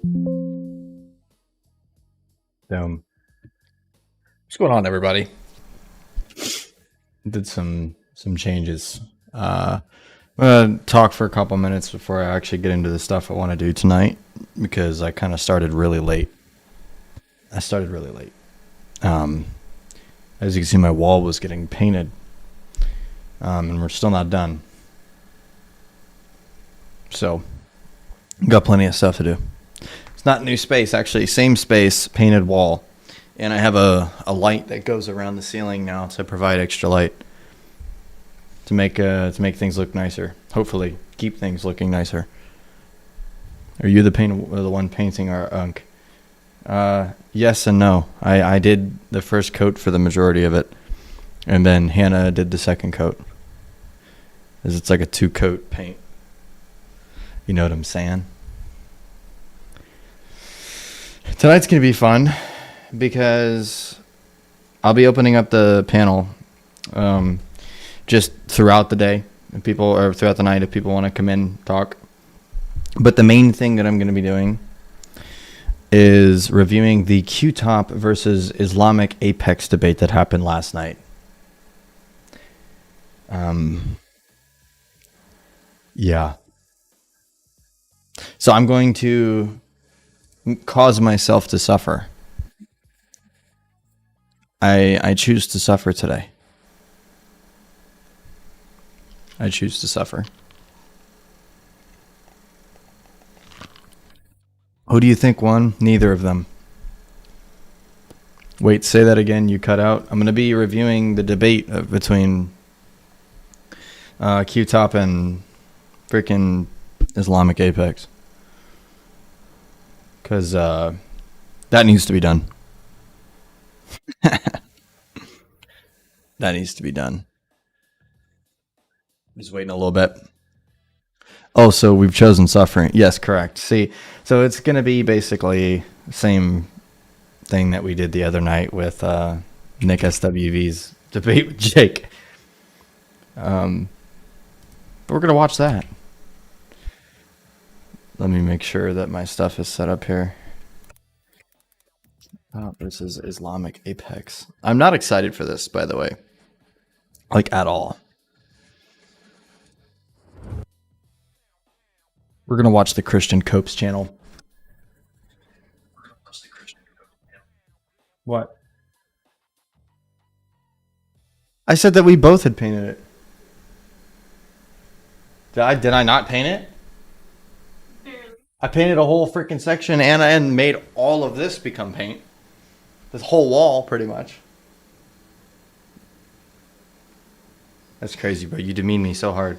What's going on, everybody? Did some changes. I'm gonna talk for a couple minutes before I actually get into the stuff I want to do tonight because I kind of started really late. I started really late. Um, as you can see, my wall was getting painted, and we're still not done. So, got plenty of stuff to do. It's not new space, actually. Same space, painted wall. And I have a light that goes around the ceiling now to provide extra light to make things look nicer. Hopefully, keep things looking nicer. Are you the one painting our unk? Yes and no. I did the first coat for the majority of it, and then Hannah did the second coat. As it's like a 2-coat paint. You know what I'm saying? Tonight's gonna be fun because I'll be opening up the panel just throughout the day, if people or throughout the night if people want to come in talk. But the main thing that I'm going to be doing is reviewing the Qtop versus Islamicapex debate that happened last night. Yeah. So I'm going to cause myself to suffer. I choose to suffer today. I choose to suffer. Who do you think won? Neither of them. Wait, say that again. You cut out. I'm going to be reviewing the debate between Qtop and freaking Islamicapex. Because that needs to be done. That needs to be done. Just waiting a little bit. Oh, so we've chosen suffering. Yes, correct. See, so it's going to be basically the same thing that we did the other night with Nick SWV's debate with Jake. But we're going to watch that. Let me make sure that my stuff is set up here. Oh, versus Islamicapex. I'm not excited for this, by the way. Like, at all. We're going to watch the Christian Copes channel. What? I said that we both had painted it. Did I not paint it? I painted a whole freaking section and made all of this become paint. This whole wall, pretty much. That's crazy, bro. You demean me so hard.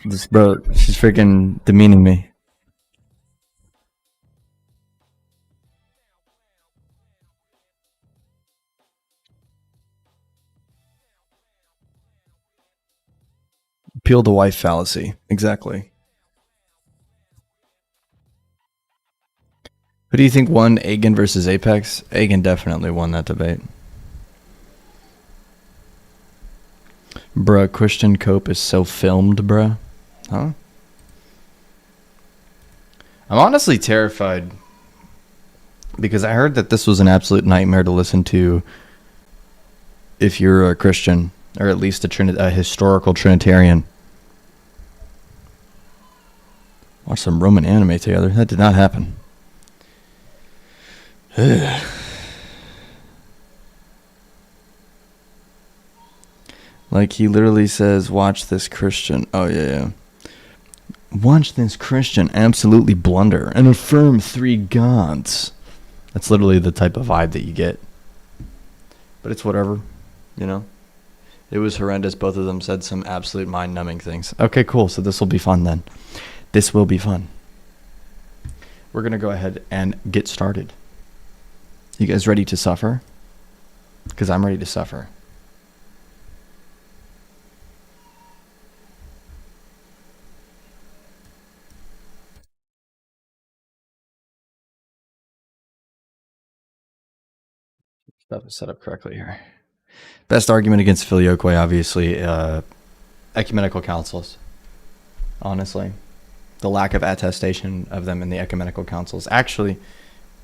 This bro, she's freaking demeaning me. Peel the wife fallacy. Exactly. Who do you think won, Agan versus Apex? Agan definitely won that debate. Bruh, Christian Cope is so filmed, bruh. Huh? I'm honestly terrified because I heard that this was an absolute nightmare to listen to if you're a Christian, or at least a historical Trinitarian. Watch some Roman anime together. That did not happen. Like, he literally says, watch this Christian. Oh, yeah. Watch this Christian absolutely blunder and affirm 3 gods. That's literally the type of vibe that you get. But it's whatever, you know? It was horrendous. Both of them said some absolute mind-numbing things. Okay, cool. So this will be fun then. This will be fun. We're going to go ahead and get started. You guys ready to suffer? Because I'm ready to suffer. Stuff is set up correctly here. Best argument against filioque, obviously, ecumenical councils. Honestly. the lack of attestation of them in the ecumenical councils. Actually,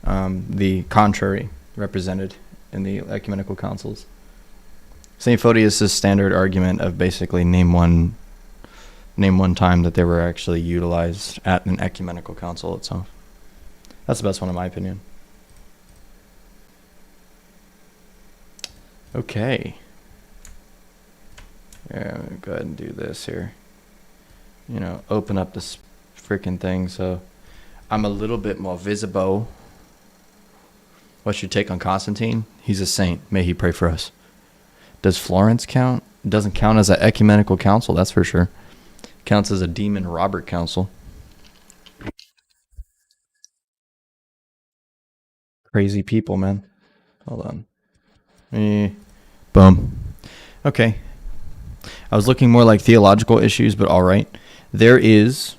the contrary represented in the ecumenical councils. St. Photius' standard argument of basically name one time that they were actually utilized at an ecumenical council itself. That's the best one in my opinion. Okay. Yeah, I'm gonna go ahead and do this here. You know, open up this freaking thing so I'm a little bit more visible. What's your take on Constantine? He's a saint. May he pray for us. Does Florence count? It doesn't count as an ecumenical council, that's for sure. Counts as a demon Robert council. Crazy people, man. Hold on. Boom. Okay. I was looking more like theological issues, but all right. There is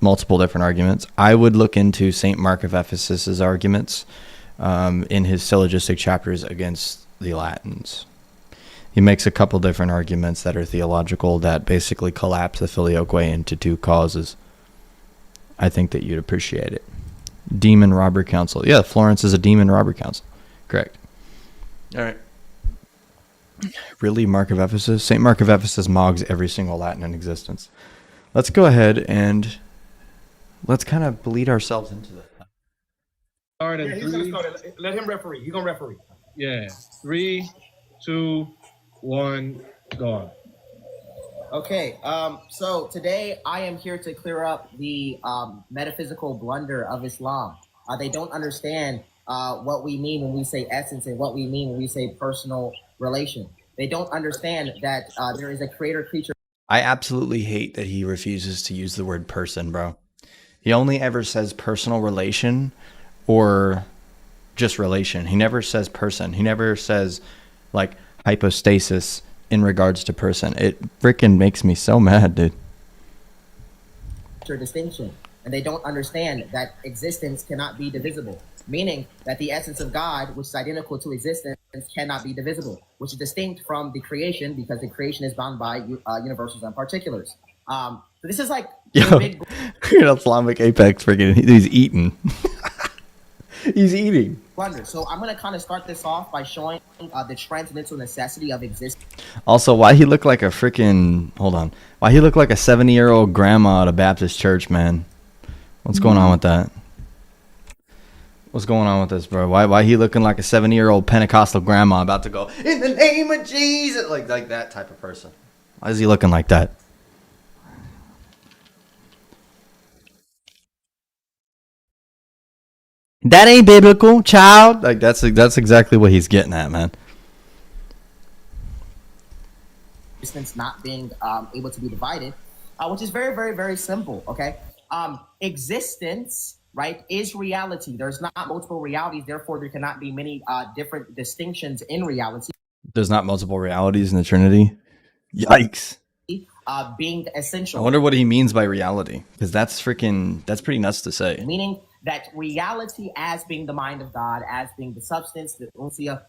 multiple different arguments. I would look into St. Mark of Ephesus's arguments in his syllogistic chapters against the Latins. He makes a couple different arguments that are theological that basically collapse the filioque into two causes. I think that you'd appreciate it. Demon robber council. Yeah, Florence is a demon robber council. Correct. All right. Really, Mark of Ephesus? St. Mark of Ephesus mogs every single Latin in existence. Let's go ahead and let's kind of bleed ourselves into this. Yeah, he's gonna start. Let him referee. He's gonna referee. Yeah. 3, 2, 1, go. Okay, so today I am here to clear up the metaphysical blunder of Islam. They don't understand what we mean when we say essence and what we mean when we say personal relation. They don't understand that there is a creator-creature. I absolutely hate that he refuses to use the word person, bro. He only ever says personal relation or just relation. He never says person. He never says like hypostasis in regards to person. It freaking makes me so mad, dude. Distinction, and they don't understand that existence cannot be divisible, meaning that the essence of God, which is identical to existence, cannot be divisible, which is distinct from the creation because the creation is bound by universals and particulars. So this is like big Islamicapex freaking, he's eating. He's eating. Wonder. So I'm going to kind of start this off by showing the transcendental necessity of existence. Also, why he look like a freaking, hold on. Why he look like a 70-year-old grandma at a Baptist church, man? What's going on with that? What's going on with this, bro? Why he looking like a 70-year-old Pentecostal grandma about to go, in the name of Jesus? Like that type of person. Why is he looking like that? That ain't biblical, child. Like that's exactly what he's getting at, man. Existence not being able to be divided, which is very, very, very simple. Okay, existence, right, is reality. There's not multiple realities, therefore there cannot be many different distinctions in reality. There's not multiple realities in the Trinity. Yikes. Being essential. I wonder what he means by reality, because that's pretty nuts to say. Meaning that reality as being the mind of God, as being the substance, the usia,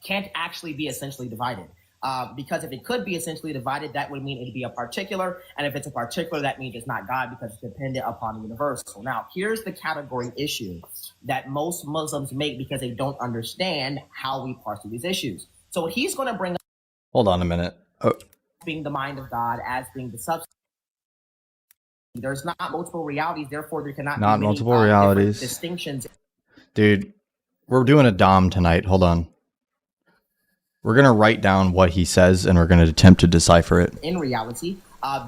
can't actually be essentially divided. Because if it could be essentially divided, that would mean it'd be a particular. And if it's a particular, that means it's not God because it's dependent upon the universal. Now, here's the category issue that most Muslims make because they don't understand how we parse through these issues. So what he's going to bring up. Hold on a minute. Oh. Being the mind of God, as being the substance. There's not multiple realities, therefore there cannot be multiple realities. Distinctions. Dude, we're doing a Dom tonight. Hold on. We're going to write down what he says and we're going to attempt to decipher it. In reality,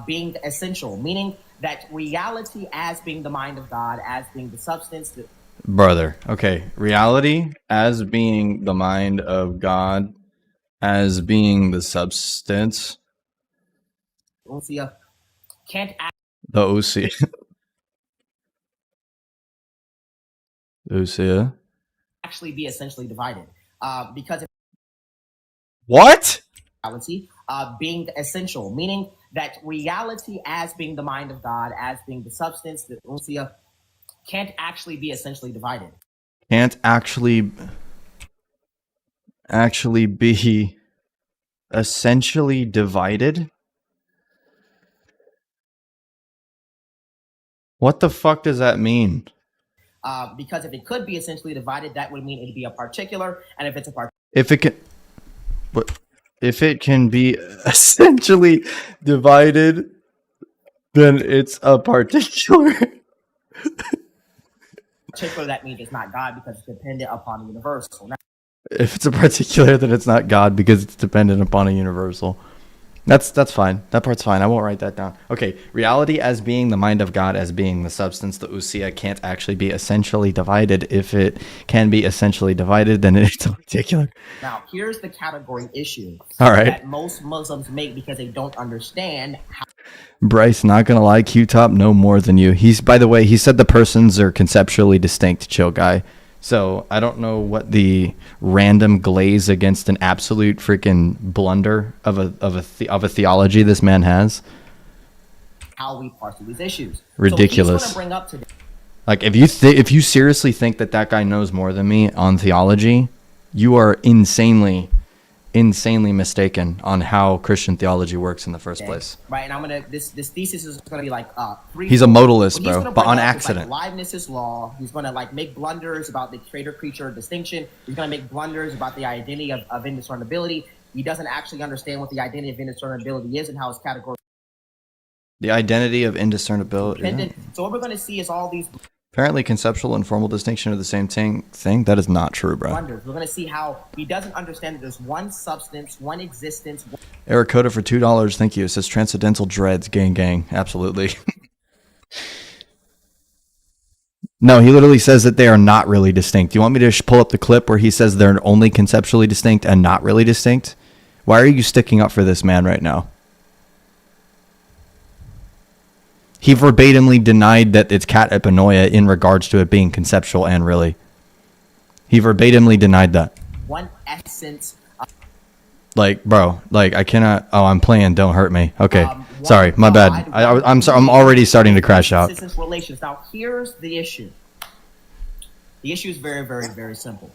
being essential, meaning that reality as being the mind of God, as being the substance. Brother, okay. Reality as being the mind of God, as being the substance. Usia can't act. The Usia. Usia. Actually be essentially divided. Because what? Reality being essential, meaning that reality as being the mind of God, as being the substance, the usia, can't actually be essentially divided. Can't actually be essentially divided? What the fuck does that mean? Because if it could be essentially divided, that would mean it'd be a particular, and if it's a particular, if it can be essentially divided, then it's a particular. that means it's not God because it's dependent upon a universal. Now, If it's a particular, then it's not God because it's dependent upon a universal. That's fine. That part's fine. I won't write that down. Okay, reality as being the mind of God, as being the substance, the usia, can't actually be essentially divided. If it can be essentially divided, then it's a particular. Now, here's the category issue that most Muslims make because they don't understand how. Bryce, not gonna lie, Qtop know more than you. By the way, he said the persons are conceptually distinct, chill guy. So I don't know what the random glaze against an absolute freaking blunder of a theology this man has. How we parse through these issues. Ridiculous. So he's bring up today. Like if you seriously think that guy knows more than me on theology, you are insanely mistaken on how Christian theology works in the first place. Right, and I'm gonna this thesis is gonna be like he's a modalist, bro, but on accident. Like liveness is law. He's gonna like make blunders about the creator-creature distinction. He's gonna make blunders about the identity of indiscernibility. He doesn't actually understand what the identity of indiscernibility is and how it's categorized. The identity of indiscernibility. Yeah. So what we're gonna see is all these. Apparently, conceptual and formal distinction are the same thing. That is not true, bro. We're going to see how he doesn't understand that there's one substance, one existence. Eric Coda for $2. Thank you. It says transcendental dreads, gang. Absolutely. No, he literally says that they are not really distinct. You want me to pull up the clip where he says they're only conceptually distinct and not really distinct? Why are you sticking up for this man right now? He verbatimly denied that it's cat epinoia in regards to it being conceptual and really. He verbatimly denied that. One essence. Like, bro, like I cannot. Oh, I'm playing. Don't hurt me. Okay, sorry, my bad. I'm sorry. I'm already starting to crash out. Relations. Now, here's the issue. The issue is very, very, very simple.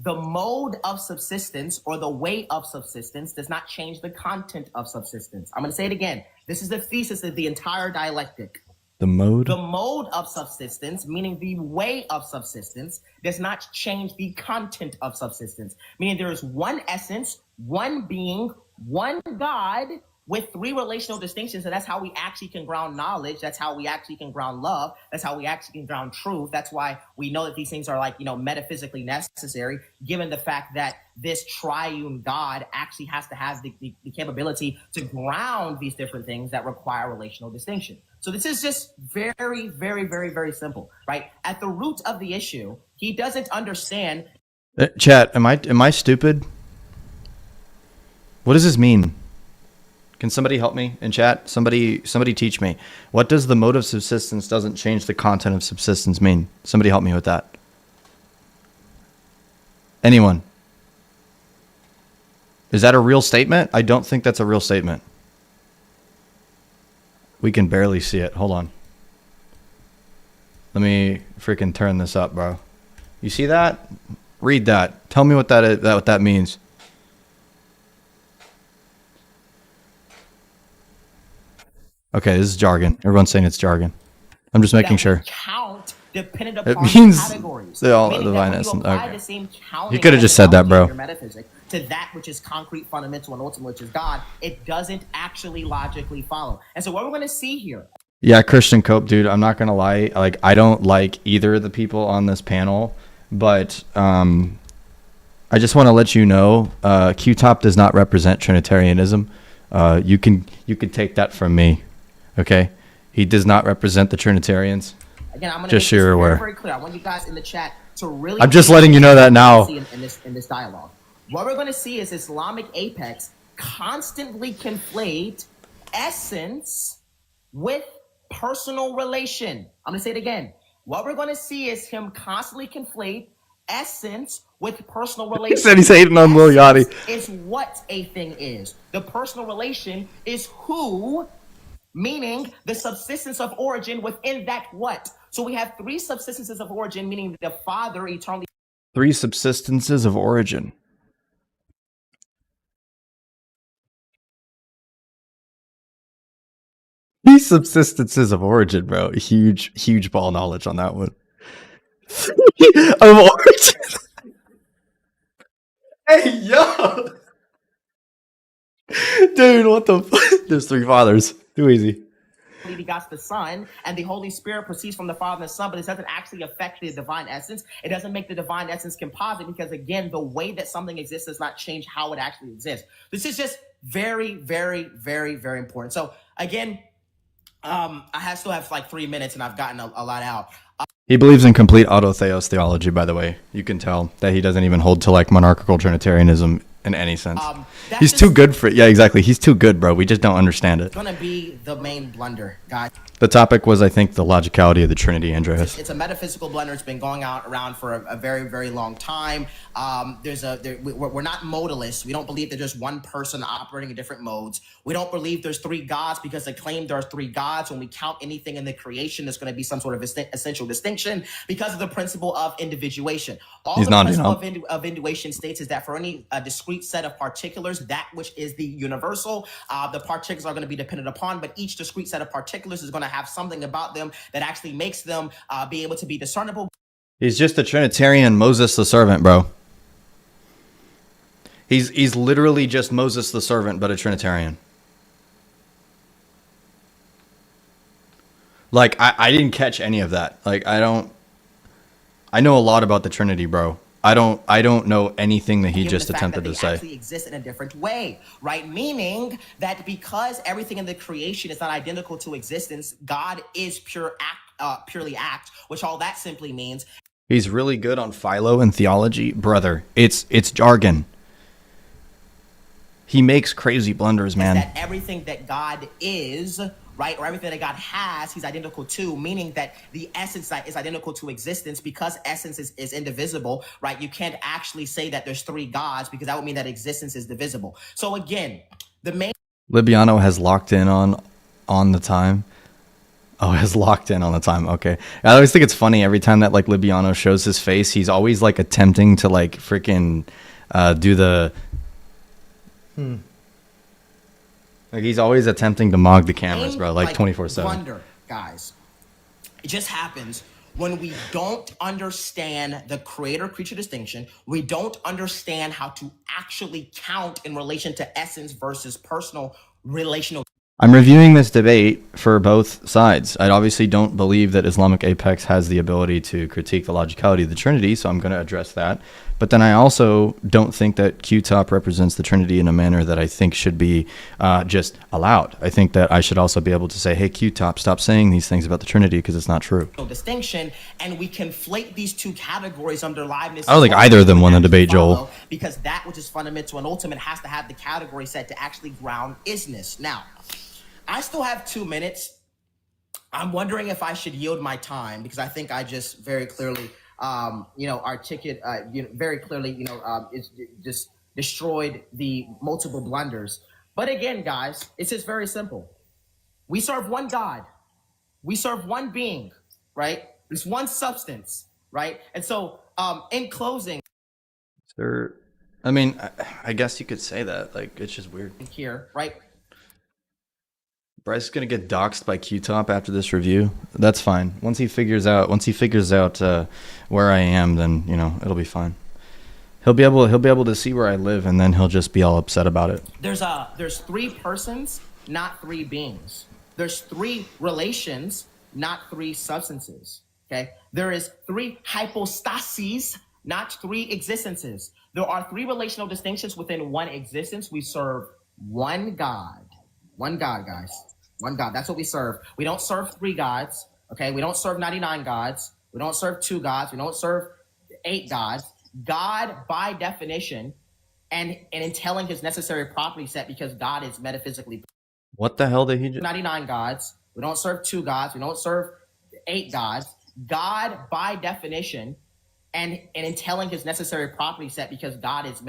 The mode of subsistence or the way of subsistence does not change the content of subsistence. I'm going to say it again. This is the thesis of the entire dialectic. The mode? The mode of subsistence, meaning the way of subsistence, does not change the content of subsistence. Meaning there is one essence, one being, one God, with three relational distinctions, and that's how we actually can ground knowledge. That's how we actually can ground love. That's how we actually can ground truth. That's why we know that these things are like, metaphysically necessary, given the fact that this triune God actually has to have the capability to ground these different things that require relational distinction. So this is just very, very, very, very simple, right? At the root of the issue, he doesn't understand. Chat, am I stupid? What does this mean? Can somebody help me in chat? Somebody teach me. What does the mode of subsistence doesn't change the content of subsistence mean? Somebody help me with that. Anyone? Is that a real statement? I don't think that's a real statement. We can barely see it. Hold on. Let me freaking turn this up, bro. You see that? Read that. Tell me what that is, what that means. Okay, this is jargon. Everyone's saying it's jargon. I'm just making sure. Count dependent upon it means categories. They all divine essence. Okay. The same you could have just said that, bro. To that which is concrete, fundamental, and ultimate, which is God, it doesn't actually logically follow. And so what we're going to see here. Yeah, Christian Cope, dude, I'm not going to lie. Like, I don't like either of the people on this panel, but I just want to let you know, Qtop does not represent Trinitarianism. You can take that from me. Okay, he does not represent the Trinitarians. Again, I'm going to just so you're aware. Very clear. I want you guys in the chat to really. I'm just letting you know that now. In this dialogue, what we're going to see is Islamicapex constantly conflate essence with personal relation. I'm going to say it again. What we're going to see is him constantly conflate essence with personal relation. He said he's hating on Lil Yachty. Is what a thing is. The personal relation is who. Meaning the subsistence of origin within that what? So we have three subsistences of origin, meaning the Father eternally. Three subsistences of origin. Three subsistences of origin, bro. Huge ball knowledge on that one. Of origin. Hey, yo! Dude, what the fuck? There's three fathers. Too easy. He begots the Son, and the Holy Spirit proceeds from the Father and the Son, but it doesn't actually affect the divine essence. It doesn't make the divine essence composite because, again, the way that something exists does not change how it actually exists. This is just very, very, very, very important. So, again, I still have like 3 minutes, and I've gotten a lot out. He believes in complete autotheos theology, by the way. You can tell that he doesn't even hold to like monarchical Trinitarianism in any sense. He's too good for it. Yeah, exactly. He's too good, bro. We just don't understand it. It's going to be the main blunder, guys. The topic was, I think, the logicality of the Trinity, Andreas. It's a metaphysical blunder. It's been going around for a very, very long time. We're not modalists. We don't believe that there's one person operating in different modes. We don't believe there's three gods because they claim there are three gods. When we count anything in the creation, there's going to be some sort of essential distinction because of the principle of individuation. All the principle of individuation states is that for any discrete set of particulars, that which is the universal, the particulars are going to be dependent upon, but each discrete set of particulars is going to have something about them that actually makes them be able to be discernible. He's just a Trinitarian Moses the servant, bro. He's literally just Moses the servant, but a Trinitarian. Like, I didn't catch any of that. Like, I know a lot about the Trinity, bro. I don't know anything that he just attempted to say. Actually exist in a different way, right? Meaning that because everything in the creation is not identical to existence, God is purely act, which all that simply means. He's really good on philo and theology, brother. It's jargon. He makes crazy blunders, man. That everything that God is, right, or everything that God has, he's identical to, meaning that the essence is identical to existence because essence is indivisible, right? You can't actually say that there's three gods because that would mean that existence is divisible. So again, the main... Libiano has locked in on the time. Oh, has locked in on the time. Okay. I always think it's funny every time that like Libiano shows his face, he's always like attempting to like freaking do the... Like he's always attempting to mog the cameras, bro, like 24/7. Wonder, guys. It just happens when we don't understand the creator-creature distinction. We don't understand how to actually count in relation to essence versus personal relational. I'm reviewing this debate for both sides. I obviously don't believe that Islamicapex has the ability to critique the logicality of the Trinity, so I'm going to address that. But then I also don't think that Qtop represents the Trinity in a manner that I think should be just allowed. I think that I should also be able to say, hey, Qtop, stop saying these things about the Trinity because it's not true. Distinction, and we conflate these two categories under liveness. I don't think either of them won the debate, Joel. Because that which is fundamental and ultimate has to have the category set to actually ground isness. Now, I still have 2 minutes. I'm wondering if I should yield my time because I think I just very clearly, articulate, very clearly, it's just destroyed the multiple blunders. But again, guys, it's just very simple. We serve one God. We serve one being, right? There's one substance, right? And so, in closing, sir, I mean, I guess you could say that. Like, it's just weird. Here, right? Bryce is gonna get doxxed by Qtop after this review. That's fine. Once he figures out where I am, then it'll be fine. He'll be able to see where I live, and then he'll just be all upset about it. There's three persons, not three beings. There's three relations, not three substances. Okay. There is three hypostases, not three existences. There are three relational distinctions within one existence. We serve one God. One God, guys. One God. That's what we serve. We don't serve three gods. Okay. We don't serve 99 gods. We don't serve 2 gods. We don't serve 8 gods. God, by definition, and entailing his necessary property set, because God is metaphysically. What the hell did he do? 99 gods. We don't serve 2 gods. We don't serve 8 gods. God, by definition, and entailing his necessary property set, because God is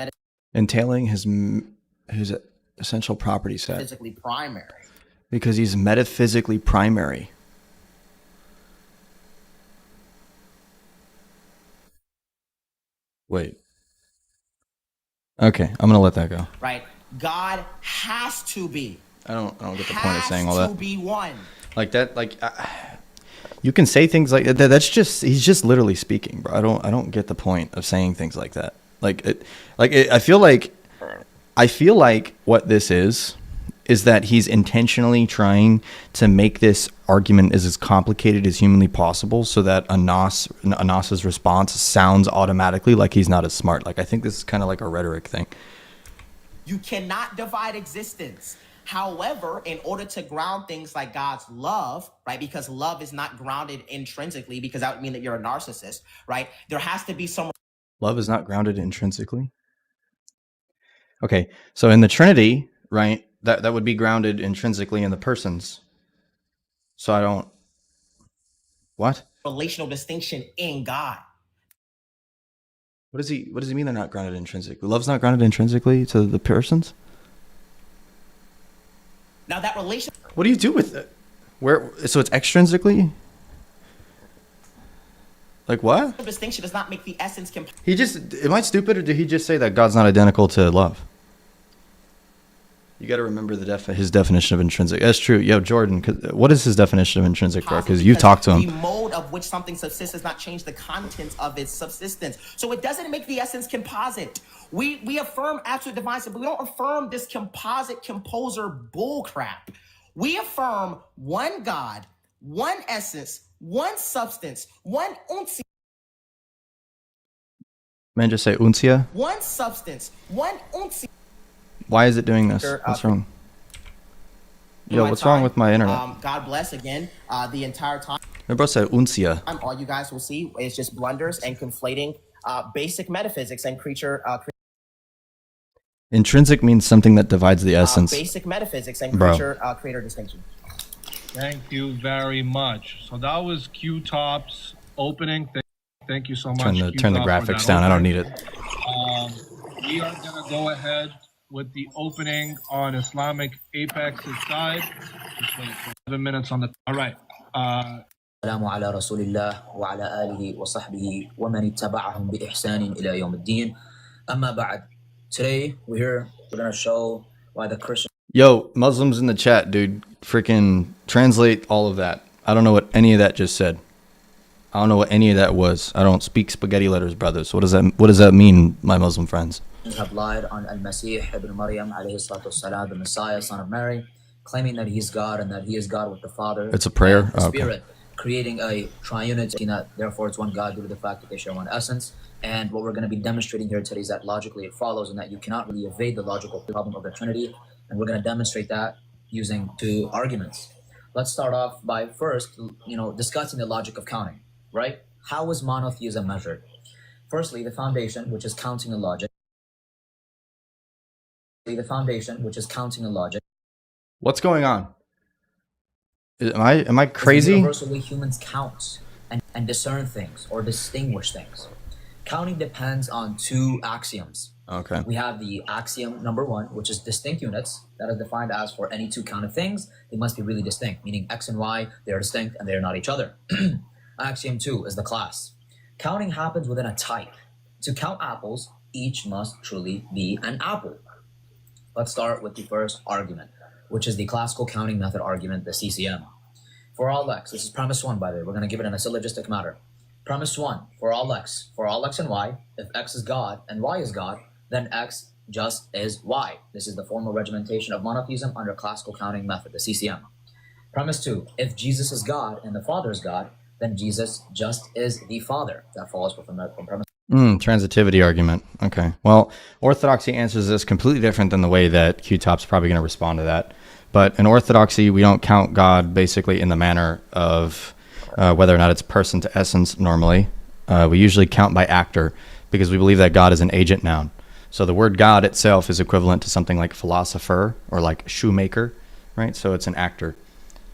entailing his essential property set. Physically primary. Because he's metaphysically primary. Wait. Okay, I'm gonna let that go. Right. God has to be. I don't get the point of saying all that. Has to be one. Like that, you can say things like that. That's just, he's just literally speaking, bro. I don't get the point of saying things like that. I feel like what this is that he's intentionally trying to make this argument as complicated as humanly possible so that Anas's response sounds automatically like he's not as smart. Like, I think this is kind of like a rhetoric thing. You cannot divide existence. However, in order to ground things like God's love, right, because love is not grounded intrinsically, because that would mean that you're a narcissist, right? There has to be some... Love is not grounded intrinsically? Okay, so in the Trinity, right, that would be grounded intrinsically in the persons. So I don't... What? Relational distinction in God. What does he mean they're not grounded intrinsically? Love's not grounded intrinsically to the persons? Now that relation... What do you do with it? So it's extrinsically? Like what? Distinction does not make the essence... Am I stupid, or did he just say that God's not identical to love? You got to remember his definition of intrinsic. That's true. Yo, Jordan, what is his definition of intrinsic, bro? Because you talked to him. The mode of which something subsists does not change the contents of its subsistence. So it doesn't make the essence composite. We affirm absolute divine, but we don't affirm this composite composer bullcrap. We affirm one God, one essence, one substance, one uncia. Man, just say uncia. One substance, one uncia. Why is it doing this? What's wrong? Yo, what's wrong with my internet? God bless again. The entire time. My bro said uncia. All you guys will see is just blunders and conflating basic metaphysics and creature. Intrinsic means something that divides the essence. Basic metaphysics and creature creator distinction. Thank you very much. So that was Qtop's opening. Thank you so much. Turn the graphics down. I don't need it. We are gonna go ahead with the opening on Islamicapex's side. Just wait for 7 minutes on the... All right. السلام على رسول الله وعلى آله وصحبه ومن اتبعهم بإحسان إلى يوم الدين. أما بعد. Today we're gonna show why the Christian... Yo, Muslims in the chat, dude. Freaking translate all of that. I don't know what any of that just said. I don't know what any of that was. I don't speak spaghetti letters, brothers. What does that mean, my Muslim friends? Have lied on Al-Masih ibn Maryam alayhi salatu wassalam, the Messiah, son of Mary, claiming that he's God and that he is God with the Father. It's a prayer? The Spirit, creating a triunity, that therefore it's one God due to the fact that they share one essence. And what we're going to be demonstrating here today is that logically it follows and that you cannot really evade the logical problem of the Trinity. And we're going to demonstrate that using 2 arguments. Let's start off by first, discussing the logic of counting, right? How is monotheism measured? Firstly, the foundation, which is counting and logic. What's going on? Am I crazy? Universally, humans count and discern things or distinguish things. Counting depends on 2 axioms. Okay. We have the axiom number 1, which is distinct units. That is defined as for any 2 counted things, they must be really distinct, meaning X and Y, they are distinct and they are not each other. Axiom 2 is the class. Counting happens within a type. To count apples, each must truly be an apple. Let's start with the first argument, which is the classical counting method argument, the CCM. For all x, this is premise 1, by the way, we're going to give it in a syllogistic matter. Premise 1, for all x and y, if x is God and y is God, then x just is y. This is the formal regimentation of monotheism under classical counting method, the CCM. Premise 2, if Jesus is God and the Father is God, then Jesus just is the Father. That follows from premise. Transitivity argument. Okay. Well, Orthodoxy answers this completely different than the way that Qtop's probably going to respond to that. But in Orthodoxy, we don't count God basically in the manner of whether or not it's person to essence normally. We usually count by actor because we believe that God is an agent noun. So the word God itself is equivalent to something like philosopher or like shoemaker, right? So it's an actor.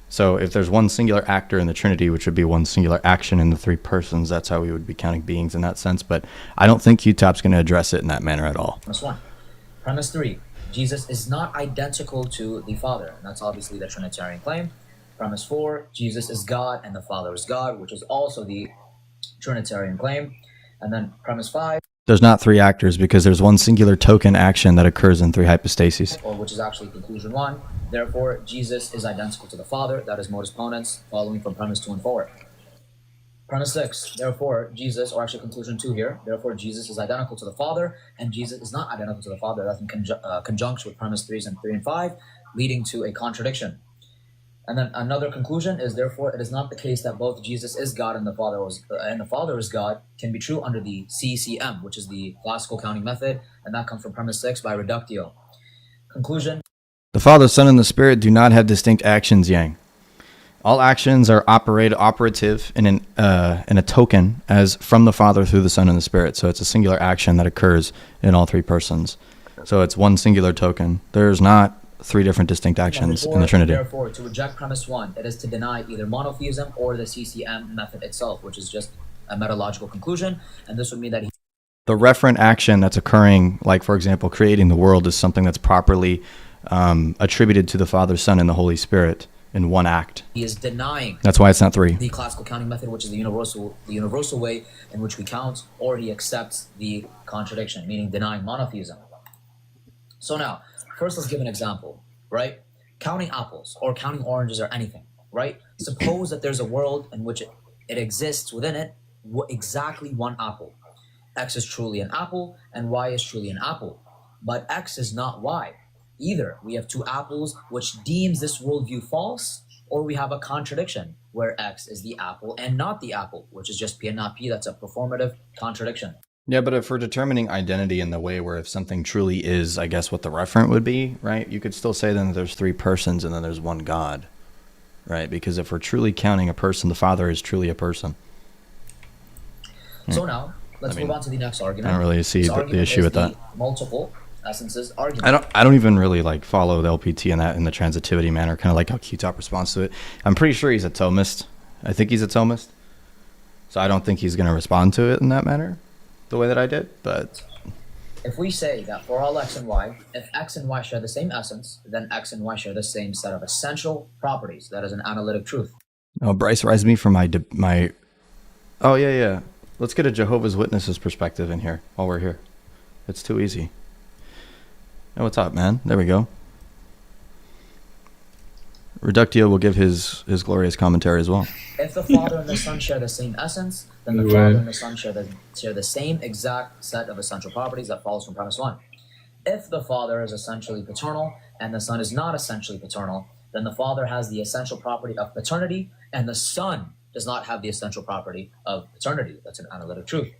So if there's one singular actor in the Trinity, which would be one singular action in the 3 persons, that's how we would be counting beings in that sense. But I don't think Qtop's going to address it in that manner at all. Premise 1. Premise 3. Jesus is not identical to the Father. And that's obviously the Trinitarian claim. Premise 4. Jesus is God and the Father is God, which is also the Trinitarian claim. And then premise 5. There's not three actors because there's one singular token action that occurs in three hypostases. Or which is actually conclusion 1. Therefore, Jesus is identical to the Father. That is modus ponens, following from premise 2 and forward. Premise 6. Therefore, Jesus, or actually conclusion 2 here. Therefore, Jesus is identical to the Father, and Jesus is not identical to the Father. That's in conjunction with premise 3 and 5, leading to a contradiction. And then another conclusion is, therefore, it is not the case that both Jesus is God and the Father is God can be true under the CCM, which is the classical counting method, and that comes from premise 6 by reductio. Conclusion. The Father, Son, and the Spirit do not have distinct actions, Yang. All actions are operative in a token as from the Father through the Son and the Spirit. So it's a singular action that occurs in all three persons. So it's one singular token. There's not three different distinct actions in the Trinity. Therefore, to reject premise 1, it is to deny either monotheism or the CCM method itself, which is just a metalogical conclusion. And this would mean that the referent action that's occurring, like, for example, creating the world, is something that's properly attributed to the Father, Son, and the Holy Spirit in one act. he is denying That's why it's not three. the classical counting method, which is the universal way in which we count, or he accepts the contradiction, meaning denying monotheism. So now, first let's give an example, right? Counting apples or counting oranges or anything, right? Suppose that there's a world in which it exists within it exactly one apple. X is truly an apple and Y is truly an apple, but X is not Y. Either we have two apples, which deems this worldview false, or we have a contradiction where X is the apple and not the apple, which is just P and not P. That's a performative contradiction. Yeah, but if we're determining identity in the way where if something truly is, I guess, what the referent would be, right? You could still say then that there's three persons and then there's one God, right? Because if we're truly counting a person, the Father is truly a person. So now, let's move on to the next argument. I don't really see This the argument issue is with that. the multiple essences argument. I don't even really like follow the LPT in that in the transitivity manner, kind of like how Qtop responds to it. I'm pretty sure he's a Thomist. I think he's a Thomist. So I don't think he's going to respond to it in that manner, the way that I did, but If we say that for all X and Y, if X and Y share the same essence, then X and Y share the same set of essential properties. That is an analytic truth. oh, Bryce rise me from my oh yeah. Let's get a Jehovah's Witnesses perspective in here while we're here. It's too easy. Hey, what's up, man? There we go. Reductio will give his glorious commentary as well. If the Father and the Son share the same essence, then the Father and the Son share the same exact set of essential properties. That follows from premise 1. If the Father is essentially paternal and the Son is not essentially paternal, then the Father has the essential property of paternity and the Son does not have the essential property of paternity. That's an analytic truth.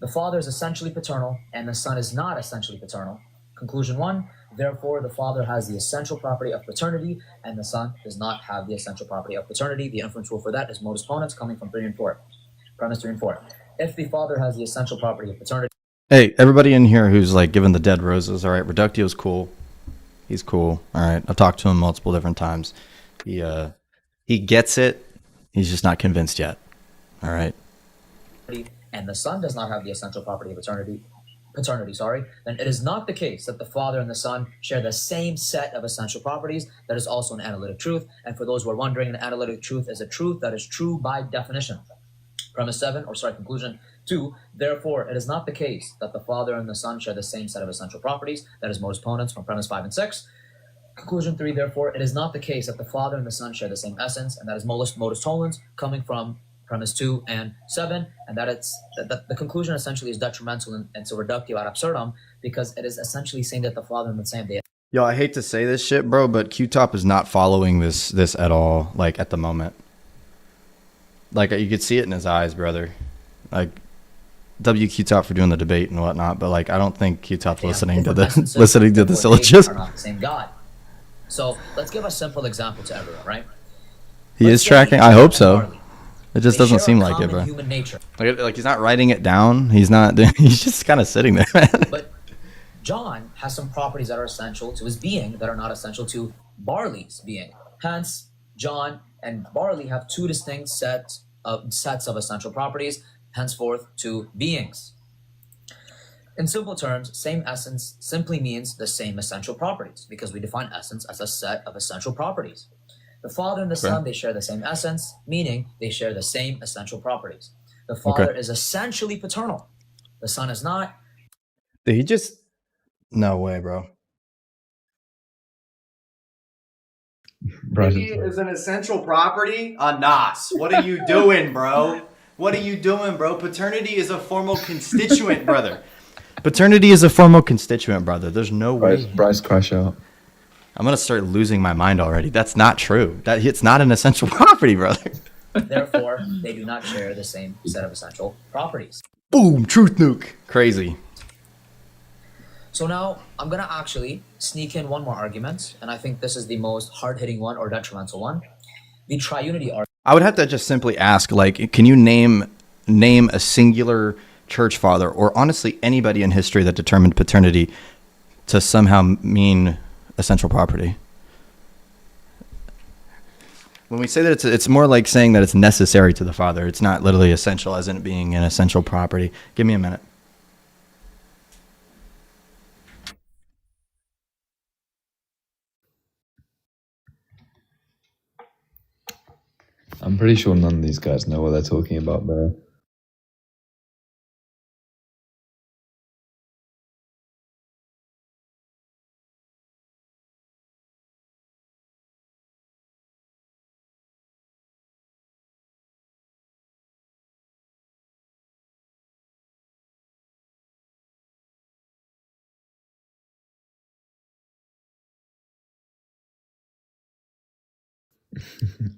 The Father is essentially paternal and the Son is not essentially paternal. Conclusion 1, therefore the Father has the essential property of paternity and the Son does not have the essential property of paternity. The inference rule for that is modus ponens, coming from 3 and 4. Premise 3 and 4. If the Father has the essential property of paternity. Hey, everybody in here who's like giving the dead roses, all right, Reductio's cool. He's cool. All right. I've talked to him multiple different times. He gets it. He's just not convinced yet. All right. And the Son does not have the essential property of paternity, then it is not the case that the Father and the Son share the same set of essential properties. That is also an analytic truth. And for those who are wondering, an analytic truth is a truth that is true by definition. Conclusion 2, therefore, it is not the case that the Father and the Son share the same set of essential properties. That is modus ponens from premise 5 and 6. Conclusion 3, therefore, it is not the case that the Father and the Son share the same essence, and that is modus tollens, coming from premise 2 and 7, and that the conclusion essentially is detrimental and so reductio ad absurdum, because it is essentially saying that the Father and the Son, they. Yo, I hate to say this shit, bro, but Qtop is not following this at all, like, at the moment. Like, you could see it in his eyes, brother. Like, Qtop for doing the debate and whatnot, but, like, I don't think Qtop's listening to the syllogism. Are not the same God. So let's give a simple example to everyone, right? He is tracking. I hope so. It just doesn't seem like it, bro. Human nature. Like he's not writing it down. He's not. He's just kind of sitting there, man. But John has some properties that are essential to his being that are not essential to Barley's being. Hence, John and Barley have two distinct sets of essential properties, henceforth two beings. In simple terms, same essence simply means the same essential properties, because we define essence as a set of essential properties. The Father and the Son, they share the same essence, meaning they share the same essential properties. The Father is essentially paternal, The Son is not. Did he just? No way, bro. He is an essential property on Nas. What are you doing, bro? What are you doing, bro? Paternity is a formal constituent, brother. Paternity is a formal constituent, brother. There's no way. Bryce, crash out. I'm gonna start losing my mind already. That's not true. It's not an essential property, brother. Therefore, they do not share the same set of essential properties. Boom, truth nuke. Crazy. So now I'm going to actually sneak in one more argument, and I think this is the most hard-hitting one or detrimental one. The triunity argument. I would have to just simply ask, like, can you name a singular church father, or honestly anybody in history that determined paternity to somehow mean essential property? When we say that it's more like saying that it's necessary to the father. It's not literally essential as in it being an essential property. Give me a minute. I'm pretty sure none of these guys know what they're talking about there.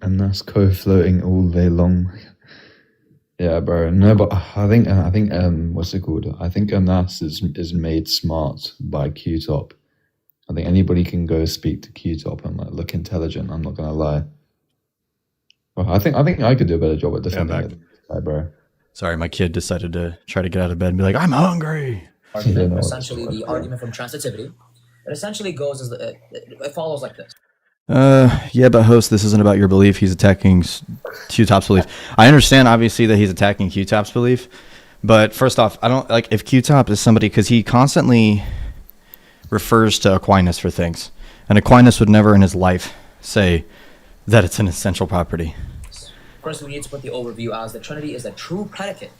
And that's co-floating all day long. Yeah, bro. No, but I think what's it called? I think NAS is made smart by Qtop. I think anybody can go speak to Qtop and like look intelligent. I'm not gonna lie. Well, I think I could do a better job at defending it, bro. Sorry, my kid decided to try to get out of bed and be like, "I'm hungry." Argument, essentially, the argument from transitivity. It essentially goes as it follows like this. Yeah, but host, this isn't about your belief. He's attacking Qtop's belief. I understand, obviously, that he's attacking Qtop's belief, but first off, I don't like if Qtop is somebody, because he constantly refers to Aquinas for things, and Aquinas would never in his life say that it's an essential property. First, we need to put the overview as the Trinity is a true predicate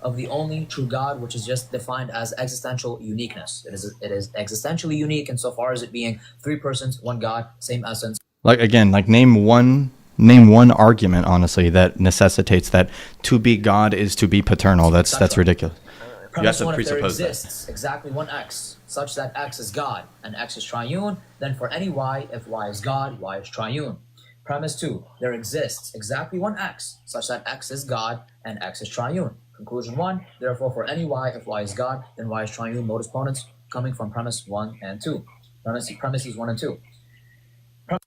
of the only true God, which is just defined as existential uniqueness. It is existentially unique insofar as it being three persons, one God, same essence. Like again, like name one argument, honestly, that necessitates that to be God is to be paternal. That's ridiculous. You have to one, if there presuppose exists exactly one X, such that X is God and X is triune, then for any Y, if Y is God, Y is triune. Premise 2, there exists exactly one X, such that X is God and X is triune. Conclusion 1, therefore for any Y, if Y is God, then Y is triune. Note exponents coming from premise 1 and 2. Premises 1 and 2.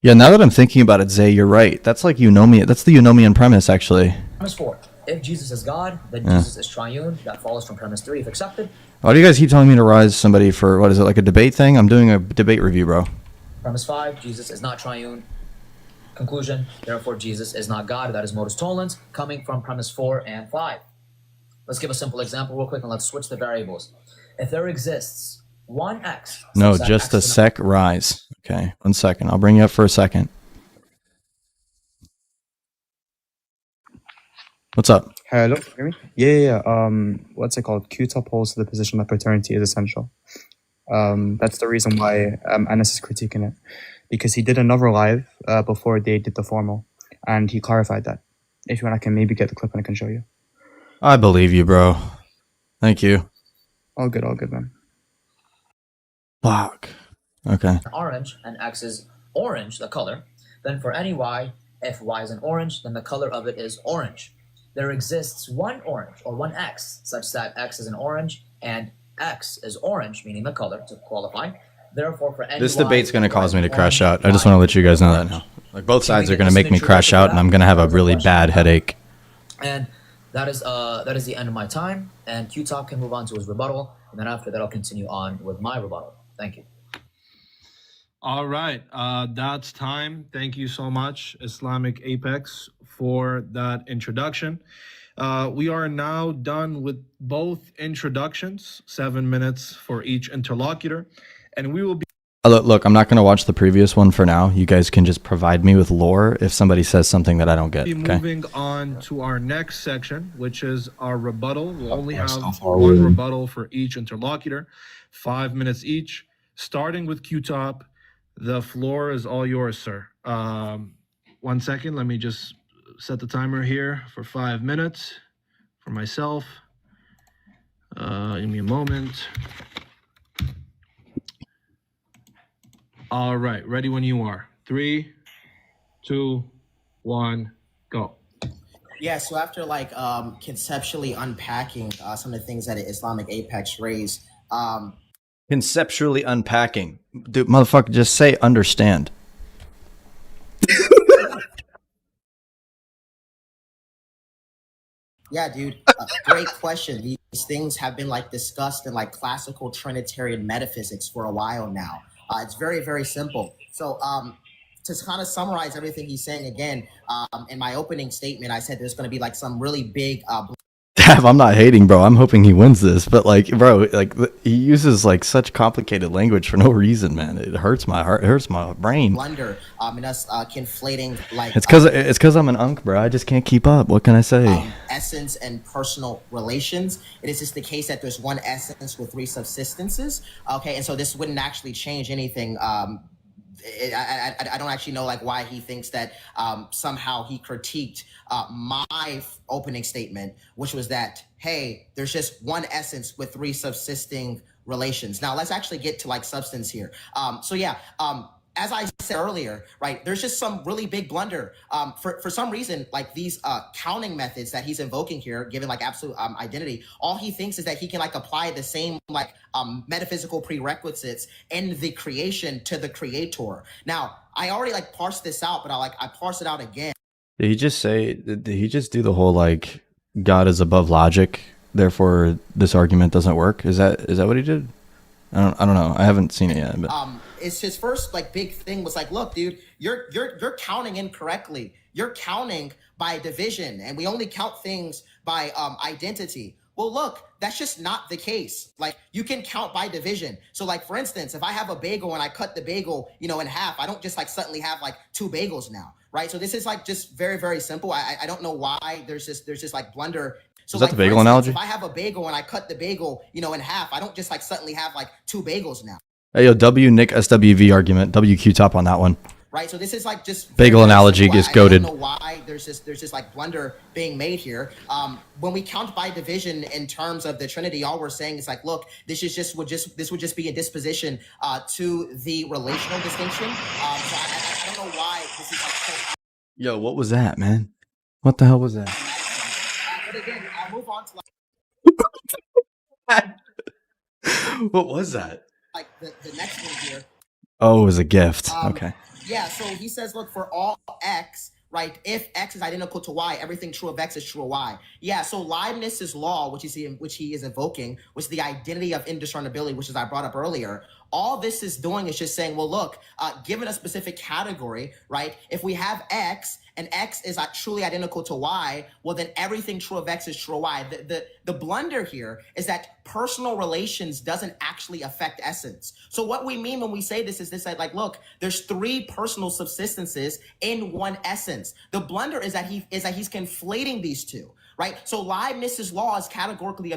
Yeah, now that I'm thinking about it, Zay, you're right. That's like eunomia. That's the eunomian premise, actually. Premise 4, if Jesus is God, then Jesus is triune. That follows from premise 3, if accepted. Why do you guys keep telling me to rise somebody for, what is it, like a debate thing? I'm doing a debate review, bro. Premise 5, Jesus is not triune. Conclusion, therefore Jesus is not God. That is modus tollens, coming from premise 4 and 5. Let's give a simple example real quick and let's switch the variables. If there exists one X... No, just a sec, rise. Okay, 1 second. I'll bring you up for a second. What's up? Hello, can you hear me? Yeah. What's it called? Qtop holds to the position that paternity is essential. That's the reason why Anas is critiquing it. Because he did another live before they did the formal, and he clarified that. If you want, I can maybe get the clip and I can show you. I believe you, bro. Thank you. All good, man. Fuck. Okay. Orange, and X is orange, the color. Then for any Y, if Y is an orange, then the color of it is orange. There exists one orange, or one X, such that X is an orange, and X is orange, meaning the color, to qualify. Therefore, for any This debate's going to cause me to crash out. I just want to let you guys know that now. Like, both sides are going to make me crash out, and I'm going to have a really bad headache. And that is the end of my time, and Qtop can move on to his rebuttal, and then after that I'll continue on with my rebuttal. Thank you. All right, that's time. Thank you so much, Islamicapex, for that introduction. We are now done with both introductions, 7 minutes for each interlocutor, and we will be Look, I'm not going to watch the previous one for now. You guys can just provide me with lore if somebody says something that I don't get. Be Okay. moving on to our next section, which is our rebuttal. We'll only have Myself, I one will- rebuttal for each interlocutor, 5 minutes each. Starting with Qtop, the floor is all yours, sir. 1 second, let me just set the timer here for 5 minutes for myself. Give me a moment. All right, ready when you are. 3, 2, 1, go. Yeah, so after like conceptually unpacking some of the things that Islamicapex raised, Conceptually unpacking. Dude, motherfucker, just say understand. yeah, dude, great question. These things have been like discussed in like classical Trinitarian metaphysics for a while now. It's very, very simple. So to kind of summarize everything he's saying again, in my opening statement, I said there's going to be like some really big I'm not hating, bro. I'm hoping he wins this, but like, bro, like he uses like such complicated language for no reason, man. It hurts my heart. It hurts my brain. blunder in us conflating like It's because I'm an unk, bro. I just can't keep up. What can I say? essence and personal relations. It is just the case that there's one essence with three subsistences. Okay, and so this wouldn't actually change anything. I don't actually know like why he thinks that somehow he critiqued my opening statement, which was that, hey, there's just one essence with three subsisting relations. Now let's actually get to like substance here. As I said earlier, right, there's just some really big blunder. For some reason, like these counting methods that he's invoking here, given like absolute identity, all he thinks is that he can like apply the same like metaphysical prerequisites in the creation to the creator. Now, I already like parsed this out, but I parse it out again. Did he just say? Did he just do the whole like God is above logic, therefore this argument doesn't work? Is that what he did? I don't know. I haven't seen it yet. But It's his first like big thing was like, look, dude, you're counting incorrectly. You're counting by division, and we only count things by identity. Well, look, that's just not the case. Like you can count by division. So like, for instance, if I have a bagel and I cut the bagel, in half, I don't just like suddenly have like two bagels now, right? So this is like just very, very simple. I don't know why there's just like blunder. So is that like, the bagel for instance, analogy? if I have a bagel and I cut the bagel, in half, I don't just like suddenly have like two bagels now. Hey, yo, W Nick SWV argument. W Qtop on that one. Right, so this is like just Bagel very analogy simple. is I goated. don't know why there's just like blunder being made here. When we count by division in terms of the Trinity, all we're saying is like, look, this would just be a disposition to the relational distinction. So I don't know why this is like so. Yo, what was that, man? What the hell was that? But again, I'll move on to What was that? like the next one here. Oh, it was a gift. Okay. Yeah, so he says, look, for all x, right, if x is identical to y, everything true of x is true of y. Yeah, so Leibniz's law, which he is invoking, was the identity of indiscernibility, which is I brought up earlier. All this is doing is just saying, well, look, given a specific category, right, if we have x and x is truly identical to y, well, then everything true of x is true of y. The blunder here is that personal relations doesn't actually affect essence. So what we mean when we say this is this, like, look, there's three personal subsistences in one essence. The blunder is that he's conflating these two, right? So Leibniz's law is categorically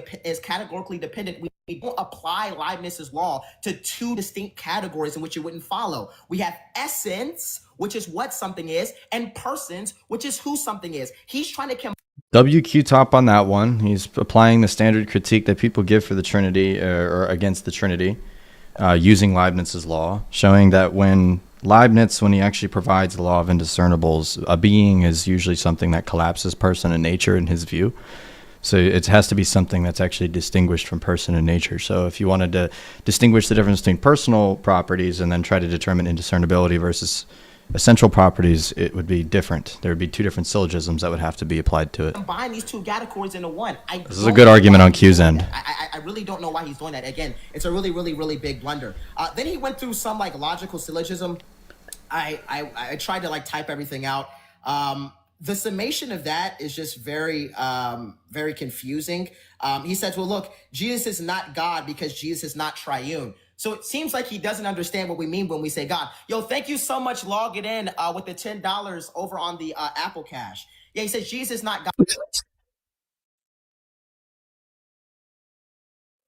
dependent. We don't apply Leibniz's law to two distinct categories in which it wouldn't follow. We have essence, which is what something is, and persons, which is who something is. He's trying to WQ top on that one. He's applying the standard critique that people give for the Trinity or against the Trinity, using Leibniz's law, showing that when he actually provides the law of indiscernibles, a being is usually something that collapses person and nature in his view. So it has to be something that's actually distinguished from person and nature. So if you wanted to distinguish the difference between personal properties and then try to determine indiscernibility versus essential properties, it would be different. There would be two different syllogisms that would have to be applied to it. combine these two categories into one. This is a good argument on Q's end. I really don't know why he's doing that. Again, it's a really, really, really big blunder. Then he went through some like logical syllogism. I tried to like type everything out. The summation of that is just very confusing. He says, well, look, Jesus is not God because Jesus is not triune. So it seems like he doesn't understand what we mean when we say God. Yo, thank you so much. Log it in with the $10 over on the Apple Cash. Yeah, he says Jesus is not God.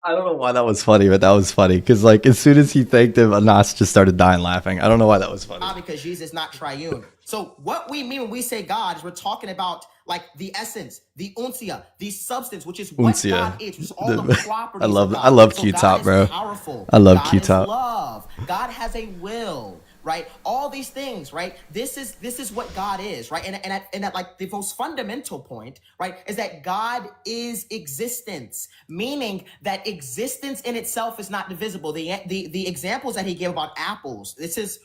I don't know why that was funny, but that was funny because like as soon as he thanked him, Anas just started dying laughing. I don't know why that was funny. Because Jesus is not triune. So what we mean when we say God is we're talking about like the essence, the uncia, the substance, which is what Uncia. God is, which is all the properties. I love of God. I love So Qtop, God is bro. powerful. I love God is Qtop. love. God has a will, right? All these things, right? This is what God is, right? And at like the most fundamental point, right, is that God is existence, meaning that existence in itself is not divisible. The examples that he gave about apples, this is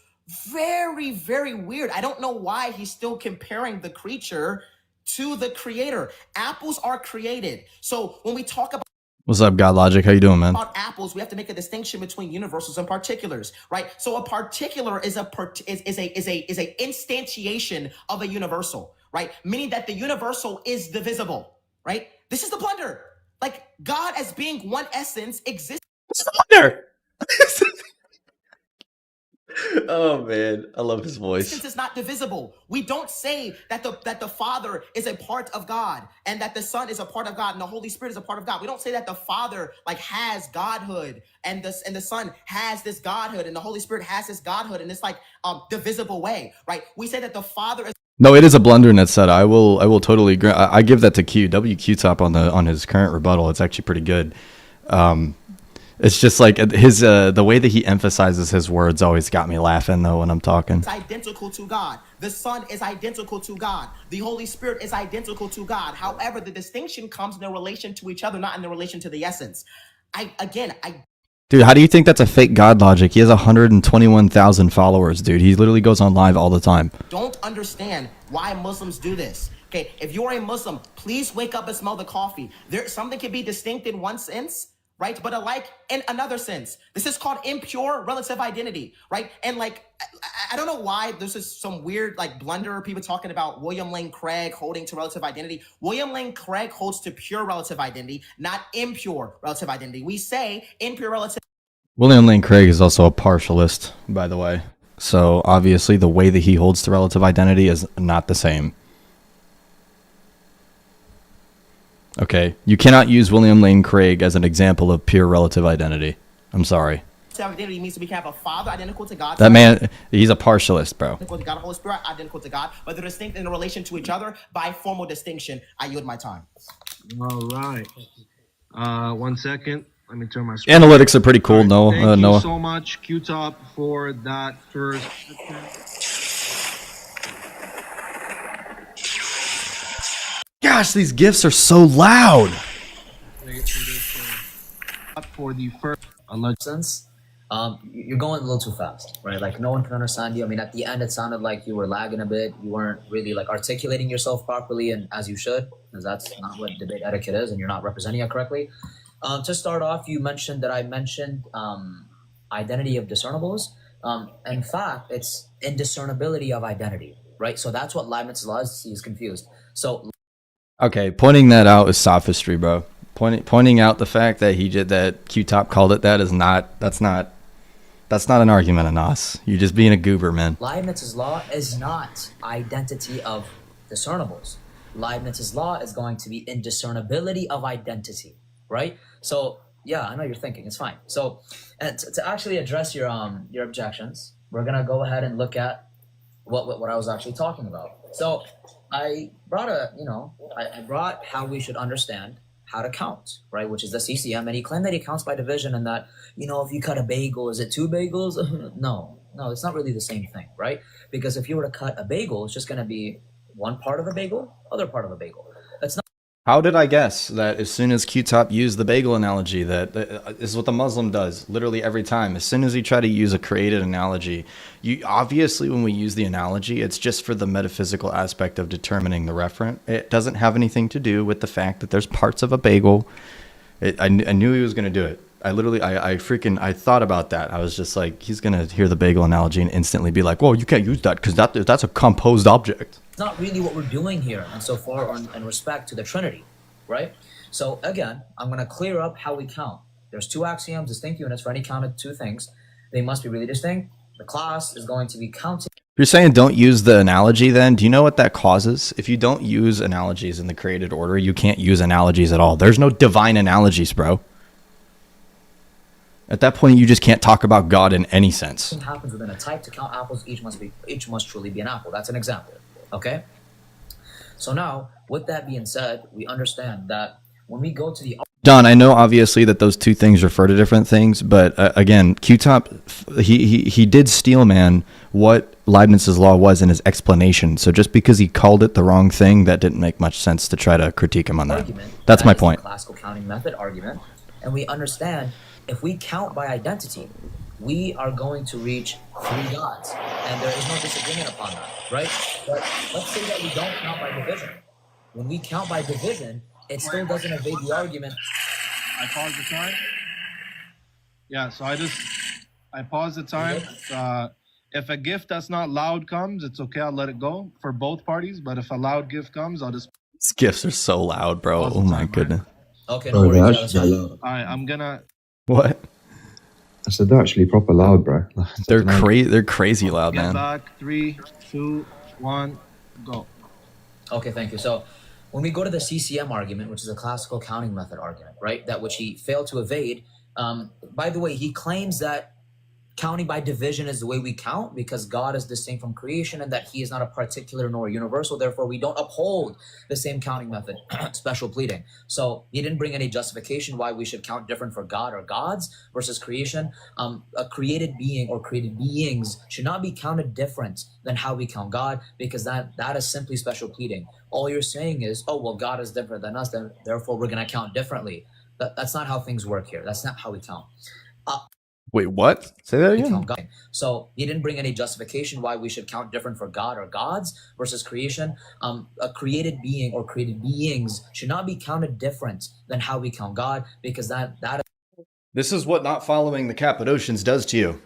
very, very weird. I don't know why he's still comparing the creature to the creator. Apples are created. So when we talk about What's up, God Logic? How you doing, man? apples, we have to make a distinction between universals and particulars, right? So a particular is a instantiation of a universal, right? Meaning that the universal is divisible, right? This is the blunder. Like God as being one essence exists. Wonder. Oh man, I love his voice. Since it's not divisible, we don't say that the Father is a part of God and that the Son is a part of God and the Holy Spirit is a part of God. We don't say that the Father like has godhood and the Son has this godhood and the Holy Spirit has this godhood in this like divisible way, right? We say that the Father is. No, it is a blunder in that set. I will totally agree. I give that to Qtop on his current rebuttal. It's actually pretty good. It's just like his the way that he emphasizes his words always got me laughing though when I'm talking. It's identical to God. The Son is identical to God. The Holy Spirit is identical to God. However, the distinction comes in their relation to each other, not in their relation to the essence. Dude, how do you think that's a fake God Logic? He has 121,000 followers, dude. He literally goes on live all the time. Don't understand why Muslims do this. Okay, if you're a Muslim, please wake up and smell the coffee. Something can be distinct in one sense, right? But alike in another sense. This is called impure relative identity, right? And like, I don't know why this is some weird like blunder. People talking about William Lane Craig holding to relative identity. William Lane Craig holds to pure relative identity, not impure relative identity. We say impure relative. William Lane Craig is also a partialist, by the way. So obviously the way that he holds to relative identity is not the same. Okay, you cannot use William Lane Craig as an example of pure relative identity. I'm sorry. Identity means we can have a Father identical to God. That man, he's a partialist, bro. Identical to God, Holy Spirit identical to God, but they're distinct in relation to each other by formal distinction. I yield my time. All right. 1 second. Let me turn my screen. Analytics are pretty cool, Noah. Thank you Noah. so much, Qtop, for that first. Gosh, these gifts are so loud. For the first Sense, you're going a little too fast, right? Like no one can understand you. I mean, at the end, it sounded like you were lagging a bit. You weren't really like articulating yourself properly and as you should, because that's not what debate etiquette is, and you're not representing it correctly. To start off, you mentioned that I mentioned identity of discernibles. In fact, it's indiscernibility of identity, right? So that's what Leibniz's law is. He's confused. So, Okay, pointing that out is sophistry, bro. Pointing out the fact that that Qtop called it that's not an argument, Anas. You're just being a goober, man. Leibniz's law is not identity of discernibles. Leibniz's law is going to be indiscernibility of identity, right? So yeah, I know you're thinking, it's fine. So and to actually address your objections, we're gonna go ahead and look at what I was actually talking about. So I brought I brought how we should understand how to count, right? Which is the CCM, and he claimed that he counts by division, and that, if you cut a bagel, is it 2 bagels? No, it's not really the same thing, right? Because if you were to cut a bagel, it's just going to be one part of a bagel, other part of a bagel. That's not. How did I guess that as soon as Qtop used the bagel analogy, that is what the Muslim does literally every time. As soon as you try to use a created analogy, obviously when we use the analogy, it's just for the metaphysical aspect of determining the referent. It doesn't have anything to do with the fact that there's parts of a bagel. I knew he was going to do it. I thought about that. I was just like, he's going to hear the bagel analogy and instantly be like, well, you can't use that because that's a composed object. It's not really what we're doing here, and so far in respect to the Trinity, right? So again, I'm going to clear up how we count. There's two axioms, distinct units for any count of two things. They must be really distinct. The class is going to be counting. If you're saying don't use the analogy, then do you know what that causes? If you don't use analogies in the created order, you can't use analogies at all. There's no divine analogies, bro. At that point, you just can't talk about God in any sense. What happens within a type to count apples? Each must truly be an apple. That's an example. Okay. So now, with that being said, we understand that when we go to the Don, I know obviously that those two things refer to different things, but again, Qtop, he did steel man what Leibniz's law was in his explanation. So just because he called it the wrong thing, that didn't make much sense to try to critique him on that. That's my point. Classical counting method argument, and we understand if we count by identity, we are going to reach three gods, and there is no disagreement upon that, right? But let's say that we don't count by division. When we count by division, it still doesn't evade the argument. I pause the time. Yeah, so I pause the time. If a gift that's not loud comes, it's okay. I'll let it go for both parties. But if a loud gift comes, I'll just. These gifts are so loud, bro. Pause Oh the my time, goodness. Okay, Bro, no they're worries. actually loud. All right, I'm gonna. What? I said they're actually proper loud, bro. They're crazy. They're crazy loud, Get man. back. 3, 2, 1, go. Okay, thank you. So when we go to the CCM argument, which is a classical counting method argument, right, that which he failed to evade, by the way, he claims that counting by division is the way we count because God is distinct from creation and that he is not a particular nor universal. Therefore, we don't uphold the same counting method, special pleading. So he didn't bring any justification why we should count different for God or gods versus creation. A created being or created beings should not be counted different than how we count God because that is simply special pleading. All you're saying is, oh, well, God is different than us, then therefore we're going to count differently. That's not how things work here. That's not how we count. Wait, what? Say that again. So he didn't bring any justification why we should count different for God or gods versus creation. A created being or created beings should not be counted different than how we count God because that is. This is what not following the Cappadocians does to you.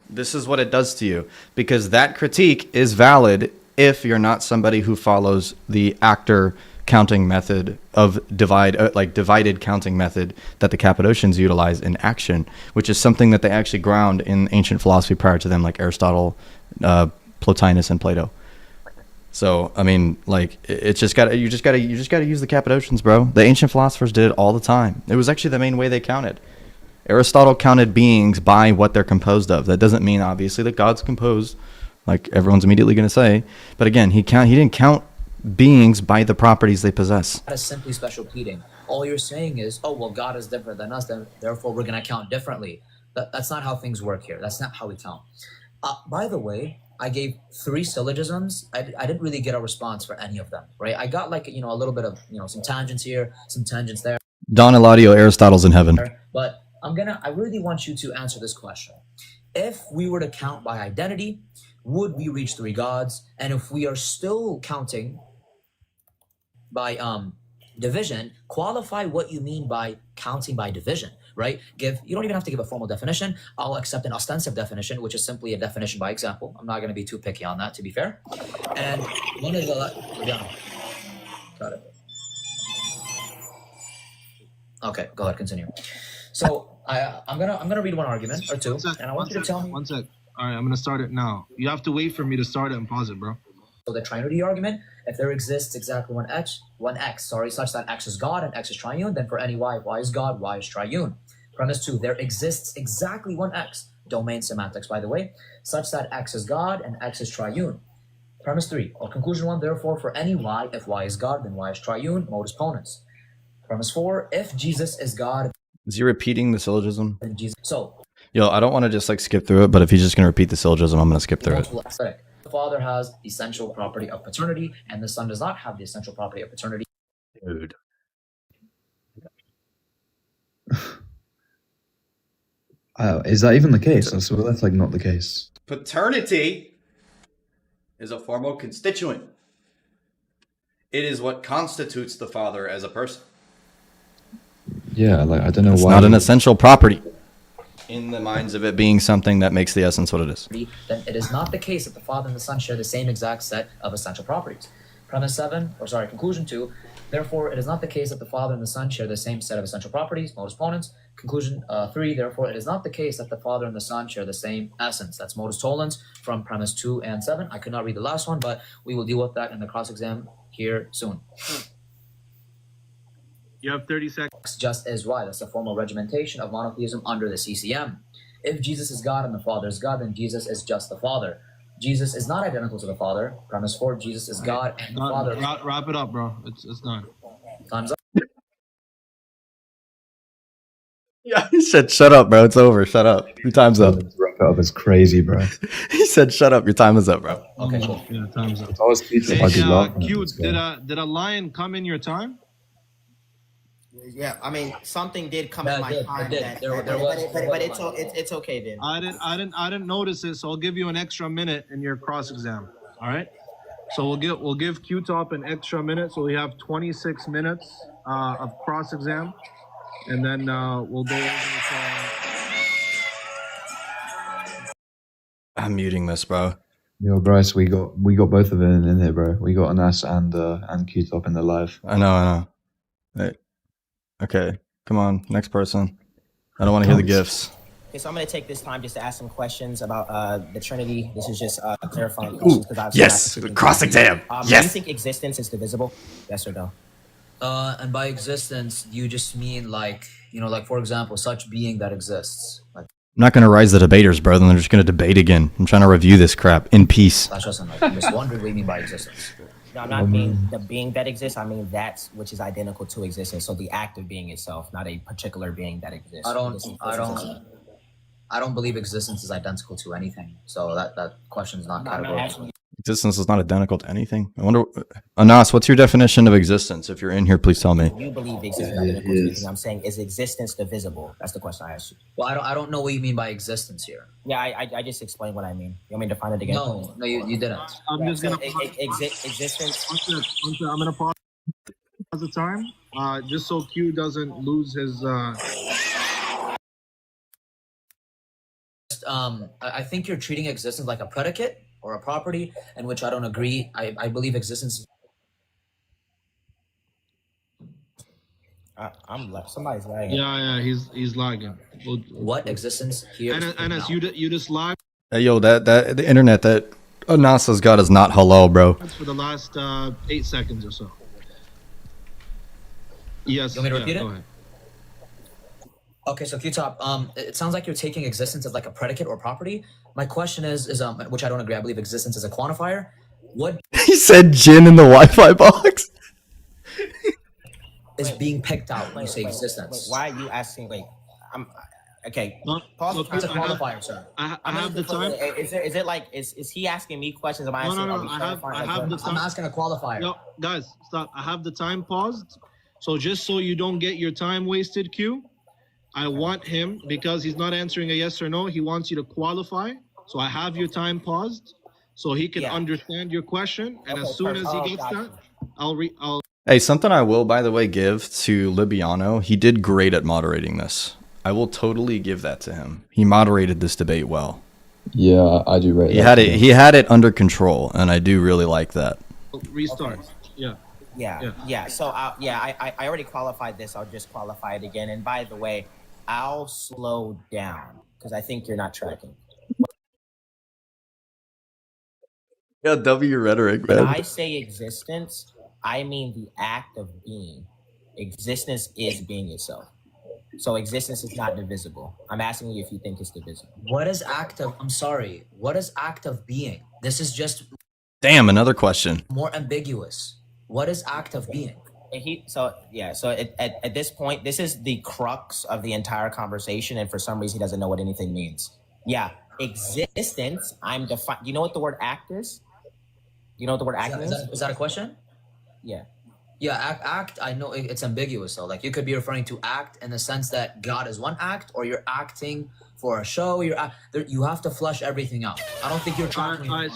This is what it does to you. Because that critique is valid if you're not somebody who follows the actor counting method of divided counting method that the Cappadocians utilize in action, which is something that they actually ground in ancient philosophy prior to them, like Aristotle, Plotinus, and Plato. So I mean, like, it's just you just gotta use the Cappadocians, bro. The ancient philosophers did it all the time. It was actually the main way they counted. Aristotle counted beings by what they're composed of. That doesn't mean obviously that God's composed, like everyone's immediately going to say. But again, he didn't count beings by the properties they possess. That is simply special pleading. All you're saying is, oh, well, God is different than us, then therefore we're going to count differently. That's not how things work here. That's not how we count. By the way, I gave 3 syllogisms. I didn't really get a response for any of them, right? I got like, a little bit of, some tangents here, some tangents there. Don Eladio, Aristotle's in heaven. But I really want you to answer this question. If we were to count by identity, would we reach 3 gods? And if we are still counting by division, qualify what you mean by counting by division, right? You don't even have to give a formal definition. I'll accept an ostensive definition, which is simply a definition by example. I'm not going to be too picky on that, to be fair. And one of the got it. Okay, go ahead, continue. So I'm gonna read one argument or two, and I want you to tell me. One sec. All right, I'm gonna start it now. You have to wait for me to start it and pause it, bro. So the trinity argument, if there exists exactly one x, such that x is God and x is triune, then for any y is God, y is triune. Premise 2, there exists exactly one x, domain semantics, by the way, such that x is God and x is triune. Premise 3, or conclusion 1, therefore, for any y, if y is God, then y is triune, modus ponens. Premise 4, if Jesus is God. Is he repeating the syllogism? Then Jesus. So, yo, I don't want to just skip through it, but if he's just going to repeat the syllogism, I'm going to skip through it. Aesthetic. The Father has the essential property of paternity, and the Son does not have the essential property of paternity. Dude. Is that even the case? Well, that's like not the case. Paternity is a formal constituent. It is what constitutes the father as a person. Yeah, like I don't know It's why. not an essential property. in the minds of it being something that makes the essence what it is. then it is not the case that the Father and the Son share the same exact set of essential properties. Conclusion 2. Therefore, it is not the case that the Father and the Son share the same set of essential properties, modus ponens. Conclusion 3. Therefore, it is not the case that the Father and the Son share the same essence. That's modus tollens from premise 2 and 7. I could not read the last one, but we will deal with that in the cross-exam here soon. You have 30 seconds. Just as why. That's a formal regimentation of monotheism under the CCM. If Jesus is God and the Father is God, then Jesus is just the Father. Jesus is not identical to the Father. Premise 4, Jesus is God and the Father. Wrap it up, bro. It's done. Time's up. Yeah, he said, "Shut up, bro. It's over. Shut up. Your time's up." Wrap it up. It's crazy, bro. He said, "Shut up. Your time is up, bro." Okay, cool. Yeah, time's up. If I was Qtop, Hey, I'd be laughing at Q, this guy. did a lion come in your time? Yeah, I mean, something did come Yeah, in my it did. time, It did. that, There but, was- but, but it's okay then. I didn't notice it, so I'll give you an extra minute in your cross exam. All right. So we'll give Qtop an extra minute, so we have 26 minutes of cross exam, and then we'll go over this. I'm muting this, bro. Yo, Bryce, we got both of them in here, bro. We got Anas and Qtop in the live. I know. Hey. Okay, come on, next person. I don't want to hear the gifts. Okay, so I'm going to take this time just to ask some questions about the Trinity. This is just clarifying questions because I've Yes, cross exam. Do you Yes. think existence is divisible? Yes or no? And by existence, you just mean like for example, such being that exists. Like I'm not going to rise the debaters, bro. Then they're just going to debate again. I'm trying to review this crap in peace. that's just like I'm just wondering what you mean by existence. No, I'm not mean the being that exists. I mean that which is identical to existence. So the act of being itself, not a particular being that exists. I don't believe existence is identical to anything. So that question is not I'm not categorical. asking you. Existence is not identical to anything. I wonder, Anas, what's your definition of existence? If you're in here, please tell me. You believe existence is identical to anything. I'm saying, is existence divisible? That's the question I asked you. Well, I don't know what you mean by existence here. Yeah, I just explained what I mean. You want me to find it again? No, you didn't. I'm just gonna existence. I'm gonna pause the time, just so Q doesn't lose his. I think you're treating existence like a predicate or a property, in which I don't agree. I believe existence. Somebody's lagging. Yeah, he's lagging. What existence here? Anas, you just lagged Hey, yo, that the internet that Anas has got is not halal, bro. for the last 8 seconds or so. Yes. You want me to repeat it? Go ahead. Okay, so Qtop, it sounds like you're taking existence as like a predicate or property. My question is which I don't agree. I believe existence is a quantifier. What He said "gin" in the Wi-Fi box. is being picked out when you say Wait, existence? why are you asking? Wait, I'm okay. No, Pause the look, time. It's a I have- qualifier, sir. I have the time. Is it like is he asking me questions? Am I No, asking? no, are no, we I clarifying? have the I'm time. asking a qualifier. Yo, guys, stop. I have the time paused. So just so you don't get your time wasted, Q, I want him, because he's not answering a yes or no, he wants you to qualify. So I have your time paused so he can Yeah. understand your question. And Okay, as soon as perfect. he gets Gotcha. that, I'll Hey, something I will, by the way, give to Libiano. He did great at moderating this. I will totally give that to him. He moderated this debate well. Yeah, I do rate He that had too. it. He had it under control, and I do really like that. restart. Yeah. Yeah. So I already qualified this. I'll just qualify it again. And by the way, I'll slow down because I think you're not tracking. Yeah, W rhetoric, When man. I say existence, I mean the act of being. Existence is being itself. So existence is not divisible. I'm asking you if you think it's divisible. What is active? I'm sorry. What is active being? This is just Damn, another question. more ambiguous. What is active being? So at this point, this is the crux of the entire conversation, and for some reason, he doesn't know what anything means. Yeah, existence. I'm defining. You know what the word act is? You know what the word act means? Is that a question? Yeah. Yeah, act. I know it's ambiguous though. Like you could be referring to act in the sense that God is one act, or you're acting for a show. You have to flush everything out. I don't think you're trying.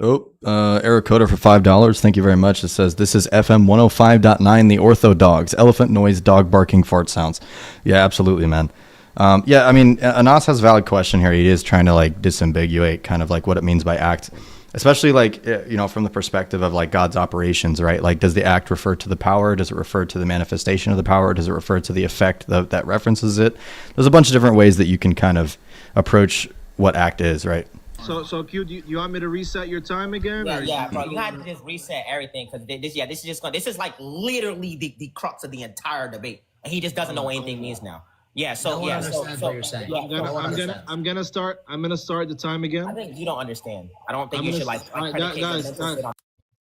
Oh, error coder for $5. Thank you very much. It says this is FM 105.9, the Ortho Dogs. Elephant noise, dog barking, fart sounds. Yeah, absolutely, man. Yeah, I mean, Anas has a valid question here. He is trying to like disambiguate kind of like what it means by act, especially like, from the perspective of like God's operations, right? Like, does the act refer to the power? Does it refer to the manifestation of the power? Does it refer to the effect that references it? There's a bunch of different ways that you can kind of approach what act is, right? So Q, do you want me to reset your time again? Yeah, bro. You have to just reset everything because this is like literally the crux of the entire debate, and he just doesn't know what anything means now. Yeah. So No one yeah. understands what you're saying. Yeah, I'm gonna start the time again. I think you don't understand. I don't think I'm you gonna should like s- all right, predicate guys, your mental state on.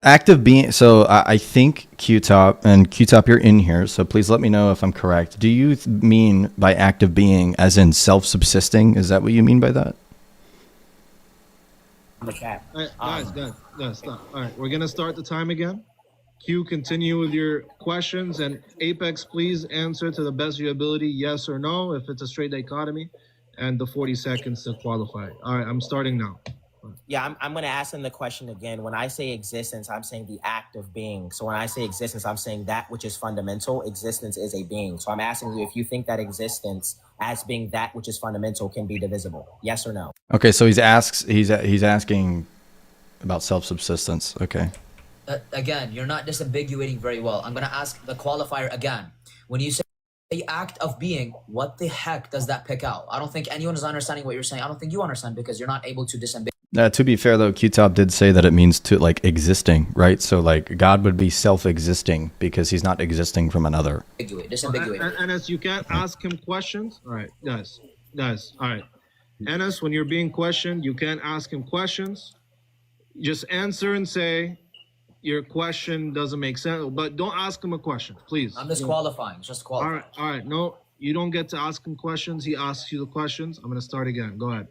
Active being. So I think Qtop, you're in here. So please let me know if I'm correct. Do you mean by active being as in self-subsisting? Is that what you mean by that? The chat. All right, guys, stop. All right, we're gonna start the time again. Q, continue with your questions, and Apex, please answer to the best of your ability, yes or no, if it's a straight dichotomy, and the 40 seconds to qualify. All right, I'm starting now. Yeah, I'm going to ask him the question again. When I say existence, I'm saying the act of being. So when I say existence, I'm saying that which is fundamental. Existence is a being. So I'm asking you if you think that existence as being that which is fundamental can be divisible. Yes or no? Okay, so he's asking about self-subsistence. Okay. Again, you're not disambiguating very well. I'm gonna ask the qualifier again. When you say the act of being, what the heck does that pick out? I don't think anyone is understanding what you're saying. I don't think you understand because you're not able to disambiguate. To be fair though, Qtop did say that it means to like existing, right? So like God would be self-existing because he's not existing from another. Disambiguate. Enes, you can't ask him questions. All right, guys. All right. Enes, when you're being questioned, you can't ask him questions. Just answer and say your question doesn't make sense, but don't ask him a question, please. I'm disqualifying. Just qualifying. All right. No, you don't get to ask him questions. He asks you the questions. I'm gonna start again. Go ahead.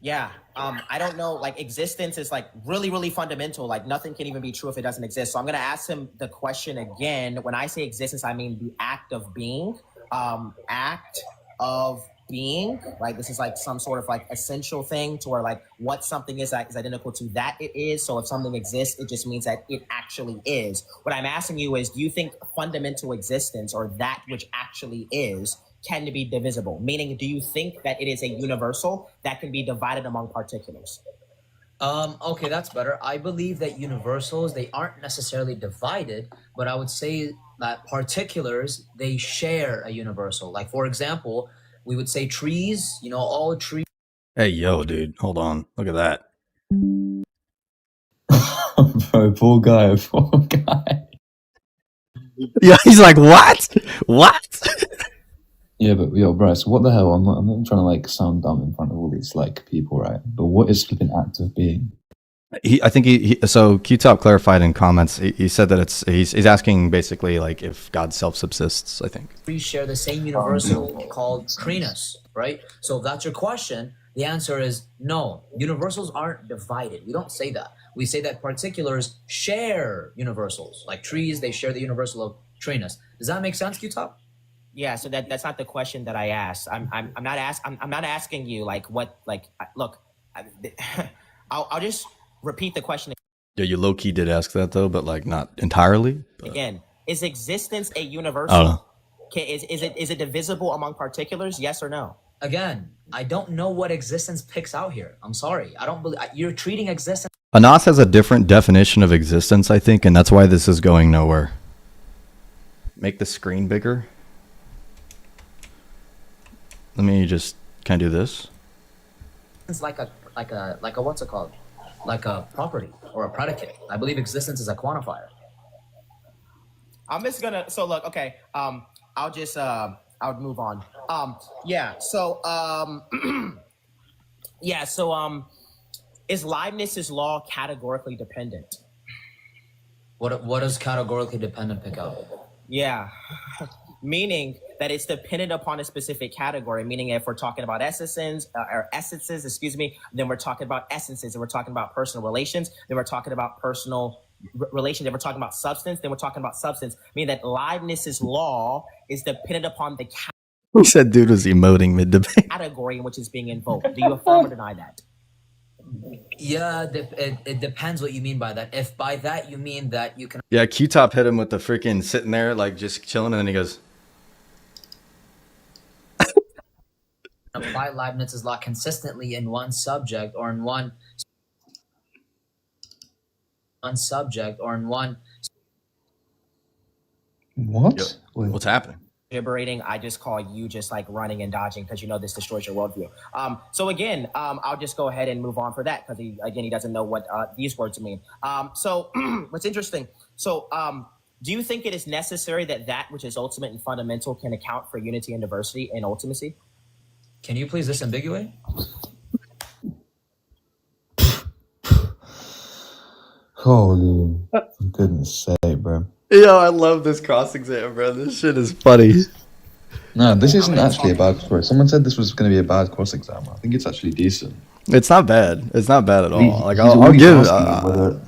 Yeah. I don't know. Like existence is like really, really fundamental. Like nothing can even be true if it doesn't exist. So I'm going to ask him the question again. When I say existence, I mean the act of being. Act of being. Right. This is like some sort of like essential thing to where like what something is identical to that it is. So if something exists, it just means that it actually is. What I'm asking you is, do you think fundamental existence or that which actually is can be divisible? Meaning, do you think that it is a universal that can be divided among particulars? Okay, that's better. I believe that universals, they aren't necessarily divided, but I would say that particulars, they share a universal. Like, for example, we would say trees, all trees. Hey, yo, dude, hold on. Look at that. Bro, poor guy. Yeah, he's like, what? Yeah, but yo, bro, so what the hell? I'm not trying to like sound dumb in front of all these like people, right? But what is flipping act of being? So Qtop clarified in comments. He said that he's asking basically like if God self-subsists. I think Trees share the same universal called treeness, right? So if that's your question, the answer is no. Universals aren't divided. We don't say that. We say that particulars share universals. Like trees, they share the universal of treeness. Does that make sense, Qtop? Yeah, so that's not the question that I asked. I'm not asking you like what look. I'll just repeat the question yeah, you low key did ask that though, but like not entirely. again. Is existence a I don't universal? know. Is it divisible among particulars? Yes or no? Again, I don't know what existence picks out here. I'm sorry. I don't believe you're treating existence. Anas has a different definition of existence, I think, and that's why this is going nowhere. Make the screen bigger. Let me just, can I do this? It's like a what's it called? Like a property or a predicate. I believe existence is a quantifier. I'm just gonna. So look, okay. I'll just. I'll move on. Yeah. So. Yeah. So. Is Leibniz's law categorically dependent? What does categorically dependent pick out? Yeah. Meaning that it's dependent upon a specific category. Meaning, if we're talking about essences, then we're talking about essences, and we're talking about personal relations. Then we're talking about personal relations. Then we're talking about substance. Then we're talking about substance. Meaning that Leibniz's law is dependent upon the Who said dude was emoting mid-debate? category in which it's being invoked. Do you affirm or deny that? Yeah, it depends what you mean by that. If by that you mean that you can. Yeah, Qtop hit him with the freaking sitting there, like just chilling, and then he goes, apply Leibniz's law consistently in one subject or in one subject or in one. What? What's happening? Deliberating, I just call you just like running and dodging because you know this destroys your worldview. So again, I'll just go ahead and move on for that because he doesn't know what these words mean. So what's interesting? So do you think it is necessary that which is ultimate and fundamental can account for unity and diversity and ultimacy? Can you please disambiguate? Holy, for goodness sake, bro. Yo, I love this cross exam, bro. This shit is funny. No, this isn't actually a bad course. Someone said this was going to be a bad course exam. I think it's actually decent. It's not bad. It's not bad at all. Like All I'll he's give. asking is whether,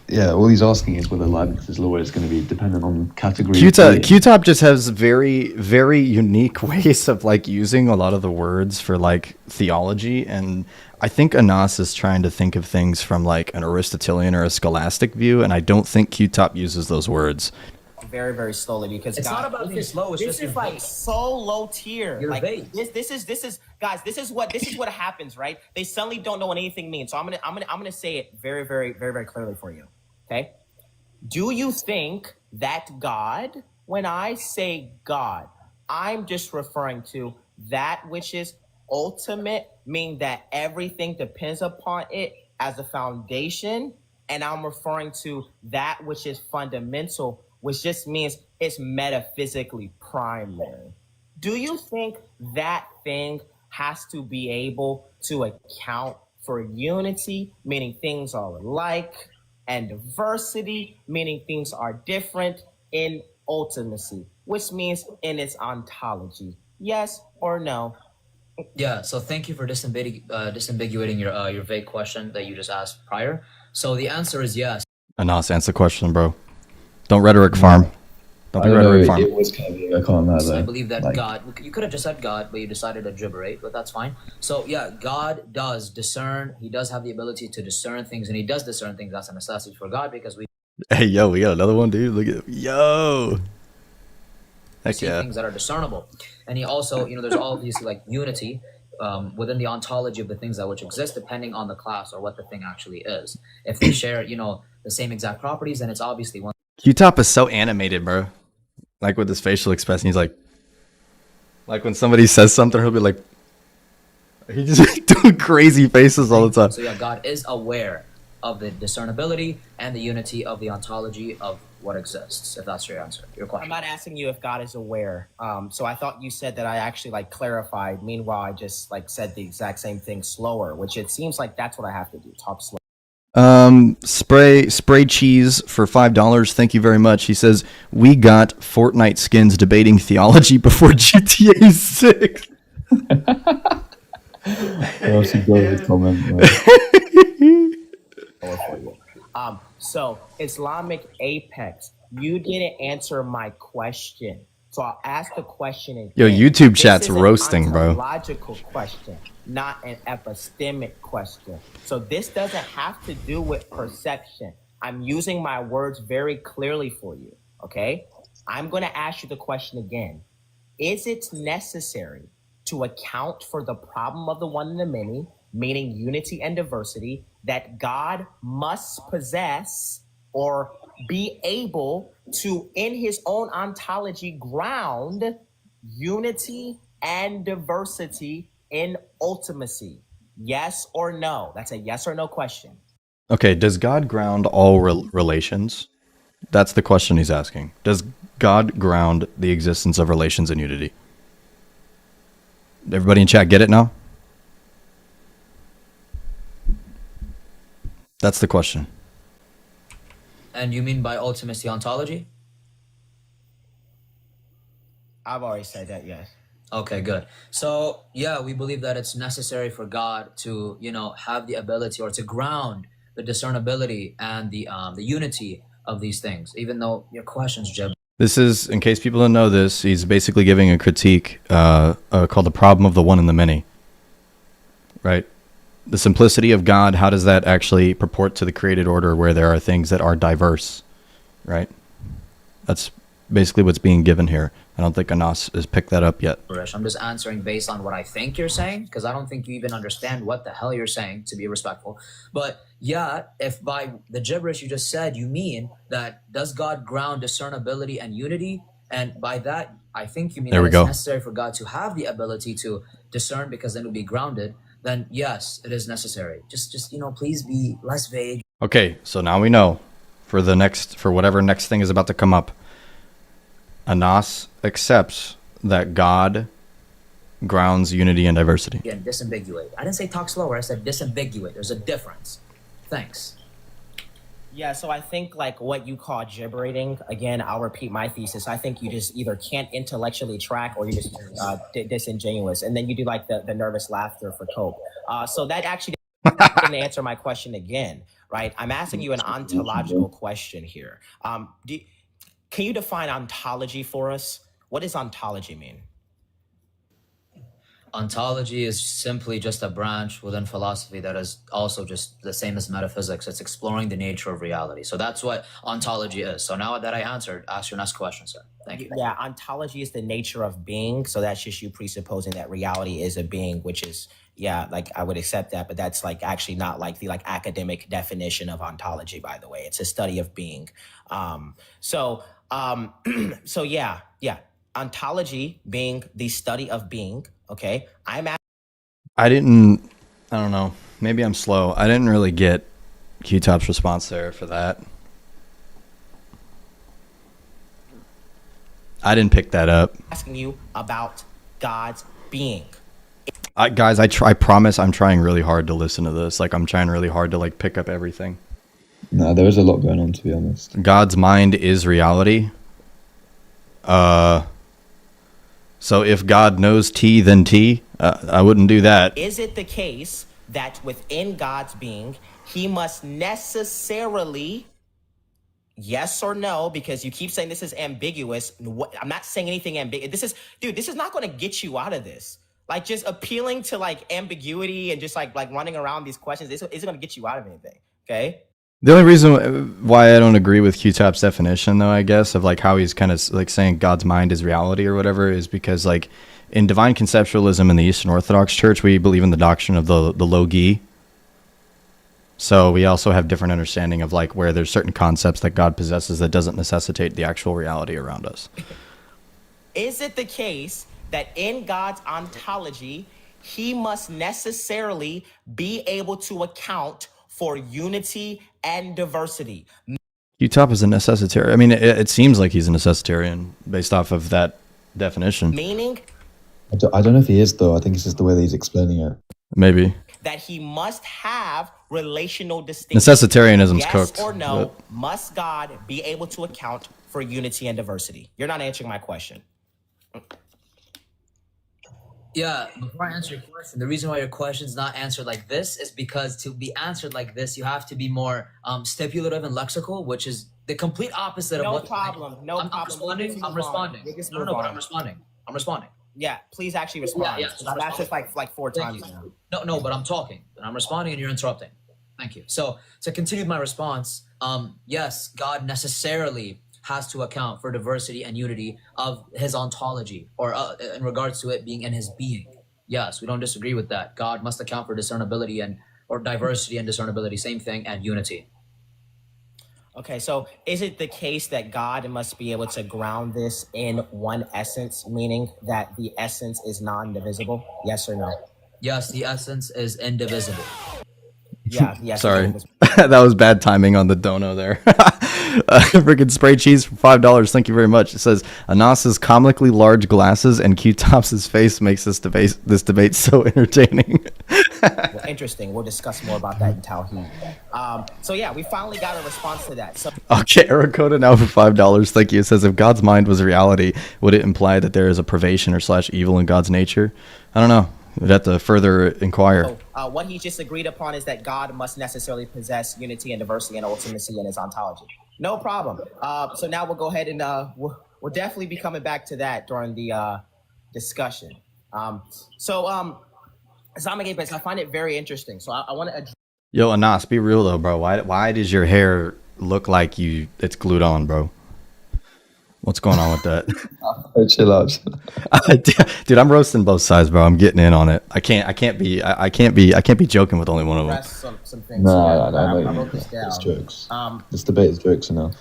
yeah, all he's asking is whether Leibniz's law is going to be dependent on category. Qtop just has very, very unique ways of like using a lot of the words for like theology, and I think Anas is trying to think of things from like an Aristotelian or a scholastic view, and I don't think Qtop uses those words. Very, very slowly because It's God, not about being slow. It's this just is your like pace. so low tier. Your Like base. this is guys. This is what happens, right? They suddenly don't know what anything means. So I'm gonna say it very, very, very, very clearly for you. Okay. Do you think that God, when I say God, I'm just referring to that which is ultimate, meaning that everything depends upon it as a foundation, and I'm referring to that which is fundamental, which just means it's metaphysically primary. Do you think that thing has to be able to account for unity, meaning things are alike, and diversity, meaning things are different, in ultimacy, which means in its ontology? Yes or no? Yeah, so thank you for disambiguating your vague question that you just asked prior. So the answer is yes. Anas, answer the question, bro. Don't rhetoric farm. Don't I be don't know, rhetoric farm. it was kind of, I can't lie So I though. believe that Like, God, you could have just said God, but you decided to gibberish, but that's fine. So yeah, God does discern. He does have the ability to discern things, and he does discern things. That's a necessity for God because we Hey, yo, we got another one, dude. Look at yo. Heck see yeah. things that are discernible. And he also, there's obviously like unity within the ontology of the things that which exist, depending on the class or what the thing actually is. If they share, the same exact properties, then it's obviously one. Qtop is so animated, bro. Like with his facial expression, he's like when somebody says something, he'll be like, he's just doing crazy faces all the time. So yeah, God is aware of the discernibility and the unity of the ontology of what exists. If that's your answer, your I'm question. not asking you if God is aware. So I thought you said that I actually like clarified. Meanwhile, I just like said the exact same thing slower, which it seems like that's what I have to do. Talk slow. Spray cheese for $5. Thank you very much. He says we got Fortnite skins debating theology before GTA 6. I also got a comment. So Islamic Apex, you didn't answer my question. So I'll ask the question again. Yo, YouTube This chat's is an roasting, bro. ontological question, not an epistemic question. So this doesn't have to do with perception. I'm using my words very clearly for you, okay? I'm going to ask you the question again. Is it necessary to account for the problem of the one and the many, meaning unity and diversity, that God must possess or be able to, in his own ontology, ground unity and diversity in ultimacy? Yes or no? That's a yes or no question. Okay, does God ground all relations? That's the question he's asking. Does God ground the existence of relations and unity? Everybody in chat get it now? That's the question. And you mean by ultimacy ontology? I've already said that, yes. Okay, good. So yeah, we believe that it's necessary for God to, have the ability or to ground the discernibility and the unity of these things. Even though your questions, Jeb. This is, in case people don't know this, he's basically giving a critique called the problem of the one and the many. Right? The simplicity of God, how does that actually purport to the created order where there are things that are diverse? Right? That's basically what's being given here. I don't think Anas has picked that up yet. I'm just answering based on what I think you're saying, because I don't think you even understand what the hell you're saying, to be respectful. But yeah, if by the gibberish you just said, you mean that does God ground discernibility and unity? And by that, I think you mean There that we it's go. necessary for God to have the ability to discern, because then it would be grounded. Then yes, it is necessary. Just please be less vague. Okay, so now we know for whatever next thing is about to come up. Anas accepts that God grounds unity and diversity. And disambiguate. I didn't say talk slower. I said disambiguate. There's a difference. Thanks. Yeah, so I think like what you call gibberating, again, I'll repeat my thesis. I think you just either can't intellectually track or you're just disingenuous. And then you do like the nervous laughter for Qtop. So that actually didn't answer my question again, right? I'm asking you an ontological question here. Can you define ontology for us? What does ontology mean? Ontology is simply just a branch within philosophy that is also just the same as metaphysics. It's exploring the nature of reality. So that's what ontology is. So now that I answered, ask your next question, sir. Thank you. Yeah, ontology is the nature of being. So that's just you presupposing that reality is a being, which is, yeah, like I would accept that, but that's like actually not like the academic definition of ontology, by the way. It's a study of being. So yeah. Ontology being the study of being. Okay, I don't know, maybe I'm slow. I didn't really get Qtop's response there for that. I didn't pick that up. asking you about God's being. Guys, I promise I'm trying really hard to listen to this. Like, I'm trying really hard to like pick up everything. No, there is a lot going on, to be honest. God's mind is reality. So if God knows T, then T, I wouldn't do that. Is it the case that within God's being, he must necessarily, yes or no, because you keep saying this is ambiguous. I'm not saying anything ambiguous. This is not going to get you out of this. Like just appealing to like ambiguity and just like running around these questions isn't going to get you out of anything. Okay. The only reason why I don't agree with Qtop's definition, though, I guess, of like how he's kind of like saying God's mind is reality or whatever, is because like in divine conceptualism in the Eastern Orthodox Church, we believe in the doctrine of the logi. So we also have different understanding of like where there's certain concepts that God possesses that doesn't necessitate the actual reality around us. Is it the case that in God's ontology, he must necessarily be able to account for unity and diversity? Qtop is a necessitarian. I mean, it seems like he's a necessitarian based off of that definition. Meaning I don't know if he is, though. I think it's just the way that he's explaining it. Maybe. that he must have relational distinction. Necessitarianism's yes cooked. or no, but- must God be able to account for unity and diversity? You're not answering my question. Yeah, before I answer your question, the reason why your question's not answered like this is because to be answered like this, you have to be more stipulative and lexical, which is the complete opposite of No what. problem. No I'm problem. responding. I'm responding. No, but I'm responding. I'm responding. Yeah, please actually respond. Yeah, I've asked this like four Thank times you. now. No, but I'm talking and I'm responding and you're interrupting. Thank you. So to continue my response, yes, God necessarily has to account for diversity and unity of his ontology, or in regards to it being in his being. Yes, we don't disagree with that. God must account for discernibility or diversity and discernibility, same thing, and unity. Okay, so is it the case that God must be able to ground this in one essence, meaning that the essence is non-divisible? Yes or no? Yes, the essence is indivisible. Yeah, yes. Sorry, that was bad timing on the dono there. Freaking spray cheese for $5. Thank you very much. It says Anas's comically large glasses and Qtop's face makes this debate so entertaining. Well, interesting. We'll discuss more about that in Tawheed. So yeah, we finally got a response to that. So Okay, Aracoda now for $5. Thank you. It says if God's mind was reality, would it imply that there is a privation or / evil in God's nature? I don't know. We'd have to further inquire. what he just agreed upon is that God must necessarily possess unity and diversity and ultimacy in his ontology. No problem. So now we'll go ahead and we'll definitely be coming back to that during the discussion. Islamicapex, I find it very interesting. So I want to. Yo, Anas, be real though, bro. Why does your hair look like it's glued on, bro? What's going on with that? Oh, chill out. Dude, I'm roasting both sides, bro. I'm getting in on it. I can't be joking with only one of them. Address some things No, here. I I know wrote this down. it's jokes. Um, This debate is jokes enough.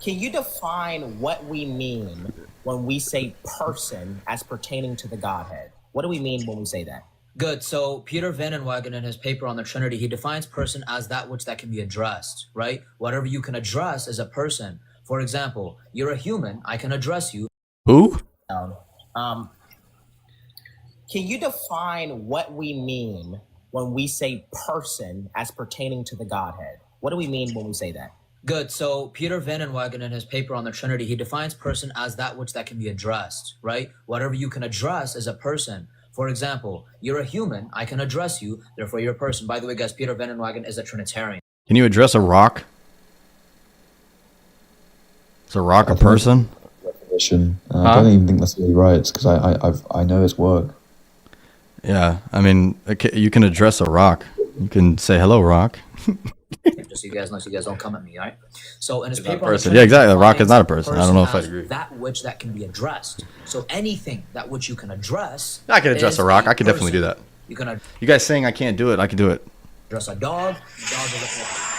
Can you define what we mean when we say person as pertaining to the Godhead? What do we mean when we say that? Good. So Peter Van Inwagen, in his paper on the Trinity, he defines person as that which that can be addressed, right? Whatever you can address is a person. For example, you're a human. I can address you. Who? Um, can you define what we mean when we say person as pertaining to the Godhead? What do we mean when we say that? Good. So Peter Van Inwagen, in his paper on the Trinity, he defines person as that which that can be addressed, right? Whatever you can address is a person. For example, you're a human. I can address you. Therefore, you're a person. By the way, guys, Peter Van Inwagen is a Trinitarian. Can you address a rock? Is a rock a person? Definition. I don't even think that's really right because I know its work. Yeah, I mean, you can address a rock. You can say hello, rock. Just so you guys know, so you guys don't come at me, all right? So in his paper, on the person. Trinity, Yeah, exactly. he A rock is not a defines person. I don't know if I as agree. That which that can be addressed. So anything that which you can address. I can address is a rock. I can definitely do person. that. You can You guys saying I can't do it? I can do it. address a dog. The dog is a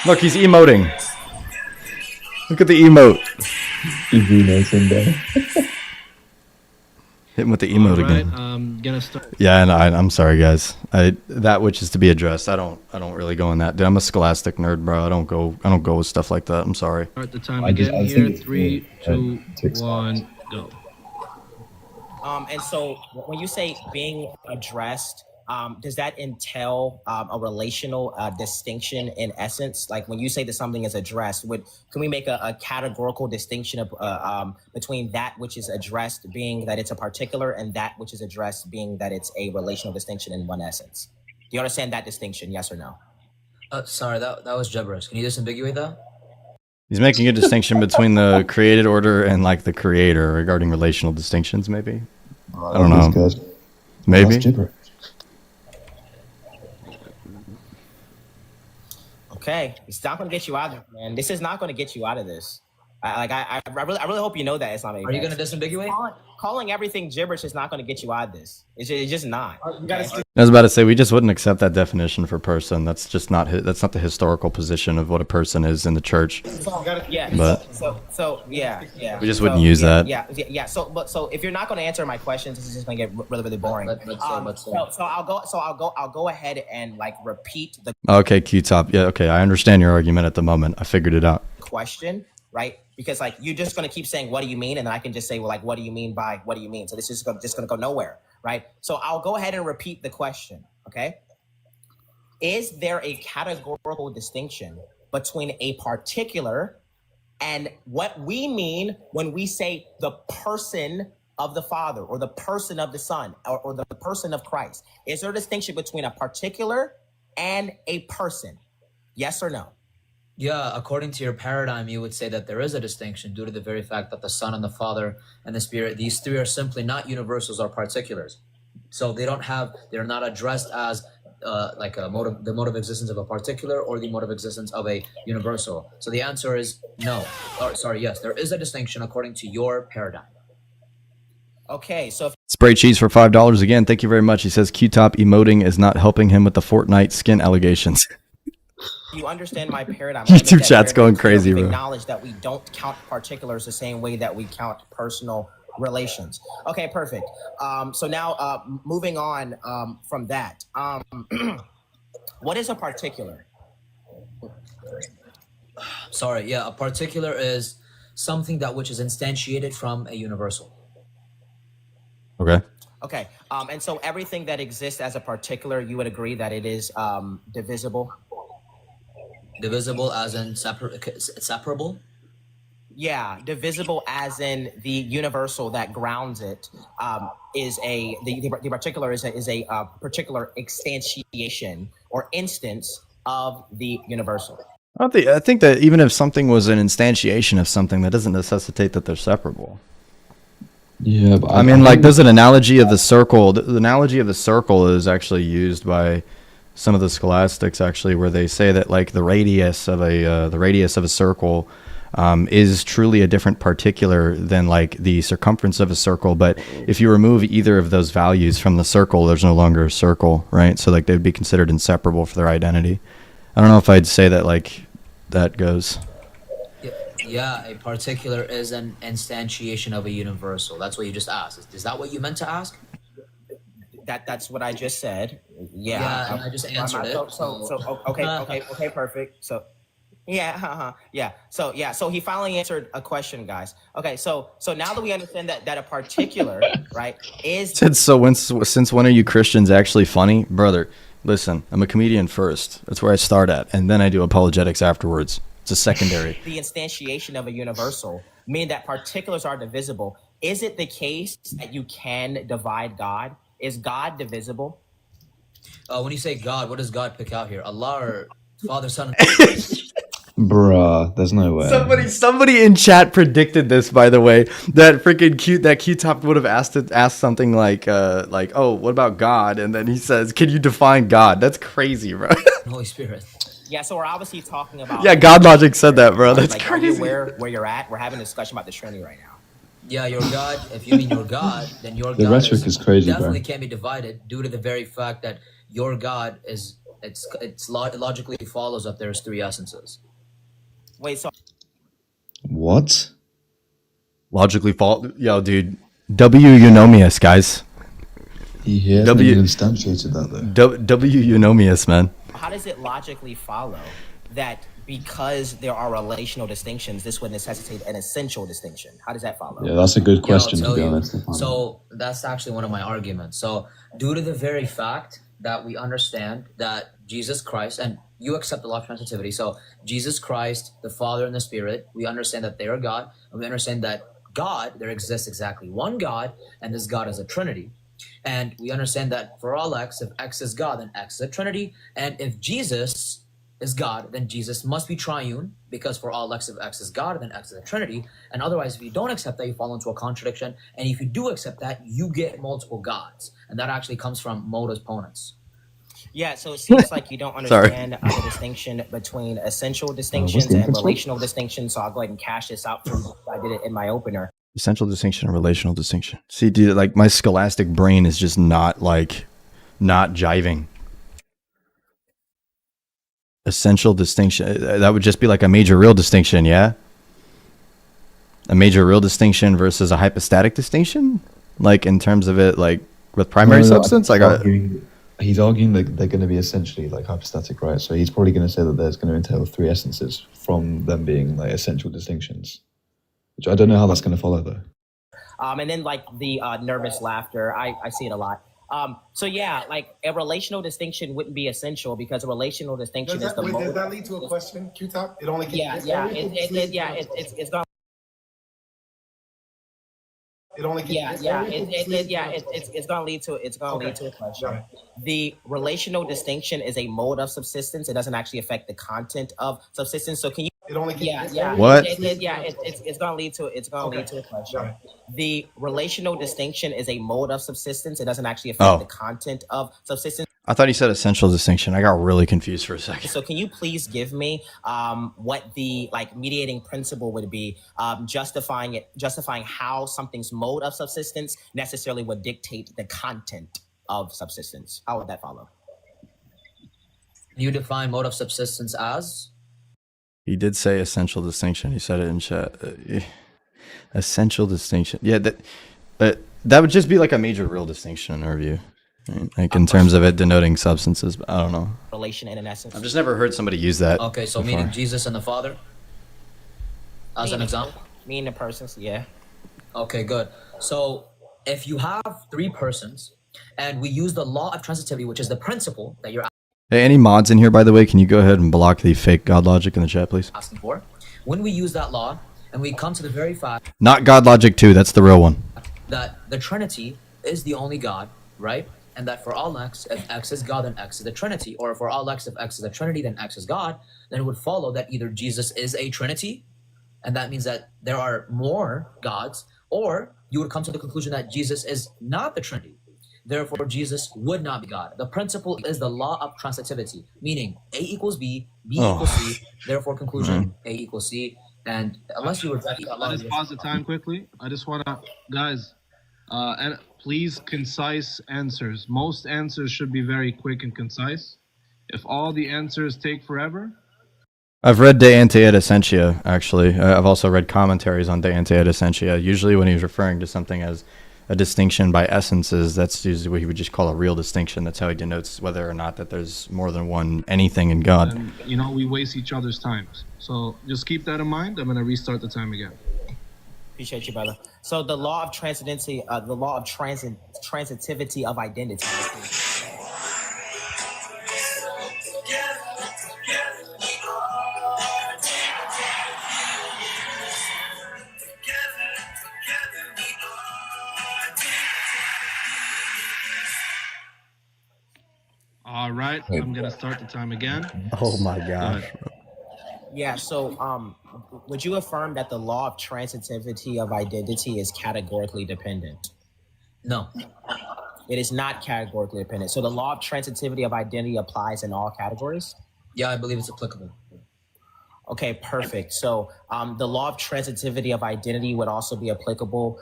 Look, he's emoting. Look at the emote. Easy notes in there. Hit him with the emote again. Gonna start. Yeah, and I'm sorry, guys. That which is to be addressed. I don't really go in that. Dude, I'm a scholastic nerd, bro. I don't go with stuff like that. I'm sorry. Start the time I again think here. it's 3, good. 2, Takes 1, go. And so when you say being addressed, does that entail a relational distinction in essence? Like when you say that something is addressed, can we make a categorical distinction of, between that which is addressed being that it's a particular and that which is addressed being that it's a relational distinction in one essence? Do you understand that distinction? Yes or no? sorry, that was gibberish. Can you disambiguate that? He's making a distinction between the created order and like the creator regarding relational distinctions, maybe. I don't know. Guys. Maybe. That's gibberish. Okay, it's not going to get you out of this, man. This is not going to get you out of this. I really hope you know that it's not. Are you going to disambiguate? Calling everything gibberish is not going to get you out of this. It's just not. Okay? I was about to say we just wouldn't accept that definition for person. That's just not that's not the historical position of what a person is in the church. Yeah. But so yeah. we just wouldn't use that. Yeah. So if you're not going to answer my questions, this is just going to get really boring. So I'll go ahead and like repeat the Okay, Qtop. Yeah, okay. I understand your argument at the moment. I figured it out. question, right? Because like you're just going to keep saying what do you mean, and then I can just say, well, like what do you mean by what do you mean? So this is just going to go nowhere, right? So I'll go ahead and repeat the question. Okay, is there a categorical distinction between a particular and what we mean when we say the person of the Father or the person of the Son or the person of Christ? Is there a distinction between a particular and a person? Yes or no? Yeah, according to your paradigm, you would say that there is a distinction due to the very fact that the Son and the Father and the Spirit, these three are simply not universals or particulars. So they're not addressed as the mode of existence of a particular or the mode of existence of a universal. So the answer is no. Yes, there is a distinction according to your paradigm. Okay, so Spray cheese for $5 again. Thank you very much. He says Qtop emoting is not helping him with the Fortnite skin allegations. you understand my paradigm. YouTube chat's going crazy, bro. Acknowledge that we don't count particulars the same way that we count personal relations. Okay, perfect. So now moving on from that, what is a particular? Sorry, yeah, a particular is something that which is instantiated from a universal. Okay. Okay, and so everything that exists as a particular, you would agree that it is divisible? Divisible as in separable? Yeah, divisible as in the universal that grounds it is the particular is a particular instantiation or instance of the universal. I think that even if something was an instantiation of something, that doesn't necessitate that they're separable. Yeah, but I mean, like, there's an analogy of the circle. The analogy of the circle is actually used by some of the scholastics actually, where they say that like the radius of a circle is truly a different particular than like the circumference of a circle. But if you remove either of those values from the circle, there's no longer a circle, right? So like they'd be considered inseparable for their identity. I don't know if I'd say that like that goes. Yeah, a particular is an instantiation of a universal. That's what you just asked. Is that what you meant to ask? That's what I just said. Yeah, Yeah, and I just answered it. Okay, perfect. So, yeah, yeah. So he finally answered a question, guys. Okay, so now that we understand that a particular, right, is Said so. Since when are you Christians actually funny, brother? Listen, I'm a comedian first. That's where I start at, and then I do apologetics afterwards. It's a secondary. the instantiation of a universal, meaning that particulars are divisible. Is it the case that you can divide God? Is God divisible? When you say God, what does God pick out here? Allah or Father, Son? Bruh, there's no way. Somebody in chat predicted this, by the way. That freaking Qtop would have asked something like, oh, what about God? And then he says, can you define God? That's crazy, bro. Holy Spirit. Yeah, so we're obviously talking about. Yeah, God Logic said that, bro. That's like, crazy. Where you're at, we're having a discussion about the Trinity right now. Yeah, your God. If you mean your God, then your The God rhetoric is crazy, definitely bro. can't be divided due to the very fact that your God is logically follows that there's three essences. Wait, so What? Logically fault. Yo, dude. W eunomius, guys. He hasn't W- even instantiated that though. W eunomius, man. how does it logically follow that because there are relational distinctions, this would necessitate an essential distinction? How does that follow? Yeah, that's a good question Yeah, to I'll be tell you. honest. So that's actually one of my arguments. So due to the very fact that we understand that Jesus Christ, and you accept the law of transitivity, so Jesus Christ, the Father and the Spirit, we understand that they are God, and we understand that God, there exists exactly one God, and this God is a Trinity. And we understand that for all x, if x is God, then x is a Trinity. And if Jesus is God, then Jesus must be triune, because for all x, if x is God, then x is a Trinity. And otherwise, if you don't accept that, you fall into a contradiction. And if you do accept that, you get multiple gods. And that actually comes from modus ponens. Yeah, so it seems like you don't understand the distinction between essential distinctions and difference? relational distinctions. So I'll go ahead and cash this out for you. I did it in my opener. Essential distinction and relational distinction. See, dude, like my scholastic brain is just not jiving. Essential distinction. That would just be like a major real distinction, yeah? A major real distinction versus a hypostatic distinction? Like in terms of it, like with primary substance? He's arguing that they're going to be essentially like hypostatic, right? So he's probably going to say that there's going to entail three essences from them being like essential distinctions. Which I don't know how that's going to follow though. And then like the nervous laughter, I see it a lot. So yeah, like a relational distinction wouldn't be essential because a relational distinction Does is the does that lead to a question, Qtop? It only it's going It only it's going to lead to a question. The relational distinction is a mode of subsistence. It doesn't actually affect the content of subsistence. So can you? It only What? It's going to lead to a question. The relational distinction is a mode of subsistence. It doesn't actually affect the content of subsistence. I thought he said essential distinction. I got really confused for a second. So can you please give me what the like mediating principle would be, justifying how something's mode of subsistence necessarily would dictate the content of subsistence? How would that follow? You define mode of subsistence as? He did say essential distinction. He said it in chat. Essential distinction. Yeah, that would just be like a major real distinction in our view. Right? Like in terms of it denoting substances, but I don't know. Relation in an essence. I've just never heard somebody use that. Okay, so before. meaning Jesus and the Father? As an example? Meaning the persons, yeah. Okay, good. So if you have three persons and we use the law of transitivity, which is the principle that you're Hey, any mods in here, by the way? Can you go ahead and block the fake God logic in the chat, please? asking for, when we use that law and we come to the very fact Not God logic 2. That's the real one. that the Trinity is the only God, right? And that for all x, if x is God, then x is the Trinity. Or for all x, if x is the Trinity, then x is God. Then it would follow that either Jesus is a Trinity, and that means that there are more gods, or you would come to the conclusion that Jesus is not the Trinity. Therefore, Jesus would not be God. The principle is the law of transitivity, meaning A equals B, B equals C. Therefore, conclusion A equals C. And unless you reject that law, Let us pause the time quickly. I just want to, guys, and please concise answers. Most answers should be very quick and concise. If all the answers take forever, I've read De Ante et Essentia, actually. I've also read commentaries on De Ante et Essentia. Usually when he's referring to something as a distinction by essences, that's usually what he would just call a real distinction. That's how he denotes whether or not that there's more than one anything in God. and we waste each other's times. So just keep that in mind. I'm going to restart the time again. Appreciate you, brother. So the law of transitivity, the law of transitivity of identity. All right, I'm going to start the time again. Oh my Go gosh. ahead. Yeah. So, would you affirm that the law of transitivity of identity is categorically dependent? No. It is not categorically dependent. So the law of transitivity of identity applies in all categories? Yeah, I believe it's applicable. Okay, perfect. So the law of transitivity of identity would also be applicable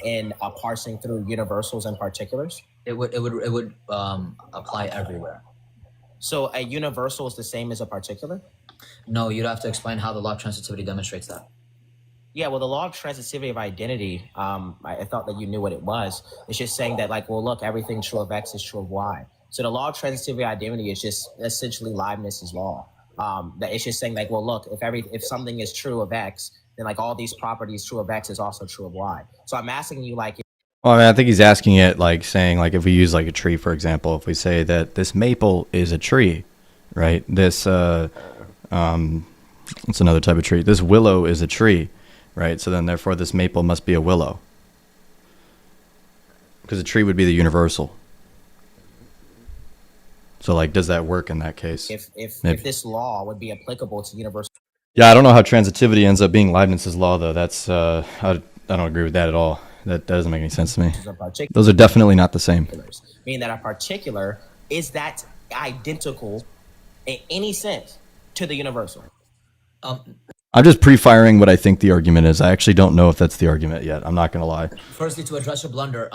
in parsing through universals and particulars? It would apply everywhere. So a universal is the same as a particular? No, you'd have to explain how the law of transitivity demonstrates that. Yeah, well, the law of transitivity of identity, I thought that you knew what it was. It's just saying that, like, well, look, everything true of X is true of Y. So the law of transitivity of identity is just essentially Leibniz's law. That it's just saying, like, well, look, if something is true of X, then like all these properties true of X is also true of Y. So I'm asking you, like, Well, I mean, I think he's asking it like saying, like, if we use like a tree, for example, if we say that this maple is a tree, right? This, what's another type of tree? This willow is a tree, right? So then therefore this maple must be a willow. Because a tree would be the universal. So like, does that work in that case? if Maybe. this law would be applicable to universal Yeah, I don't know how transitivity ends up being Leibniz's law, though. That's I don't agree with that at all. That doesn't make any sense to me. particulars, Those are definitely not the same. meaning that a particular is that identical in any sense to the universal. I'm just pre-firing what I think the argument is. I actually don't know if that's the argument yet. I'm not going to lie. Firstly, to address your blunder,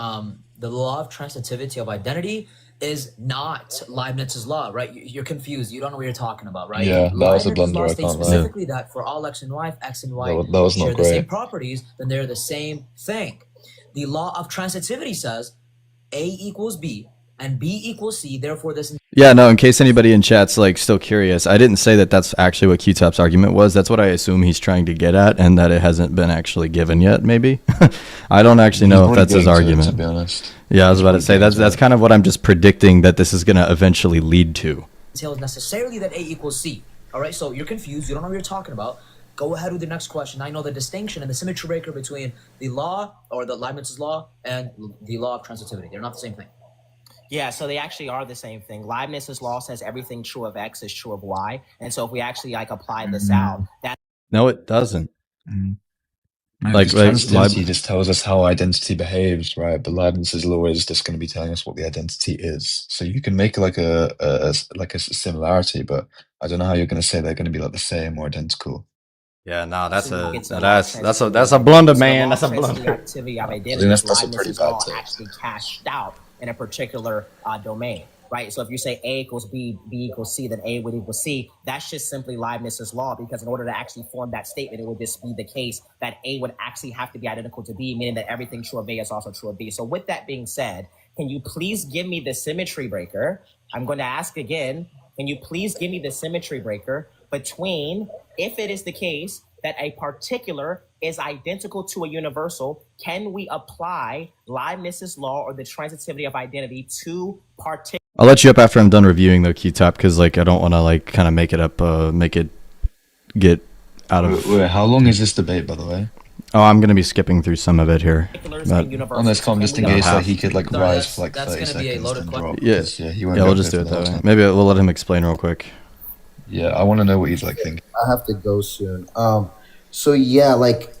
the law of transitivity of identity is not Leibniz's law, right? You're confused. You don't know what you're talking about, right? Yeah, that was a Leibniz's blunder, law I states can't lie. specifically that for all X and Y, if X and Y That was not share the same great. properties, then they're the same thing. The law of transitivity says A equals B and B equals C. Therefore, this. Yeah, no, in case anybody in chat's like still curious, I didn't say that that's actually what Qtop's argument was. That's what I assume he's trying to get at, and that it hasn't been actually given yet, maybe. I don't actually know if that's his argument. To be honest. Yeah, I was about to say, that's kind of what I'm just predicting that this is going to eventually lead to. Entails necessarily that A equals C. All right, so you're confused. You don't know what you're talking about. Go ahead with the next question. Now you know the distinction and the symmetry breaker between the law or the Leibniz's law and the law of transitivity. They're not the same thing. Yeah, so they actually are the same thing. Leibniz's law says everything true of X is true of Y. And so if we actually like apply this out, that No, it doesn't. No, Like, because like transitivity just tells us how identity behaves, right? But Leibniz's law is just going to be telling us what the identity is. So you can make like a similarity, but I don't know how you're going to say they're going to be like the same or identical. Yeah, no, that's So a it's a that's law that's a of that's a blunder, so the man. law That's a of blunder. transitivity of I identity think is that's a pretty Leibniz's bad law take. actually cashed out in a particular domain, right? So if you say A equals B, B equals C, then A would equal C. That's just simply Leibniz's law, because in order to actually form that statement, it would just be the case that A would actually have to be identical to B, meaning that everything true of A is also true of B. So with that being said, can you please give me the symmetry breaker? I'm going to ask again, can you please give me the symmetry breaker between, if it is the case that a particular is identical to a universal, can we apply Leibniz's law or the transitivity of identity to particular? I'll let you up after I'm done reviewing though, Qtop, because like I don't want to like kind of make it up, make it get out of. Wait, how long is this debate, by the way? Oh, I'm gonna be skipping through some of it here. Particulars But- and universals. On this com, just in Can we case half. like he could like Sorry, rise for like that's 30 gonna be a seconds loaded and question. drop. Yeah. 'cause, he won't Yeah, be we'll able just to do for it the that whole way. time. Maybe we'll let him explain real quick. Yeah, I want to know what he's like thinking. I have to go soon. So yeah, like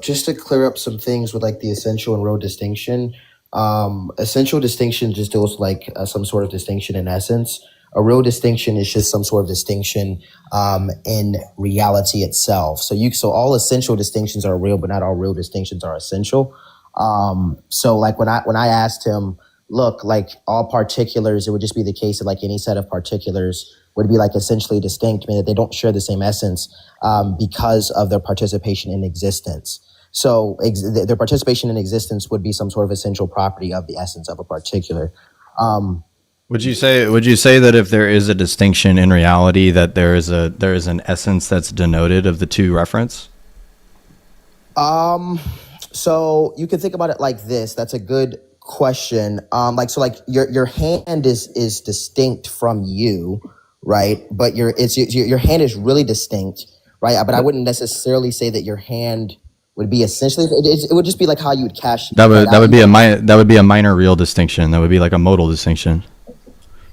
just to clear up some things with like the essential and row distinction. Essential distinction just deals like some sort of distinction in essence. A real distinction is just some sort of distinction in reality itself. So all essential distinctions are real, but not all real distinctions are essential. So like when I asked him, look, like all particulars, it would just be the case that like any set of particulars would be like essentially distinct, meaning that they don't share the same essence because of their participation in existence. So their participation in existence would be some sort of essential property of the essence of a particular. Would you say that if there is a distinction in reality, that there is an essence that's denoted of the two reference? So you can think about it like this. That's a good question. Like your hand is distinct from you, right? But your hand is really distinct, right? But I wouldn't necessarily say that your hand would be essentially. It would just be like how you would cash That that would be out. that would be a minor real distinction. That would be like a modal distinction.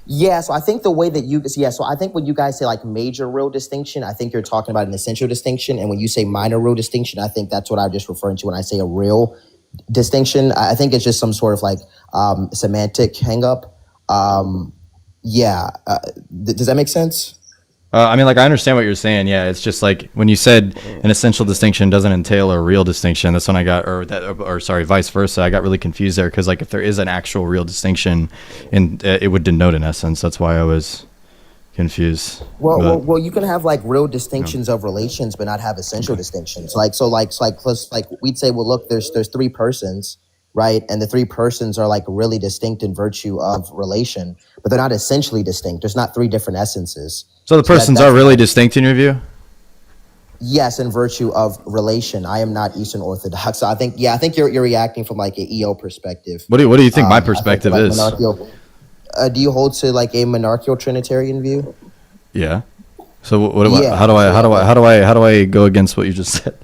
Yeah, so I think the way that so I think when you guys say like major real distinction, I think you're talking about an essential distinction. And when you say minor real distinction, I think that's what I'm just referring to when I say a real distinction. I think it's just some sort of like semantic hang up. Does that make sense? I mean, like, I understand what you're saying. Yeah, it's just like when you said an essential distinction doesn't entail a real distinction. That's when I got, or sorry, vice versa. I got really confused there because, like, if there is an actual real distinction, and it would denote an essence. That's why I was confused. Well, you can have like real distinctions of relations, but not have essential distinctions. Like we'd say, well, look, there's three persons, right? And the three persons are like really distinct in virtue of relation, but they're not essentially distinct. There's not three different essences. So the persons are really distinct in your view? Yes, in virtue of relation. I am not Eastern Orthodox. So I think you're reacting from like an EO perspective. What do you think my perspective like is? Do you hold to like a monarchical Trinitarian view? Yeah. So how do I go against what you just said?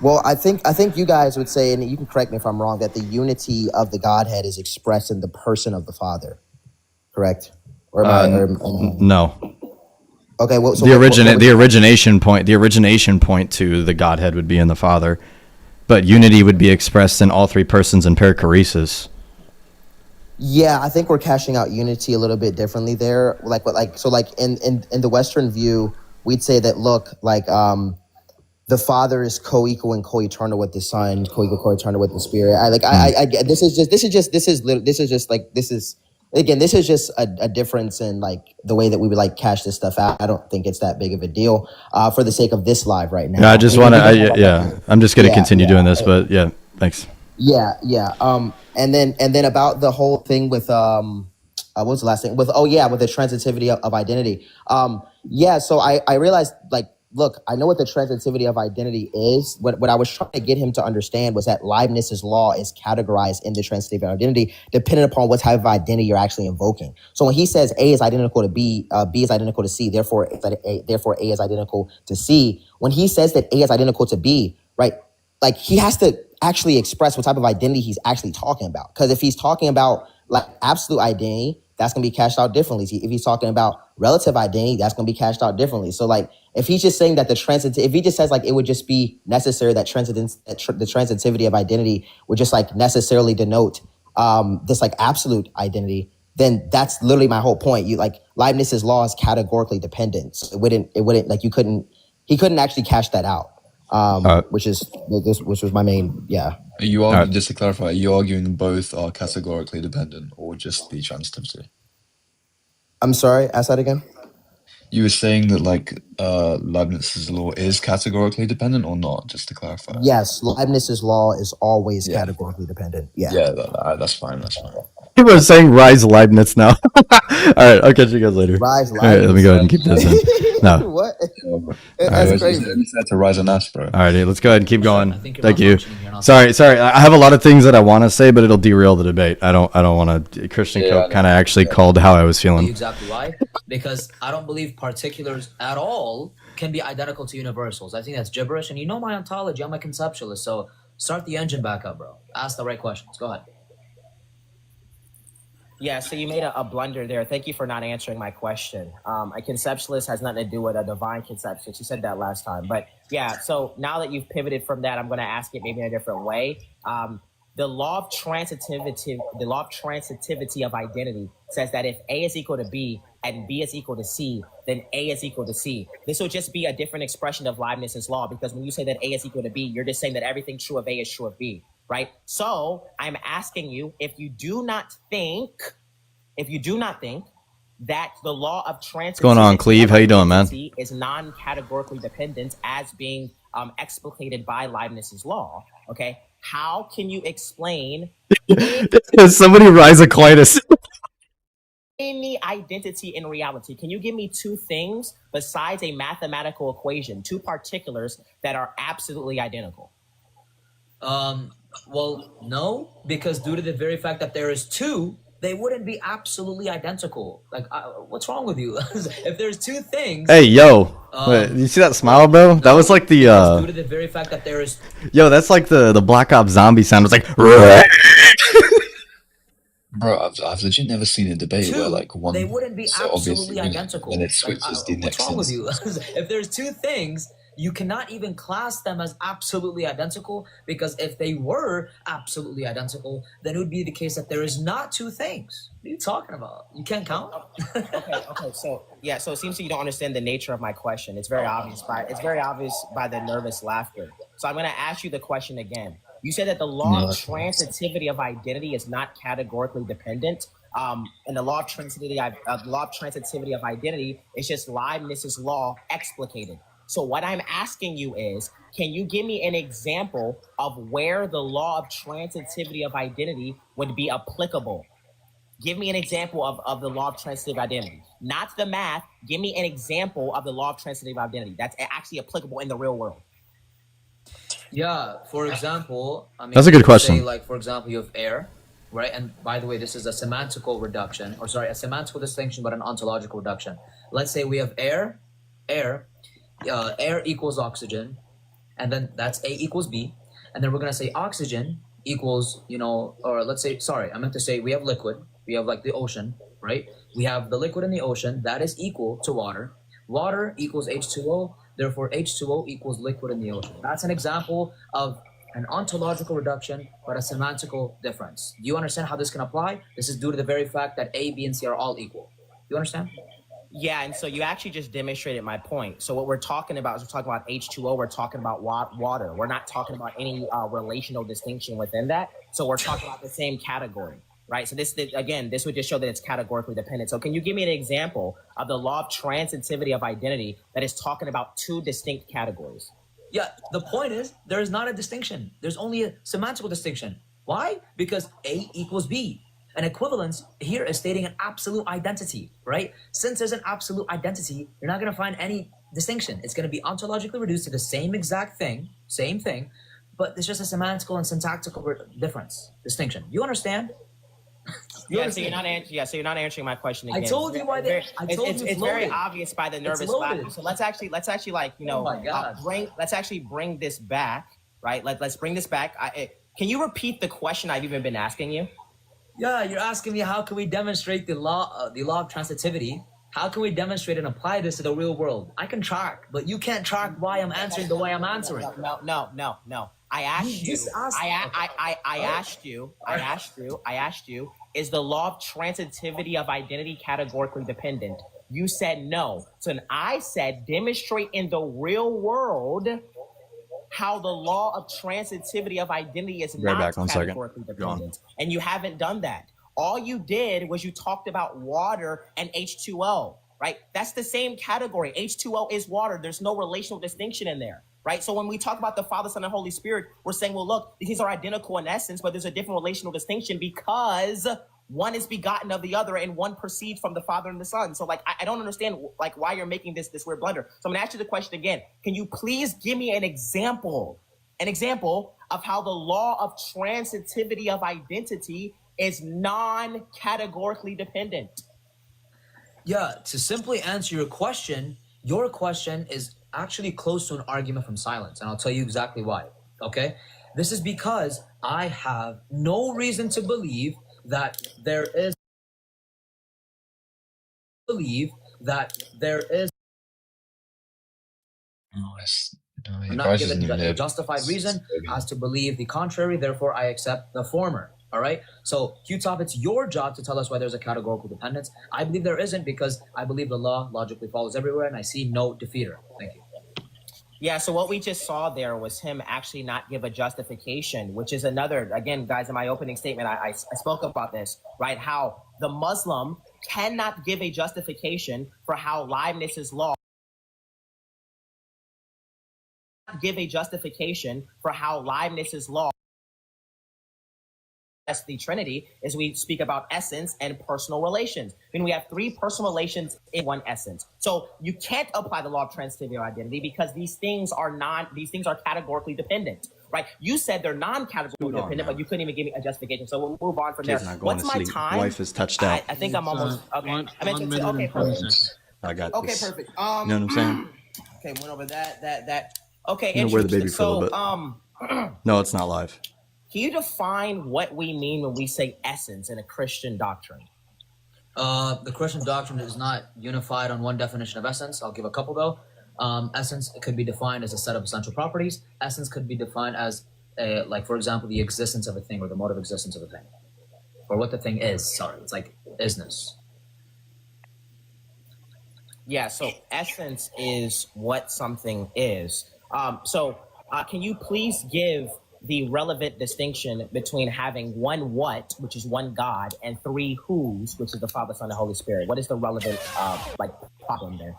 Well, I think you guys would say, and you can correct me if I'm wrong, that the unity of the Godhead is expressed in the person of the Father. Correct? Or no. Okay. Well, so the origination point to the Godhead would be in the Father, but unity would be expressed in all three persons in perichoresis. Yeah, I think we're cashing out unity a little bit differently there. In the Western view, we'd say that look, like the Father is co-equal and co-eternal with the Son, co-equal, co-eternal with the Spirit. This is just a difference in like the way that we would like cash this stuff out. I don't think it's that big of a deal for the sake of this live right now. Yeah, I just want to. I'm just going to continue doing this, but yeah, thanks. Yeah. And then about the whole thing with what was the last thing with the transitivity of identity. So I realized like, look, I know what the transitivity of identity is. What I was trying to get him to understand was that Leibniz's law is categorized in the transitivity of identity, depending upon what type of identity you're actually invoking. So when he says A is identical to B, B is identical to C, therefore A is identical to C. When he says that A is identical to B, right? Like he has to actually express what type of identity he's actually talking about. Because if he's talking about like absolute identity, that's going to be cashed out differently. If he's talking about relative identity, that's going to be cashed out differently. So like if he's just saying that if he just says like it would just be necessary that the transitivity of identity would just like necessarily denote this like absolute identity, then that's literally my whole point. You like Leibniz's law is categorically dependent. So it wouldn't like he couldn't actually cash that out. Which was my main, yeah. Are you arguing, just to clarify, are you arguing both are categorically dependent or just the transitivity? I'm sorry, ask that again. You were saying that like Leibniz's law is categorically dependent or not, just to clarify. Yes, Leibniz's law is always categorically dependent. Yeah, that's fine. People are saying rise Leibniz now. All right, I'll catch you guys later. Rise Leibniz. All right, let me go ahead and keep this in. No. What? That's crazy. That's a rise on us, bro. All right, let's go ahead and keep going. Thank you. Sorry. I have a lot of things that I want to say, but it'll derail the debate. I don't want to. Christian Cope kind of actually called how I was feeling. Exactly why? Because I don't believe particulars at all can be identical to universals. I think that's gibberish. And you know my ontology. I'm a conceptualist. So start the engine back up, bro. Ask the right questions. Go ahead. Yeah, so you made a blunder there. Thank you for not answering my question. A conceptualist has nothing to do with a divine conception. You said that last time. But yeah, so now that you've pivoted from that, I'm going to ask it maybe in a different way. The law of transitivity of identity says that if A is equal to B and B is equal to C, then A is equal to C. This will just be a different expression of Leibniz's law, because when you say that A is equal to B, you're just saying that everything true of A is true of B, right? So I'm asking you, if you do not think that the law of transitivity What's going on, Cleve? How you doing, man? is non-categorically dependent as being explicated by Leibniz's law, okay? How can you explain Somebody rise Aquinas. any identity in reality? Can you give me two things besides a mathematical equation, two particulars that are absolutely identical? Well, no, because due to the very fact that there is two, they wouldn't be absolutely identical. Like, what's wrong with you? If there's two things. Hey, yo. Wait, you see that smile, bro? That was like the due to the very fact that there is. Yo, that's like the Black Ops zombie sound. It was like. Bro, I've legit never seen a debate Two, where like one they wouldn't be so obviously absolutely wins, identical. then it switches the what's next wrong with you? instance. If there's two things, you cannot even class them as absolutely identical, because if they were absolutely identical, then it would be the case that there is not two things. What are you talking about? You can't count. Okay. So yeah. So it seems like you don't understand the nature of my question. It's very obvious by the nervous laughter. So I'm going to ask you the question again. You said that the law of transitivity of identity is not categorically dependent. And the law of transitivity of identity is just Leibniz's law explicated. So what I'm asking you is, can you give me an example of where the law of transitivity of identity would be applicable? Give me an example of the law of transitive identity. Not the math. Give me an example of the law of transitive identity that's actually applicable in the real world. Yeah, for example, I mean, That's a good question. Say, like, for example, you have air, right? And by the way, this is a semantical reduction, a semantical distinction, but an ontological reduction. Let's say we have air equals oxygen, and then that's A equals B, and then we're gonna say oxygen equals, or let's say, I meant to say we have liquid, we have like the ocean, right? We have the liquid in the ocean that is equal to water. Water equals H2O, therefore H2O equals liquid in the ocean. That's an example of an ontological reduction, but a semantical difference. Do you understand how this can apply? This is due to the very fact that A, B, and C are all equal. Do you understand? Yeah, and so you actually just demonstrated my point. So what we're talking about is we're talking about H2O, we're talking about water. We're not talking about any relational distinction within that. So we're talking about the same category, right? So this would just show that it's categorically dependent. So can you give me an example of the law of transitivity of identity that is talking about two distinct categories? Yeah, the point is there is not a distinction. There's only a semantical distinction. Why? Because A equals B. An equivalence here is stating an absolute identity, right? Since there's an absolute identity, you're not going to find any distinction. It's going to be ontologically reduced to the same exact thing, same thing, but there's just a semantical and syntactical distinction. You understand? So you're not answering my question again. I told you why it's very obvious by the nervous laughter. So let's actually bring this back, right? Let's bring this back. Can you repeat the question I've even been asking you? Yeah, you're asking me how can we demonstrate the law of transitivity? How can we demonstrate and apply this to the real world? I can track, but you can't track why I'm answering the way I'm answering. No. I asked you, is the law of transitivity of identity categorically dependent? You said no. So then I said, demonstrate in the real world how the law of transitivity of identity is not categorically dependent. And you haven't done that. All you did was you talked about water and H2O, right? That's the same category. H2O is water. There's no relational distinction in there, right? So when we talk about the Father, Son, and Holy Spirit, we're saying, well, look, these are identical in essence, but there's a different relational distinction because one is begotten of the other and one proceeds from the Father and the Son. So I don't understand why you're making this weird blunder. So I'm gonna ask you the question again. Can you please give me an example of how the law of transitivity of identity is non-categorically dependent? Yeah, to simply answer your question is actually close to an argument from silence, and I'll tell you exactly why, okay? This is because I have no reason to believe that there is I'm not given a justified reason, has to believe the contrary, therefore I accept the former. All right. So Qtop, it's your job to tell us why there's a categorical dependence. I believe there isn't because I believe the law logically follows everywhere, and I see no defeater. Thank you. Yeah, so what we just saw there was him actually not give a justification, which is another, again, guys, in my opening statement, I spoke about this, right? How the Muslim cannot give a justification for how Leibniz's law the Trinity is we speak about essence and personal relations. I mean, we have three personal relations in one essence. So you can't apply the law of transitivity or identity because these things are categorically dependent, right? You said they're non-categorically dependent, but you couldn't even give me a justification. So we'll move on from there. What's my time? Wife is touched out. I think I'm almost okay. Okay, perfect. I got Okay, this. perfect. You know what I'm saying? Okay, went over that. Okay, I'm gonna wear the baby interesting. for a little bit. No, it's not live. Can you define what we mean when we say essence in a Christian doctrine? The Christian doctrine is not unified on one definition of essence. I'll give a couple though. Essence could be defined as a set of essential properties. Essence could be defined as, like for example, the existence of a thing or the mode of existence of a thing, or what the thing is. Sorry, it's like isness. Yeah. So essence is what something is. Can you please give the relevant distinction between having one what, which is one God, and three whos, which is the Father, Son, and Holy Spirit? What is the relevant problem there?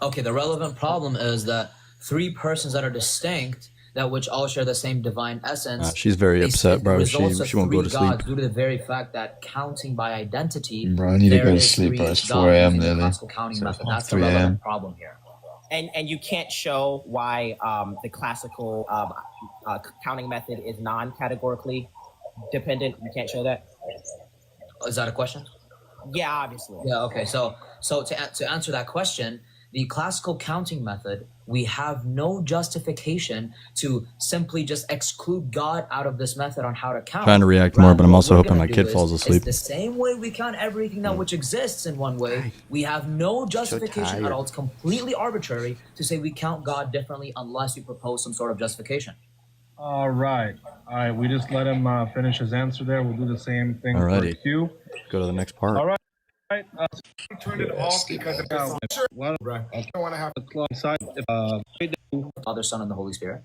Okay, the relevant problem is that three persons that are distinct, that which all share the same divine essence. She's very upset, bro. She won't go to sleep. Due to the very fact that counting by identity, Bro, I need to go to sleep, bro. It's 4 a.m. nearly. That's the relevant problem here. And you can't show why the classical counting method is non-categorically dependent. You can't show that. Is that a question? Yeah, obviously. Yeah. Okay. So to answer that question, the classical counting method, we have no justification to simply just exclude God out of this method on how to count. Trying to react more, but I'm also hoping my kid falls asleep. It's the same way we count everything that which exists in one way. We have no justification at all. It's completely arbitrary to say we count God differently unless you propose some sort of justification. All right. We just let him finish his answer there. We'll do the same thing Alrighty. for Q. Go to the next part. All right. So turn it off because I don't want to have a side. Father, Son, and the Holy Spirit.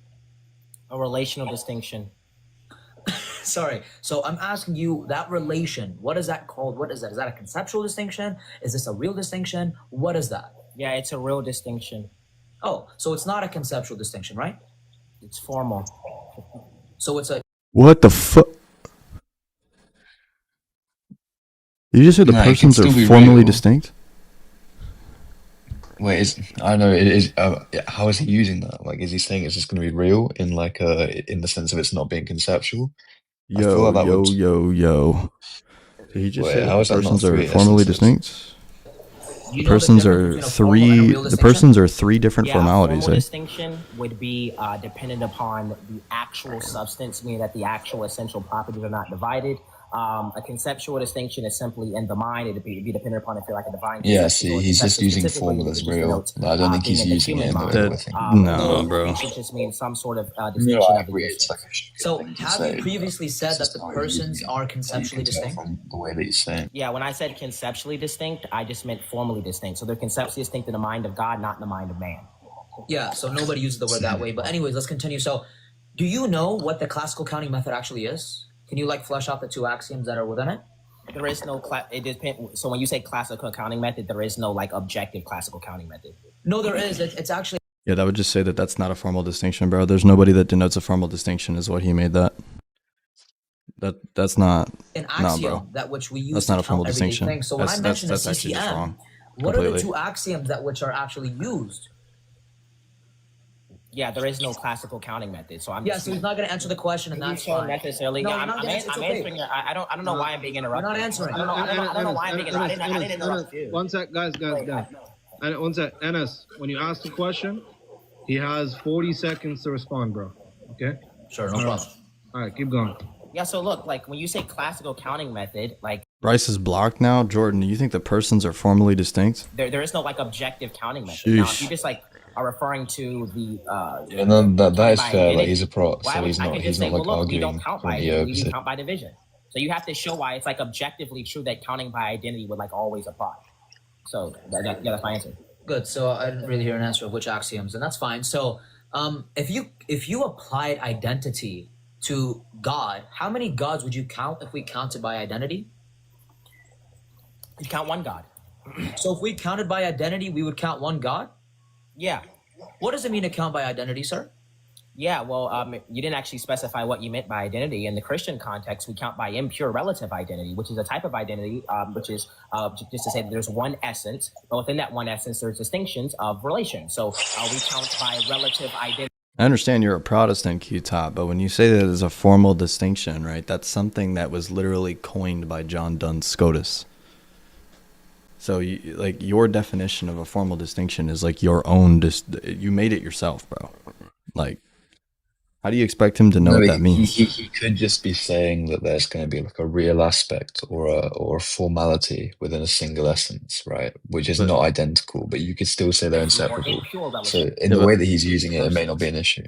A relational distinction. Sorry. So I'm asking you that relation. What is that called? What is that? Is that a conceptual distinction? Is this a real distinction? What is that? Yeah, it's a real distinction. Oh, so it's not a conceptual distinction, right? It's formal. So it's a. What the fuck? You just said the persons are formally distinct? Wait, I don't know. How is he using that? Like, is he saying it's just going to be real in in the sense of it's not being conceptual? Yo. Did he just say how the is that not persons are three formally essences? distinct? You The know persons difference are between a formal and a real the distinction? persons are three different formalities. Formal Eh? distinction would be dependent upon the actual substance, meaning that the actual essential properties are not divided. A conceptual distinction is simply in the mind. It'd be dependent upon if you're like a divine. Yeah, see, he's just using formal as real. I don't think he's using it in the way we're thinking. No, bro. It should just mean some sort of distinction of agree. existence. It's like a stupid So thing to have say, you previously but said it's that just the how he's persons using are it. conceptually So you can tell distinct? from the way that he's saying. Yeah, when I said conceptually distinct, I just meant formally distinct. So they're conceptually distinct in the mind of God, not in the mind of man. Yeah, so nobody uses the word that way. But anyways, let's continue. So do you know what the classical counting method actually is? Can you flesh out the two axioms that are within it? There is no it depends. So when you say classical counting method, there is no objective classical counting method. No, there is. It's actually. Yeah, that would just say that that's not a formal distinction, bro. There's nobody that denotes a formal distinction is what he made that. That's not. An axiom bro. that which we use That's to not a count formal everyday distinction. things. So when I That's mentioned a actually just CCM, wrong. what are the Completely. two axioms that which are actually used? Yeah, there is no classical counting method. So I'm Yeah, so he's not going to answer the question, and you that's don't fine. necessarily. No, Yeah, you're I'm not gonna answer. It's okay. answering. I don't know why I'm being interrupted. You're not answering. I don't know why I'm being interrupted. I didn't interrupt you. One sec, guys. And one sec, Enes, when you ask the question, he has 40 seconds to respond, bro. Okay? Sure, no problem. All right, keep going. Yeah, so look, when you say classical counting method, Bryce is blocked now. Jordan, do you think the persons are formally distinct? there is no objective counting method. Now, if you just are referring to the Yeah, no, that counting is by fair. Like identity, he's a pro, well, so I could he's just say, not well, like look, we don't arguing count from by the identity, we opposite. count by division. So you have to show why it's like objectively true that counting by identity would like always apply. So yeah, that's my answer. Good. So I didn't really hear an answer of which axioms, and that's fine. So if you applied identity to God, how many gods would you count if we counted by identity? You count one God. So if we counted by identity, we would count one God? Yeah. What does it mean to count by identity, sir? Yeah, well, you didn't actually specify what you meant by identity. In the Christian context, we count by impure relative identity, which is a type of identity, which is just to say that there's one essence, but within that one essence, there's distinctions of relation. So we count by relative identity. I understand you're a Protestant, Qtop, but when you say that as a formal distinction, right, that's something that was literally coined by John Duns Scotus. So, like, your definition of a formal distinction is like your own. You made it yourself, bro. Like, how do you expect him to know what that means? He could just be saying that there's going to be like a real aspect or a formality within a single essence, right? Which is not identical, but you could still say they're inseparable. So in the way that he's using it, it may not be an issue.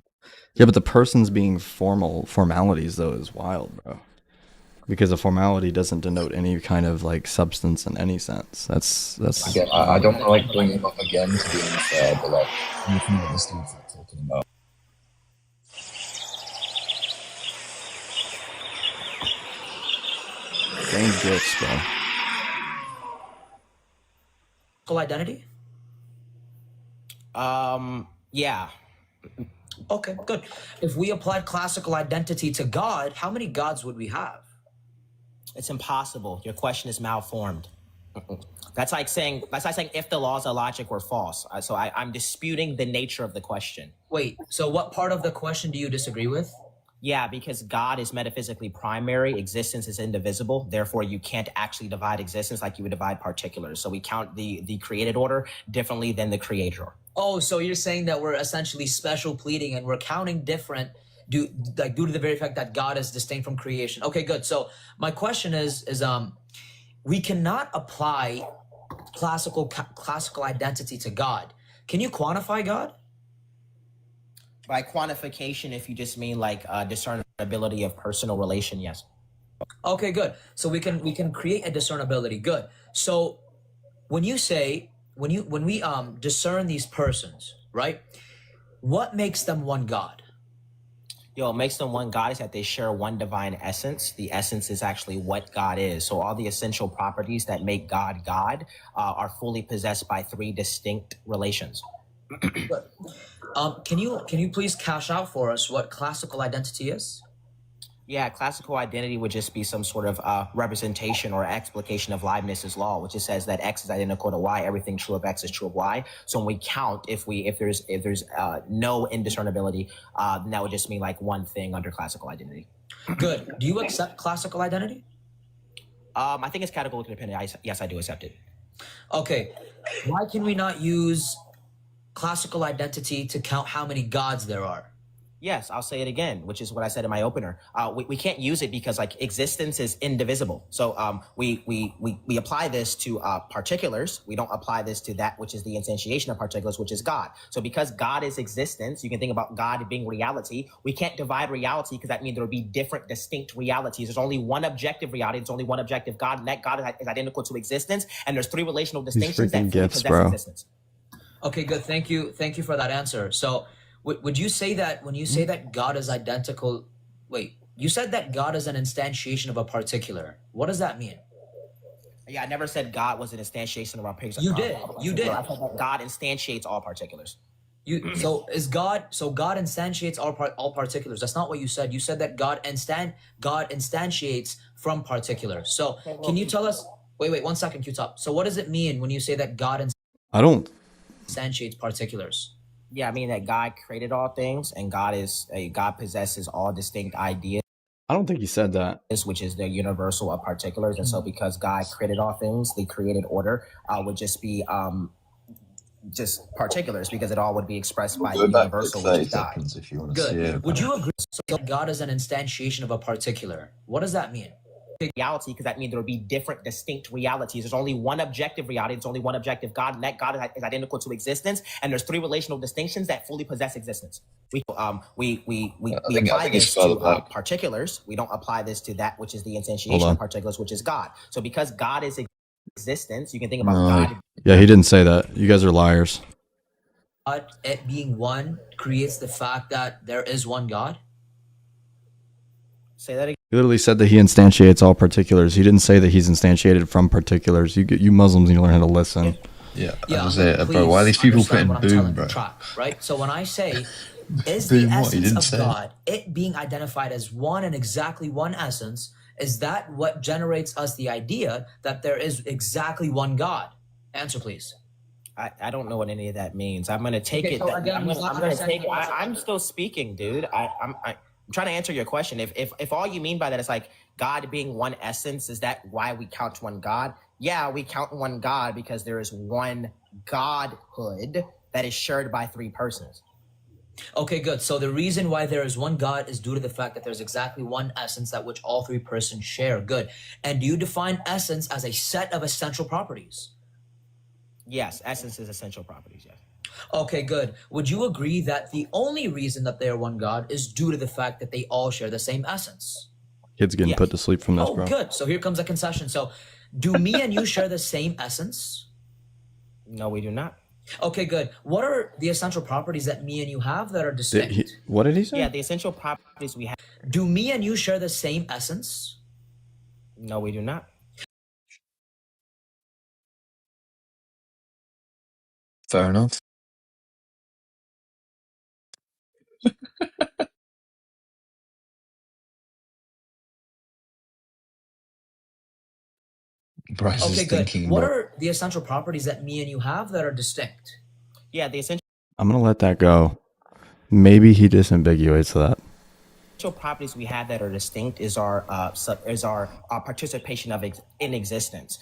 Yeah, but the persons being formalities though is wild, bro. Because a formality doesn't denote any kind of like substance in any sense. That's. Again, I don't want to like bring him up again to be unfair, but like you can understand what I'm talking about. Dang gifts, bro. Identity? Yeah. Okay, good. If we applied classical identity to God, how many gods would we have? It's impossible. Your question is malformed. That's like saying if the laws of logic were false. So I'm disputing the nature of the question. Wait, so what part of the question do you disagree with? Yeah, because God is metaphysically primary, existence is indivisible, therefore you can't actually divide existence like you would divide particulars. So we count the created order differently than the creator. Oh, so you're saying that we're essentially special pleading and we're counting different due to the very fact that God is distinct from creation. Okay, good. So my question is we cannot apply classical identity to God. Can you quantify God? By quantification, if you just mean like discernibility of personal relation, yes. Okay, good. So we can create a discernibility. Good. So when you say when we discern these persons, right? What makes them one God? What makes them one God is that they share one divine essence. The essence is actually what God is. So all the essential properties that make God God are fully possessed by three distinct relations. Good. Can you please cash out for us what classical identity is? Yeah, classical identity would just be some sort of representation or explication of Leibniz's law, which just says that X is identical to Y. Everything true of X is true of Y. So when we count, if there's no indiscernibility, then that would just mean like one thing under classical identity. Good. Do you accept classical identity? I think it's categorically dependent. Yes, I do accept it. Okay. Why can we not use classical identity to count how many gods there are? Yes, I'll say it again, which is what I said in my opener. We can't use it because like existence is indivisible. So we apply this to particulars. We don't apply this to that which is the instantiation of particulars, which is God. So because God is existence, you can think about God being reality. We can't divide reality because that means there would be different distinct realities. There's only one objective reality. There's only one objective God, and that God is identical to existence. And there's three relational distinctions that fully possess existence. Okay, good. Thank you for that answer. So would you say that when you say that God is identical, you said that God is an instantiation of a particular. What does that mean? Yeah, I never said God was an instantiation of our particular. You did. I said that God instantiates all particulars. God instantiates all particulars. That's not what you said. You said that God instantiates from particulars. So can you tell us, wait, 1 second, Qtop. So what does it mean when you say that God instantiates particulars? Yeah, I mean that God created all things, and God possesses all distinct ideas. I don't think he said that. Which is the universal of particulars, and so because God created all things, the created order would just be just particulars, because it all would be expressed by the universal, which is God. If you want to Good. Would you agree? So God is an instantiation of a particular. What does that mean? reality, because that means there will be different distinct realities. There's only one objective reality. There's only one objective God, and that God is identical to existence. And there's three relational distinctions that fully possess existence. We apply this to particulars. We don't apply this to that which is the instantiation of particulars, which is God. So because God is existence, you can think about God. Yeah, he didn't say that. You guys are liars. God, it being one, creates the fact that there is one God? Say that again. He literally said that he instantiates all particulars. He didn't say that he's instantiated from particulars. You Muslims need to learn how to listen. Yeah, I was there, bro. Why are these people putting boom, bro? Right? So when I say, is Boom the what? He essence didn't of say. God, it being identified as one and exactly one essence, is that what generates us the idea that there is exactly one God? Answer, please. I don't know what any of that means. I'm gonna take Okay, it. so again, I'm he's not gonna take it. understanding what's I'm still speaking, dude. I'm trying to answer your question. If all you mean by that is like God being one essence, is that why we count one God? Yeah, we count one God because there is one Godhood that is shared by three persons. Okay, good. So the reason why there is one God is due to the fact that there's exactly one essence that which all three persons share. Good. And do you define essence as a set of essential properties? Yes, essence is essential properties, yes. Okay, good. Would you agree that the only reason that they are one God is due to the fact that they all share the same essence? Kid's getting put to sleep from this, Oh, bro. good. So here comes a concession. So do me and you share the same essence? No, we do not. Okay, good. What are the essential properties that me and you have that are distinct? What did he say? Yeah, the essential properties we have. Do me and you share the same essence? No, we do not. Fair enough. Bryce Okay, is good. thinking What about. are the essential properties that me and you have that are distinct? Yeah, the essential I'm gonna let that go. Maybe he disambiguates that. properties we have that are distinct is our participation in existence.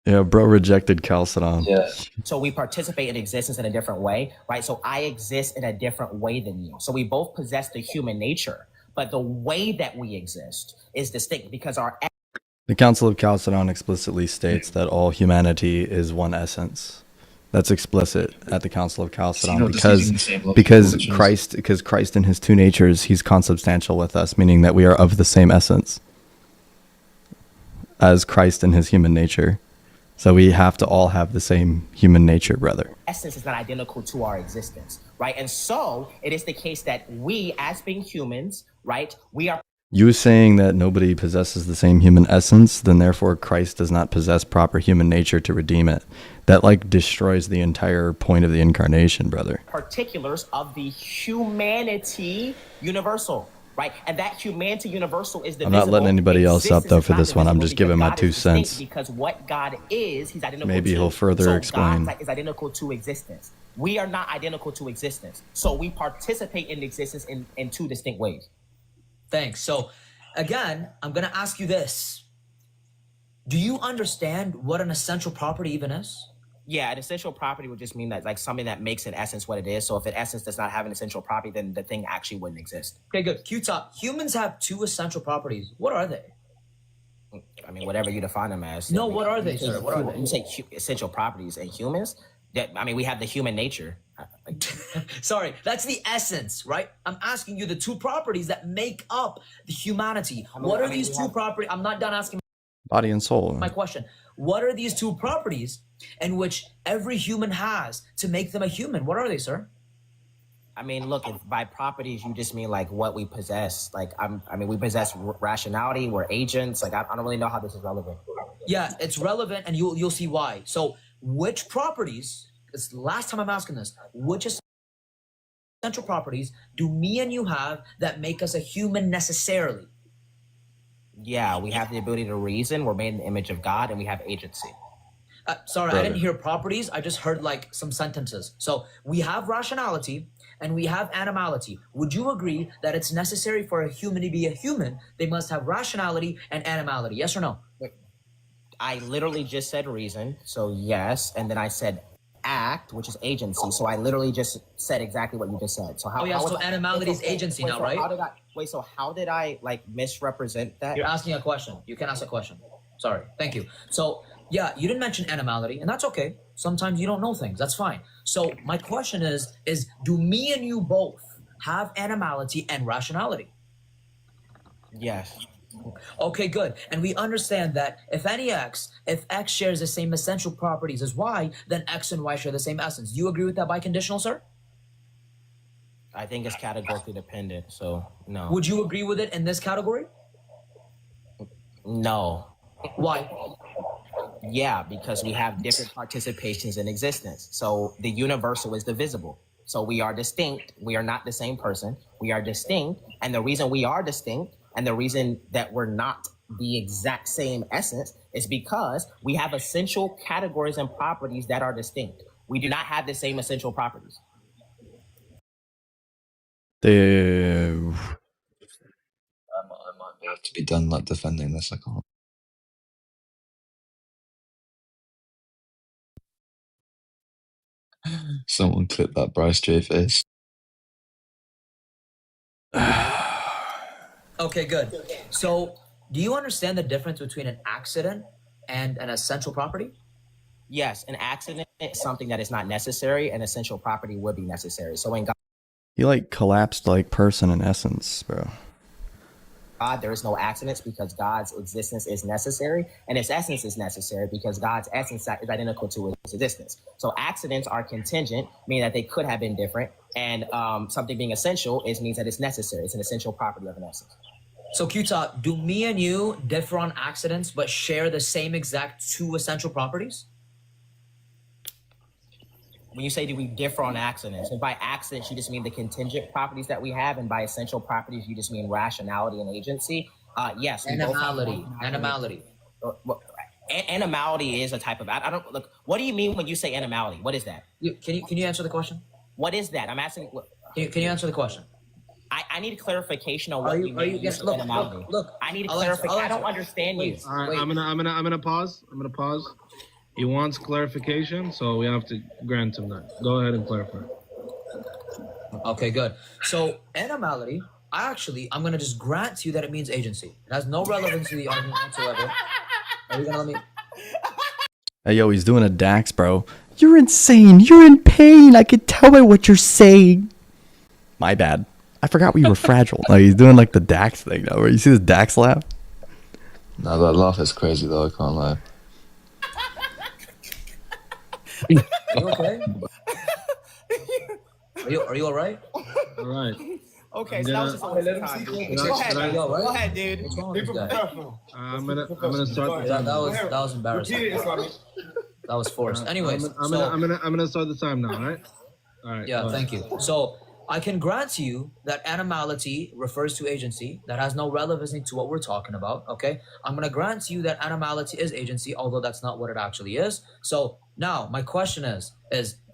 Yeah, bro rejected Chalcedon. Yeah. So we participate in existence in a different way, right? So I exist in a different way than you. So we both possess the human nature, but the way that we exist is distinct because our The Council of Chalcedon explicitly states that all humanity is one essence. That's explicit at the Council of Chalcedon because Christ in his two natures, he's consubstantial with us, meaning that we are of the same essence as Christ in his human nature. So we have to all have the same human nature, brother. essence is not identical to our existence, right? And so it is the case that we, as being humans, right, we are. You saying that nobody possesses the same human essence, then therefore Christ does not possess proper human nature to redeem it. That like destroys the entire point of the incarnation, brother. Particulars of the humanity universal, right? And that humanity universal is divisible. I'm not letting anybody else up though for this one. I'm just giving my 2 cents. Because what God is, he's identical to. Maybe he'll further explain. God is identical to existence. We are not identical to existence. So we participate in existence in two distinct ways. Thanks. So, again, I'm going to ask you this. Do you understand what an essential property even is? Yeah, an essential property would just mean that like something that makes an essence what it is. So if an essence does not have an essential property, then the thing actually wouldn't exist. Okay, good. Qtop, humans have two essential properties. What are they? I mean, whatever you define them as. No, what are they, sir? What are they? You say essential properties in humans? I mean, we have the human nature. Sorry, that's the essence, right? I'm asking you the two properties that make up the humanity. What are these two properties? I'm not done asking Body and soul. my question. What are these two properties in which every human has to make them a human? What are they, sir? I mean, look, if by properties you just mean like what we possess. Like I mean, we possess rationality. We're agents. Like I don't really know how this is relevant. Yeah, it's relevant, and you'll see why. So, which properties? It's the last time I'm asking this. Which essential properties do me and you have that make us a human necessarily? Yeah, we have the ability to reason. We're made in the image of God, and we have agency. Sorry, I didn't hear properties. I just heard like some sentences. So we have rationality and we have animality. Would you agree that it's necessary for a human to be a human? They must have rationality and animality. Yes or no? I literally just said reason, so yes, and then I said act, which is agency. So I literally just said exactly what you just said. So how? Oh yeah, how so animality is agency now, right? So how did I like misrepresent that? You're asking a question. You can ask a question. Sorry. Thank you. So yeah, you didn't mention animality, and that's okay. Sometimes you don't know things. That's fine. So my question is do me and you both have animality and rationality? Yes. Okay, good. And we understand that if X shares the same essential properties as Y, then X and Y share the same essence. Do you agree with that biconditional, sir? I think it's categorically dependent. So no. Would you agree with it in this category? No. Why? Yeah, because we have different participations in existence. So the universal is divisible. So we are distinct. We are not the same person. We are distinct. And the reason we are distinct and the reason that we're not the exact same essence is because we have essential categories and properties that are distinct. We do not have the same essential properties. The I might have to be done like defending this. I can't. Someone clip that Bryce J face. Okay, good. So do you understand the difference between an accident and an essential property? Yes, an accident is something that is not necessary. An essential property would be necessary. So in he like collapsed like person in essence, bro. God, there is no accidents because God's existence is necessary, and His essence is necessary because God's essence is identical to His existence. So accidents are contingent, meaning that they could have been different, and something being essential means that it's necessary. It's an essential property of an essence. So Qtop, do me and you differ on accidents but share the same exact two essential properties? When you say do we differ on accidents, and by accidents you just mean the contingent properties that we have, and by essential properties you just mean rationality and agency. Yes. Animality. Animality is a type of. I don't look. What do you mean when you say animality? What is that? Can you answer the question? What is that? I'm asking. Can you answer the question? I need clarification on what you mean when you say animality. Look, I need clarification. I don't understand you. All right, I'm gonna pause. He wants clarification, so we have to grant him that. Go ahead and clarify. Okay, good. So animality, I'm gonna just grant to you that it means agency. It has no relevance to the argument whatsoever. Are you gonna let me? Hey, yo, he's doing a Dax, bro. You're insane. You're in pain. I could tell by what you're saying. My bad. I forgot we were fragile. Like, he's doing like the Dax thing now. Where you see this Dax laugh? No, that laugh is crazy though. I can't lie. Are you okay? Are you all right? All right. Okay, so that was just a waste of time. Go ahead, dude. What's wrong with this guy? I'm gonna start. That was embarrassing. That was forced. Anyways, I'm gonna start the time now. All right. Yeah, thank you. So I can grant to you that animality refers to agency. That has no relevancy to what we're talking about. Okay, I'm gonna grant to you that animality is agency, although that's not what it actually is. So now my question is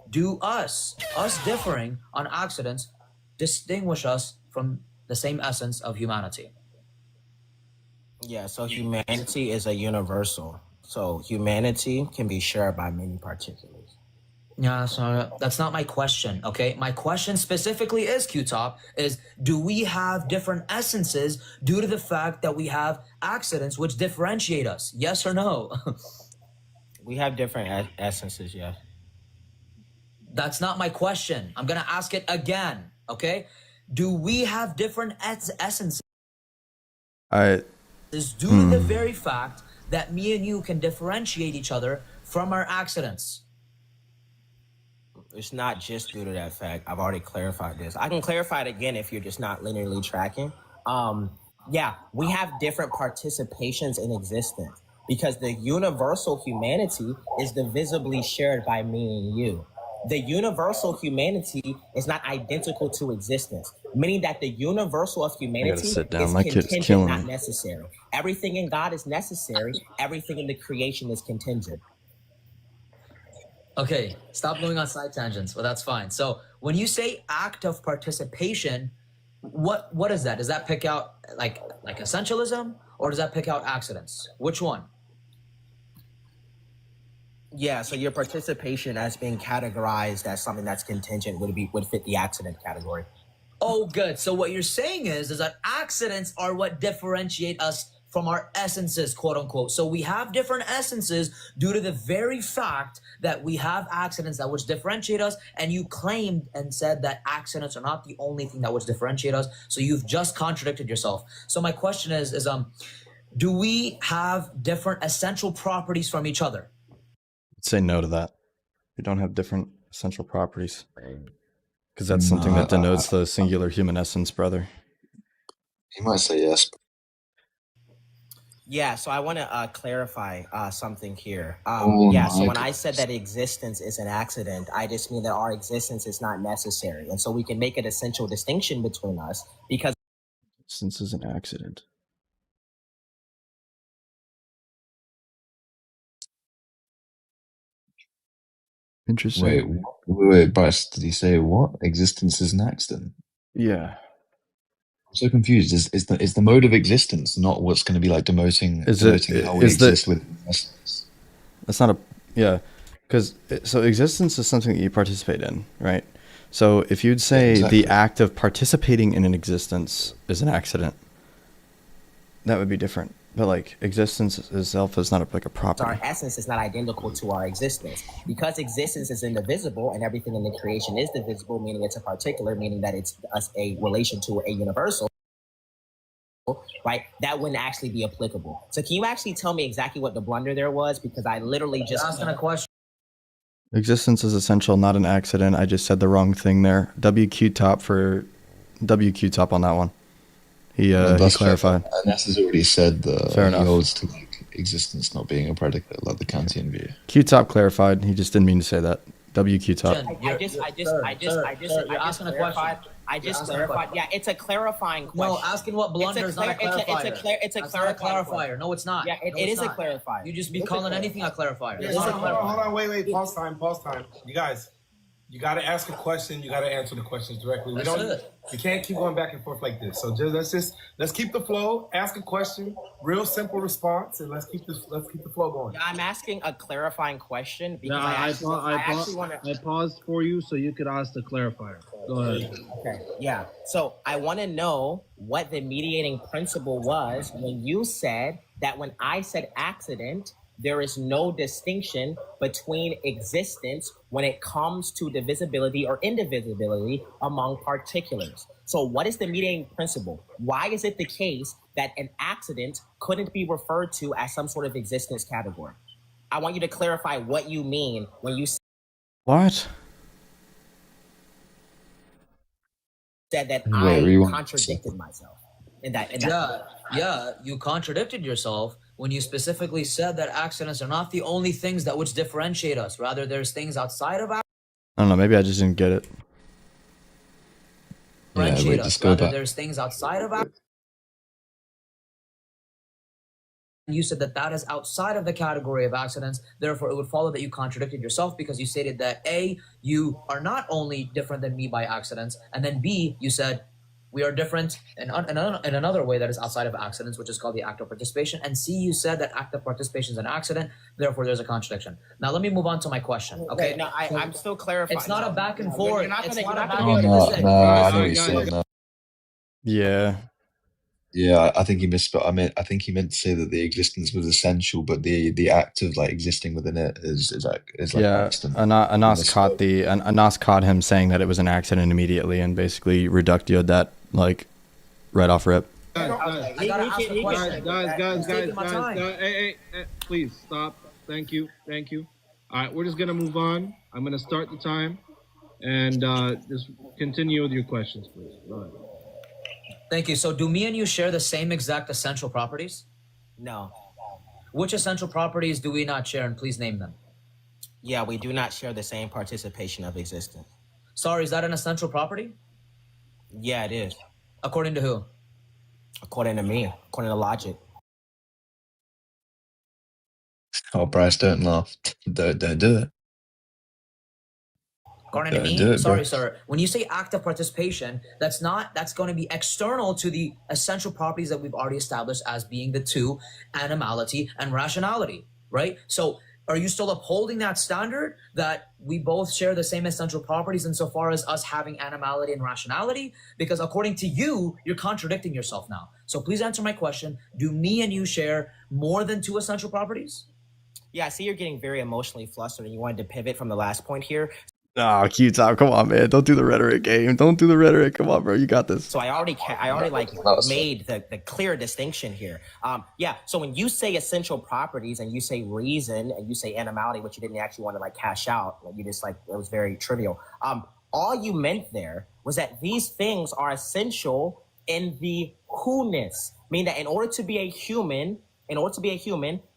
do us differing on accidents distinguish us from the same essence of humanity? Yeah, so humanity is a universal. So humanity can be shared by many particulars. Yeah, so that's not my question, okay? My question specifically is, Qtop, is do we have different essences due to the fact that we have accidents which differentiate us? Yes or no? We have different essences, yes. That's not my question. I'm going to ask it again, okay? Do we have different essences due to the very fact that me and you can differentiate each other from our accidents? It's not just due to that fact. I've already clarified this. I can clarify it again if you're just not linearly tracking. Yeah, we have different participations in existence because the universal humanity is divisibly shared by me and you. The universal humanity is not identical to existence, meaning that the universal of humanity is contingent, not necessary. Everything in God is necessary. Everything in the creation is contingent. Okay, stop going on side tangents. Well, that's fine. So when you say act of participation, what is that? Does that pick out like essentialism, or does that pick out accidents? Which one? Yeah, so your participation as being categorized as something that's contingent would fit the accident category. Oh, good. So what you're saying is that accidents are what differentiate us from our essences, quote unquote. So we have different essences due to the very fact that we have accidents that which differentiate us. And you claimed and said that accidents are not the only thing that which differentiate us. So you've just contradicted yourself. So my question is do we have different essential properties from each other? I'd say no to that. We don't have different essential properties. Because that's something that denotes the singular human essence, brother. He might say yes. Yeah, so I want to clarify something here. Oh Yeah, so my when I said goodness. that existence is an accident, I just mean that our existence is not necessary. And so we can make an essential distinction between us because Since is an accident. Interesting. Wait, Bryce, did he say what? Existence is an accident? Yeah. I'm so confused. Is the mode of existence not what's going to be like denoting how we exist with essence? That's not a, yeah. Because, so existence is something that you participate in, right? So if you'd say exactly. the act of participating in an existence is an accident, that would be different. But like existence itself is not like a property. our essence is not identical to our existence. Because existence is indivisible and everything in the creation is divisible, meaning it's a particular, meaning that it's a relation to a universal, right? That wouldn't actually be applicable. So can you actually tell me exactly what the blunder there was? Because I literally just asking a question. Existence is essential, not an accident. I just said the wrong thing there. Qtop for Qtop on that one. He clarified. And Ness has already said that Fair he enough. holds to like existence not being a predicate, like the Kantian view. Qtop clarified. He just didn't mean to say that. Qtop. I just clarified. I just clarified. Yeah, it's a clarifying question. No, asking what blunder is not a clarifier. It's a That's not a clarifier. clarifier. No, it's not. Yeah, No, it it's is a not. clarifier. You just be calling anything a clarifier. Yeah, It's not a Hold clarifier. on, wait. Pause time. You guys, you got to ask a question. You got to answer the questions directly. We can't keep going back and forth like this. So let's keep the flow. Ask a question, real simple response, and let's keep the flow going. Yeah, I'm asking a clarifying question because Yeah, I actually want to. I paused for you so you could ask the clarifier. Go ahead. Okay. Yeah. So I want to know what the mediating principle was when you said that when I said accident, there is no distinction between existence when it comes to divisibility or indivisibility among particulars. So what is the mediating principle? Why is it the case that an accident couldn't be referred to as some sort of existence category? I want you to clarify what you mean when you What? said that Wait, I rewind. contradicted myself. Yeah, you contradicted yourself when you specifically said that accidents are not the only things that which differentiate us. Rather, there's things outside of I don't know. Maybe I just didn't get it. differentiate us. just go Rather, back. there's things outside of accidents. You said that that is outside of the category of accidents. Therefore, it would follow that you contradicted yourself because you stated that A, you are not only different than me by accidents, and then B, you said we are different in another way that is outside of accidents, which is called the act of participation. And C, you said that act of participation is an accident. Therefore, there's a contradiction. Now, let me move on to my question. Okay. No, I'm still clarifying. It's not a back and forth. You're not It's gonna- not a you're back not and gonna- No, I forth. know what you're saying. No. Yeah. Yeah, I think he misspoke. I think he meant to say that the existence was essential, but the act of like existing within it is like Yeah. accident. Anas caught him saying that it was an accident immediately and basically reductioed that like right off rip. I gotta ask a question. Guys, taking my time. hey, please stop. Thank you. All right, we're just gonna move on. I'm gonna start the time, and just continue with your questions, please. Go ahead. Thank you. So do me and you share the same exact essential properties? No. Which essential properties do we not share? And please name them. Yeah, we do not share the same participation of existence. Sorry, is that an essential property? Yeah, it is. According to who? According to me, according to logic. Oh, Bryce, don't laugh. Don't do it. According to Do me? it, Sorry, bro. sir. When you say active participation, that's going to be external to the essential properties that we've already established as being the two, animality and rationality, right? So Are you still upholding that standard that we both share the same essential properties insofar as us having animality and rationality? Because according to you, you're contradicting yourself now. So please answer my question. Do me and you share more than 2 essential properties? Yeah, I see you're getting very emotionally flustered and you wanted to pivot from the last point here. Oh, Qtop, come on, man. Don't do the rhetoric game. Don't do the rhetoric. Come on, bro. You got this. So I already like made the clear distinction here. Yeah. So when you say essential properties and you say reason and you say animality, which you didn't actually want to like cash out, you just like it was very trivial. All you meant there was that these things are essential in the who-ness, meaning that in order to be a human,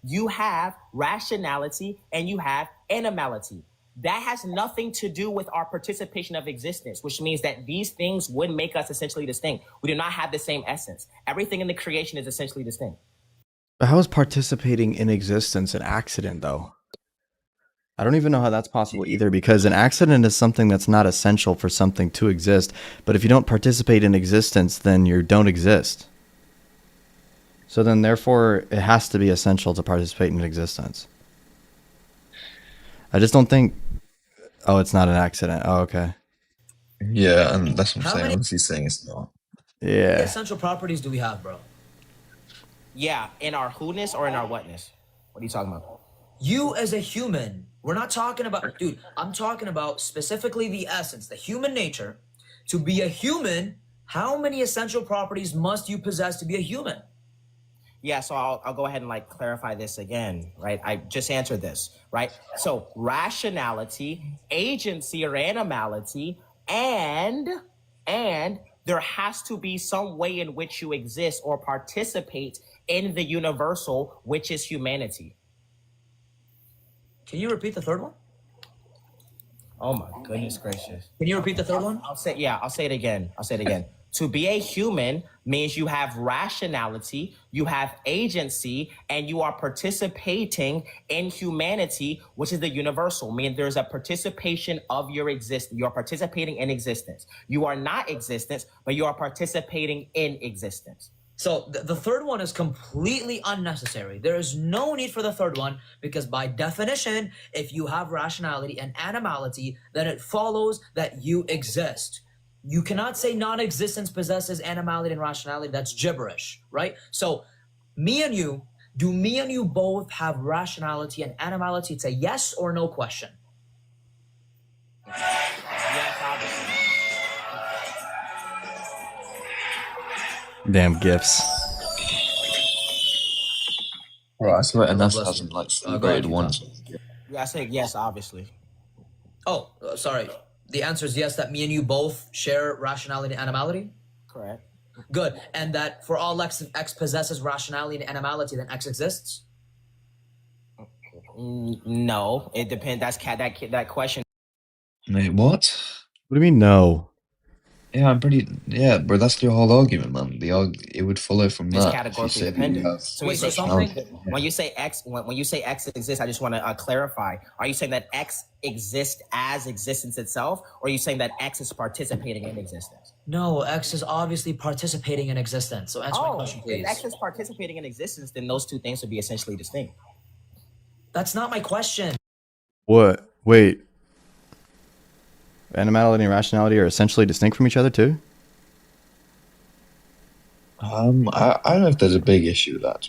you have rationality and you have animality. That has nothing to do with our participation of existence, which means that these things would make us essentially distinct. We do not have the same essence. Everything in the creation is essentially distinct. But how is participating in existence an accident, though? I don't even know how that's possible either, because an accident is something that's not essential for something to exist. But if you don't participate in existence, then you don't exist. So then, therefore, it has to be essential to participate in existence. I just don't think... Oh, it's not an accident. Oh, okay. Yeah, and that's what I'm How saying. many- Obviously saying it's not. Yeah. Essential properties do we have, bro? Yeah, in our who-ness or in our whatness? What are you talking about? You as a human, we're not talking about, dude, I'm talking about specifically the essence, the human nature. To be a human, how many essential properties must you possess to be a human? Yeah, so I'll go ahead and like clarify this again, right? I just answered this, right? So rationality, agency or animality, and there has to be some way in which you exist or participate in the universal, which is humanity. Can you repeat the third one? Oh my goodness gracious. Can you repeat the third one? I'll say it again. To be a human means you have rationality, you have agency, and you are participating in humanity, which is the universal. Meaning there's a participation of your existence. You are participating in existence. You are not existence, but you are participating in existence. So the third one is completely unnecessary. There is no need for the third one because by definition, if you have rationality and animality, then it follows that you exist. You cannot say non-existence possesses animality and rationality. That's gibberish, right? So do me and you both have rationality and animality? It's a yes or no question. Yes, obviously. Damn gifts. Right, so and that's Bless you. hasn't like Go ahead, rated Qtop. once. Yeah, I say yes, obviously. Oh, sorry. The answer is yes, that me and you both share rationality and animality? Correct. Good. And that for all X, if X possesses rationality and animality, then X exists? No, it depends. That question. Mate, what? What do you mean, no? Yeah, bro, that's your whole argument, man. It would follow from Is that. If you categorically say that you dependent. have So Wait, so something? when you say X, when you say X exists, I just want to clarify. Are you saying that X exists as existence itself, or are you saying that X is participating in existence? No, X is obviously participating in existence. So answer my question, If please. X is participating in existence, then those two things would be essentially distinct. That's not my question. What? Wait. Animality and rationality are essentially distinct from each other too? I don't know if there's a big issue with that.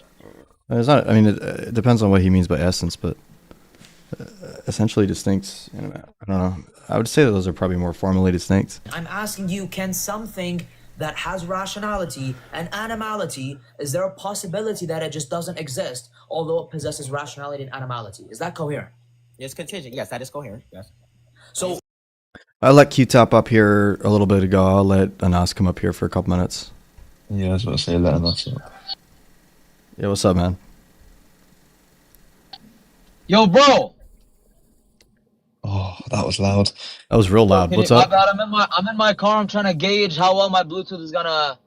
It's not. I mean, it depends on what he means by essence, but essentially distinct. I don't know. I would say that those are probably more formally distinct. I'm asking you, can something that has rationality and animality, is there a possibility that it just doesn't exist, although it possesses rationality and animality? Is that coherent? It's contingent. Yes, that is coherent. Yes. So I let Qtop up here a little bit ago. I'll let Anas come up here for a couple minutes. Yeah, I was about to say that, and that's it. Yeah, what's up, man? Yo, bro. Oh, that was loud. That was real loud. What's up? My bad. I'm in my car. I'm trying to gauge how well my Bluetooth is gonna,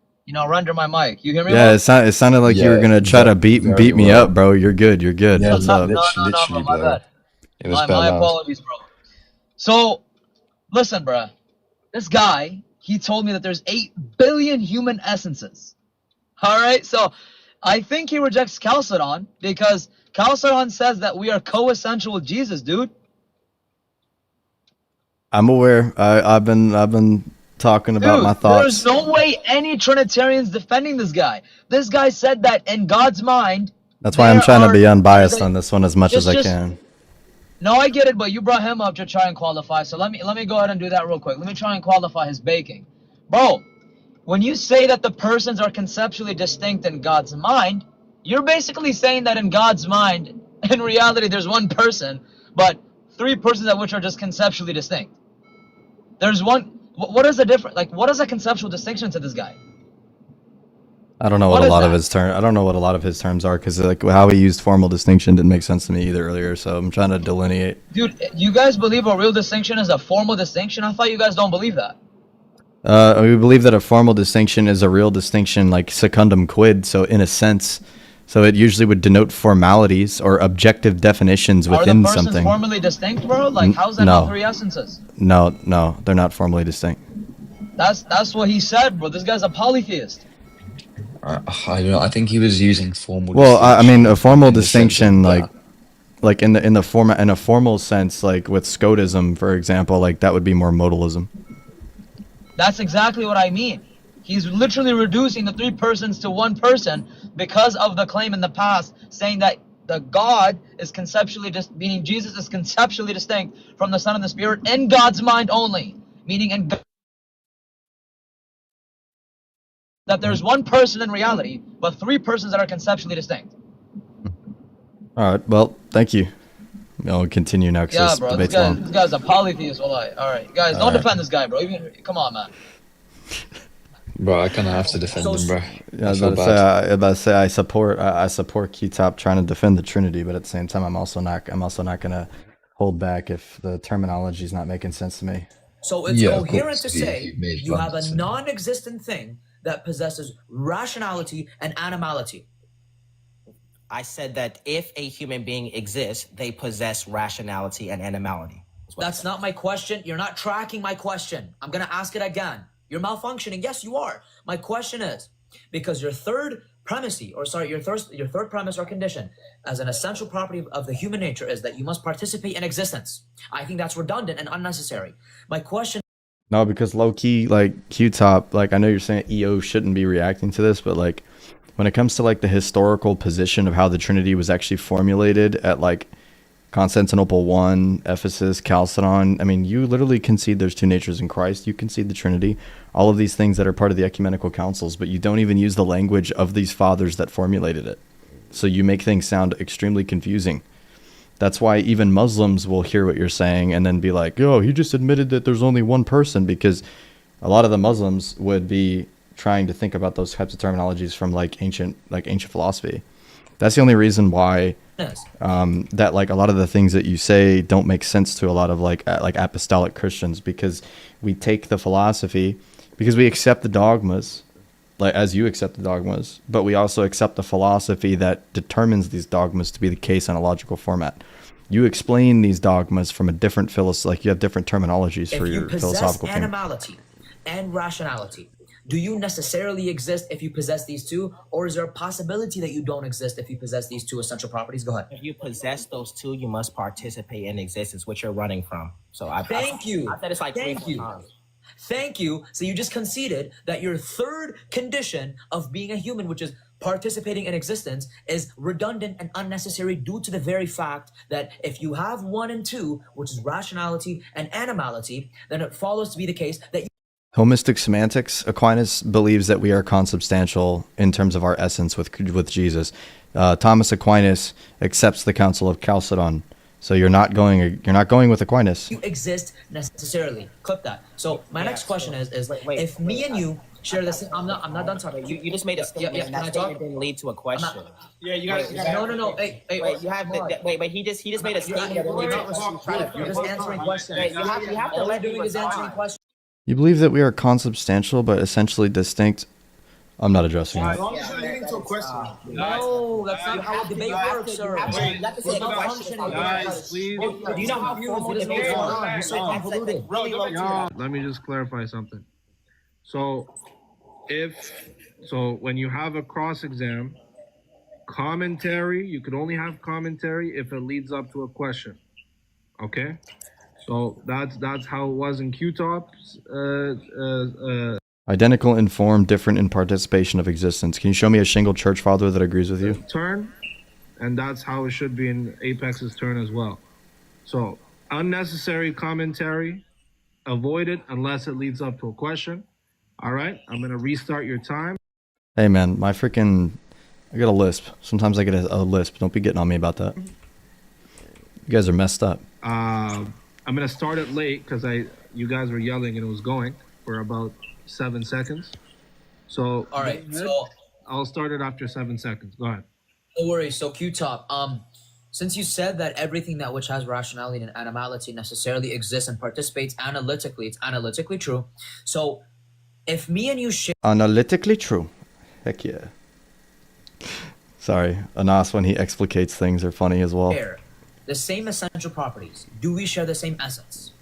render my mic. You hear me? Yeah, bro? it sounded like you were Yeah, gonna try to beat very me well. up, bro. You're good. You're good. Yeah, What's up? No, literally, bro. My bro. bad. It was My bad loud. apologies, bro. So, listen, bruh. This guy, he told me that there's 8 billion human essences. All right, so I think he rejects Chalcedon because Chalcedon says that we are co-essential with Jesus, dude. I'm aware. I've been talking about my Dude, thoughts. there's no way any Trinitarian's defending this guy. This guy said that in God's mind. That's why I'm there trying to are- be unbiased there's a- on this one as much as I just- can. No, I get it, but you brought him up to try and qualify. So let me go ahead and do that real quick. Let me try and qualify his baking. Bro, when you say that the persons are conceptually distinct in God's mind, you're basically saying that in God's mind, in reality, there's one person, but three persons of which are just conceptually distinct. There's one. What is the difference? Like, what is a conceptual distinction to this guy? I don't know What what a is lot of that? his terms. I don't know what a lot of his terms are because like how he used formal distinction didn't make sense to me either earlier. So I'm trying to delineate. Dude, you guys believe a real distinction is a formal distinction? I thought you guys don't believe that. We believe that a formal distinction is a real distinction, like secundum quid. So in a sense, so it usually would denote formalities or objective definitions Are the within persons something. formally distinct, bro? Like, how's that no. not three essences? No, they're not formally distinct. That's what he said, bro. This guy's a polytheist. I don't know. I think he was using formal. Well, I mean, a formal in the sense distinction, of like in the format in a formal sense, like with Scotism, for example, like that would be more modalism. That's exactly what I mean. He's literally reducing the three persons to one person because of the claim in the past saying that the God is conceptually meaning Jesus is conceptually distinct from the Son and the Spirit in God's mind only, meaning in that there's one person in reality, but three persons that are conceptually distinct. All right. Well, thank you. I'll continue now because Yeah, this bro. This debate's guy, long. this guy's a polytheist. Wallahi. All right, guys, don't All right. defend this guy, bro. Even, come on, man. Bro, I kind of have to defend him, bro. Yeah, I I was feel about to say I support Qtop trying to defend the Trinity, but at the same time, I'm also not gonna hold back if the terminology is not making sense to me. So it's Yeah, of coherent course, to you say made you have a sense. non-existent thing that possesses rationality and animality. I said that if a human being exists, they possess rationality and animality. what I That's said. not my question. You're not tracking my question. I'm going to ask it again. You're malfunctioning. Yes, you are. My question is, because your third premise or condition as an essential property of the human nature is that you must participate in existence. I think that's redundant and unnecessary. My question No, because low key, like Qtop, like I know you're saying EO shouldn't be reacting to this, but like when it comes to like the historical position of how the Trinity was actually formulated at like Constantinople 1, Ephesus, Chalcedon, I mean, you literally concede there's two natures in Christ. You concede the Trinity, all of these things that are part of the ecumenical councils, but you don't even use the language of these fathers that formulated it. So you make things sound extremely confusing. That's why even Muslims will hear what you're saying and then be like, oh, he just admitted that there's only one person, because a lot of the Muslims would be trying to think about those types of terminologies from like ancient philosophy. That's the only reason why that like a lot of the things that you say don't make sense to a lot of like apostolic Christians, because we take the philosophy, because we accept the dogmas, like as you accept the dogmas, but we also accept the philosophy that determines these dogmas to be the case in a logical format. You explain these dogmas from a different like you have different terminologies for your philosophical if you possess animality and rationality, do you necessarily exist if you possess these two, or is there a possibility that you don't exist if you possess these two essential properties? Go ahead. If you possess those two, you must participate in existence, which you're running from. So Thank you. I said it's like Thank 3 you. times. Thank you. So you just conceded that your third condition of being a human, which is participating in existence, is redundant and unnecessary due to the very fact that if you have 1 and 2, which is rationality and animality, then it follows to be the case that Homistic semantics, Aquinas believes that we are consubstantial in terms of our essence with Jesus. Thomas Aquinas accepts the Council of Chalcedon. So you're not going with Aquinas. you exist necessarily. Clip that. So my next question is if me and you share this, I'm not done talking. You just made a statement, and can I that talk? statement didn't lead to a question. Yeah, you got No. Hey, Wait, you have wait. He just made a statement. that didn't lead to a question. You're just answering questions. Wait, you have to All let you're me doing is answering respond. questions. You believe that we are consubstantial but essentially distinct? I'm not addressing As that. long as you're leading to a question. No, that's not how a debate works, sir. You have to say the question. Guys, please. Do you know how formal debates are? You're so convoluted. Really low to Let me just clarify something. So when you have a cross exam commentary. You could only have commentary if it leads up to a question. Okay, so that's how it was in Qtop's. Identical in form, different in participation of existence. Can you show me a shingled church father that agrees with you? Turn, and that's how it should be in Apex's turn as well. So unnecessary commentary, avoid it unless it leads up to a question. All right, I'm gonna restart your time. Hey man, I got a lisp. Sometimes I get a lisp. Don't be getting on me about that. You guys are messed up. I'm gonna start it late because you guys were yelling and it was going for about 7 seconds. So All right, so I'll start it after 7 seconds. Go ahead. no worries. So Qtop, since you said that everything that which has rationality and animality necessarily exists and participates analytically, it's analytically true. So if me and you share Analytically true. Heck yeah. Sorry, Anas, when he explicates things, are funny as well. the same essential properties, do we share the same essence?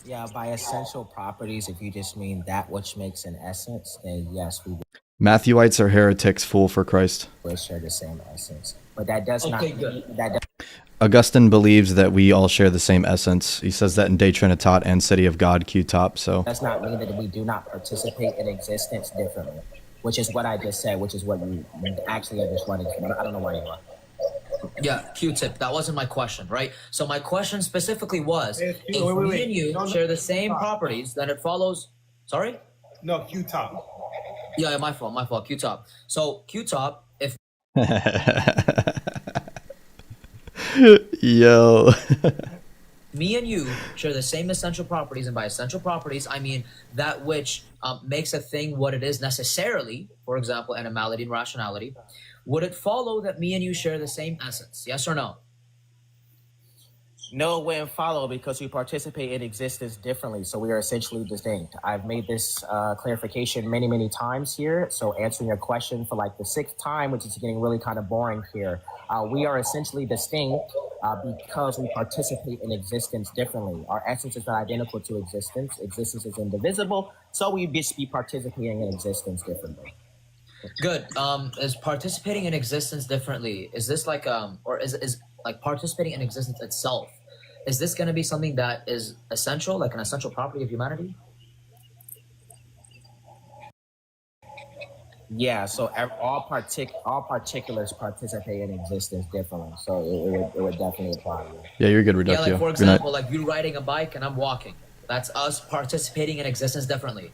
Yeah, by essential properties, if you just mean that which makes an essence, then yes, we Matthewites are heretics, fool for Christ. will share the same essence. But that does not Okay, good. Augustine believes that we all share the same essence. He says that in De Trinitate and City of God, Qtop. So does not mean that we do not participate in existence differently, which is what I just said, which is what you actually are just running. I don't know why you are. Yeah, Q-tip. That wasn't my question, right? So my question specifically was, Hey, if wait, me wait. and you No, share the same properties, then it follows. Sorry? No, Qtop. Yeah, my fault. Q-top. So Q-top, if yo. me and you share the same essential properties, and by essential properties, I mean that which makes a thing what it is necessarily, for example, animality and rationality, would it follow that me and you share the same essence? Yes or no? No, it wouldn't follow because we participate in existence differently. So we are essentially distinct. I've made this clarification many, many times here. So answering your question for like the 6th time, which is getting really kind of boring here. We are essentially distinct because we participate in existence differently. Our essence is not identical to existence. Existence is indivisible. So we just be participating in existence differently. Good. Is participating in existence differently? Is this like or is like participating in existence itself? Is this going to be something that is essential, like an essential property of humanity? Yeah. So all particulars participate in existence differently. So it would definitely apply to you. Yeah, you're good, Yeah, Reductio. like for Good night. example, like you riding a bike and I'm walking. That's us participating in existence differently.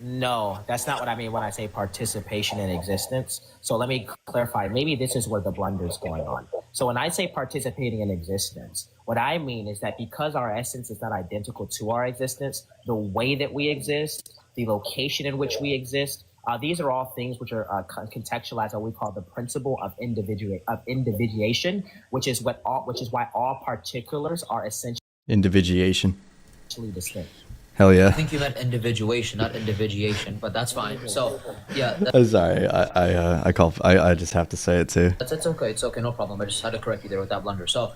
No, that's not what I mean when I say participation in existence. So let me clarify. Maybe this is where the blunder is going on. So when I say participating in existence, what I mean is that because our essence is not identical to our existence, the way that we exist, the location in which we exist, these are all things which are contextualized as what we call the principle of individuation, which is why all particulars are essentially Individuation. distinct. Hell I yeah. think you meant individuation, not individuation, but that's fine. So yeah, I'm sorry. I just have to say it too. it's okay. It's okay, no problem. I just had to correct you there with that blunder. So,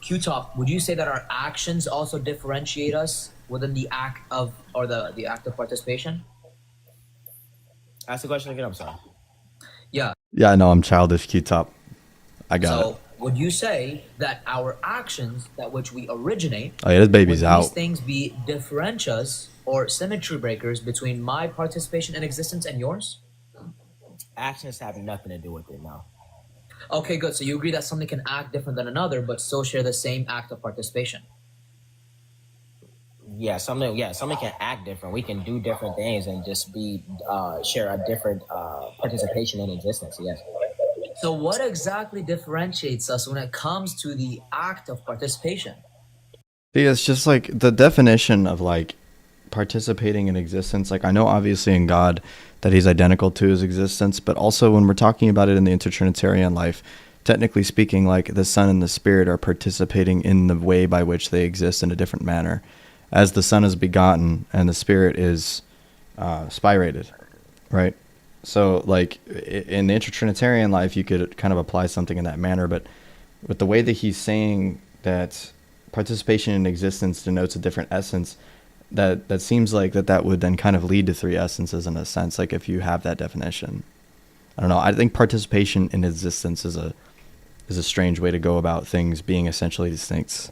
Q-top, would you say that our actions also differentiate us within the act of, or the act of participation? Ask the question again. I'm sorry. Yeah. Yeah, I know I'm childish, Qtop. I got it. So, would you say that our actions, that which we originate, Oh yeah, this baby's would out. these things be differentias or symmetry breakers between my participation in existence and yours? Actions have nothing to do with it now. Okay, good. So you agree that something can act different than another, but still share the same act of participation. Yeah, something can act different. We can do different things and just share a different participation in existence. Yes. So what exactly differentiates us when it comes to the act of participation? See, it's just like the definition of like participating in existence. Like I know obviously in God that he's identical to his existence, but also when we're talking about it in the intertrinitarian life, technically speaking, like the Son and the Spirit are participating in the way by which they exist in a different manner. As the Son is begotten and the Spirit is spirated, right? So like in the intertrinitarian life, you could kind of apply something in that manner, but with the way that he's saying that participation in existence denotes a different essence, that seems like that would then kind of lead to three essences in a sense, like if you have that definition. I don't know. I think participation in existence is a strange way to go about things being essentially distinct.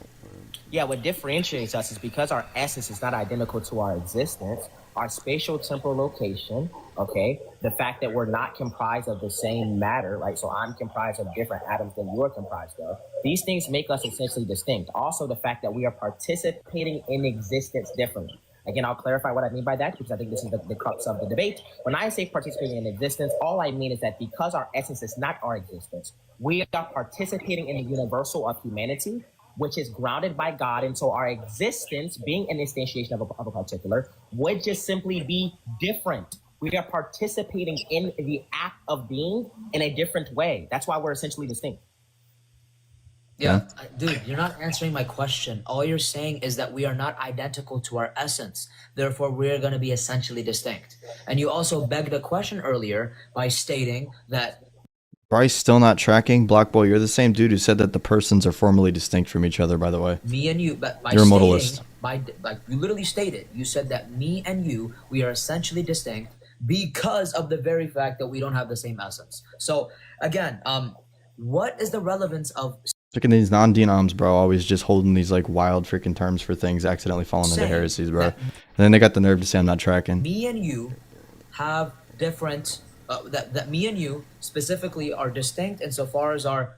Yeah, what differentiates us is because our essence is not identical to our existence, our spatial temporal location, okay, the fact that we're not comprised of the same matter, right? So I'm comprised of different atoms than you're comprised of. These things make us essentially distinct. Also, the fact that we are participating in existence differently. Again, I'll clarify what I mean by that because I think this is the crux of the debate. When I say participating in existence, all I mean is that because our essence is not our existence, we are participating in the universal of humanity, which is grounded by God. And so our existence, being an instantiation of a particular, would just simply be different. We are participating in the act of being in a different way. That's why we're essentially distinct. Yeah, dude, you're not answering my question. All you're saying is that we are not identical to our essence. Therefore, we're going to be essentially distinct. And you also begged a question earlier by stating that Bryce still not tracking. Black Boy, you're the same dude who said that the persons are formally distinct from each other, by the way. me and you, but by You're a stating, modalist. like you literally stated, you said that me and you, we are essentially distinct because of the very fact that we don't have the same essence. So again, what is the relevance of Look at these non-denoms, bro, always just holding these like wild freaking terms for things, accidentally falling into saying heresies, bro. that And then they got the nerve to say I'm not tracking. me and you have different, that me and you specifically are distinct insofar as our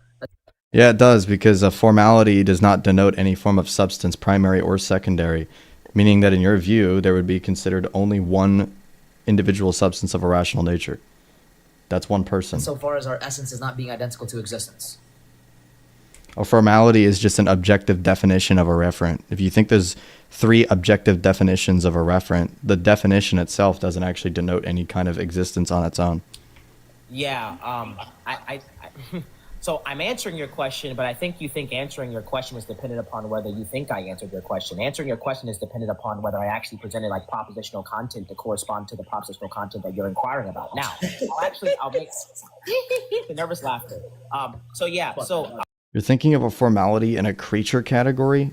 Yeah, it does, because a formality does not denote any form of substance, primary or secondary, meaning that in your view, there would be considered only one individual substance of a rational nature. That's one person. insofar as our essence is not being identical to existence. A formality is just an objective definition of a referent. If you think there's 3 objective definitions of a referent, the definition itself doesn't actually denote any kind of existence on its own. Yeah, so I'm answering your question, but I think you think answering your question is dependent upon whether you think I answered your question. Answering your question is dependent upon whether I actually presented like propositional content to correspond to the propositional content that you're inquiring about. Now, I'll make the nervous laughter. You're thinking of a formality in a creature category?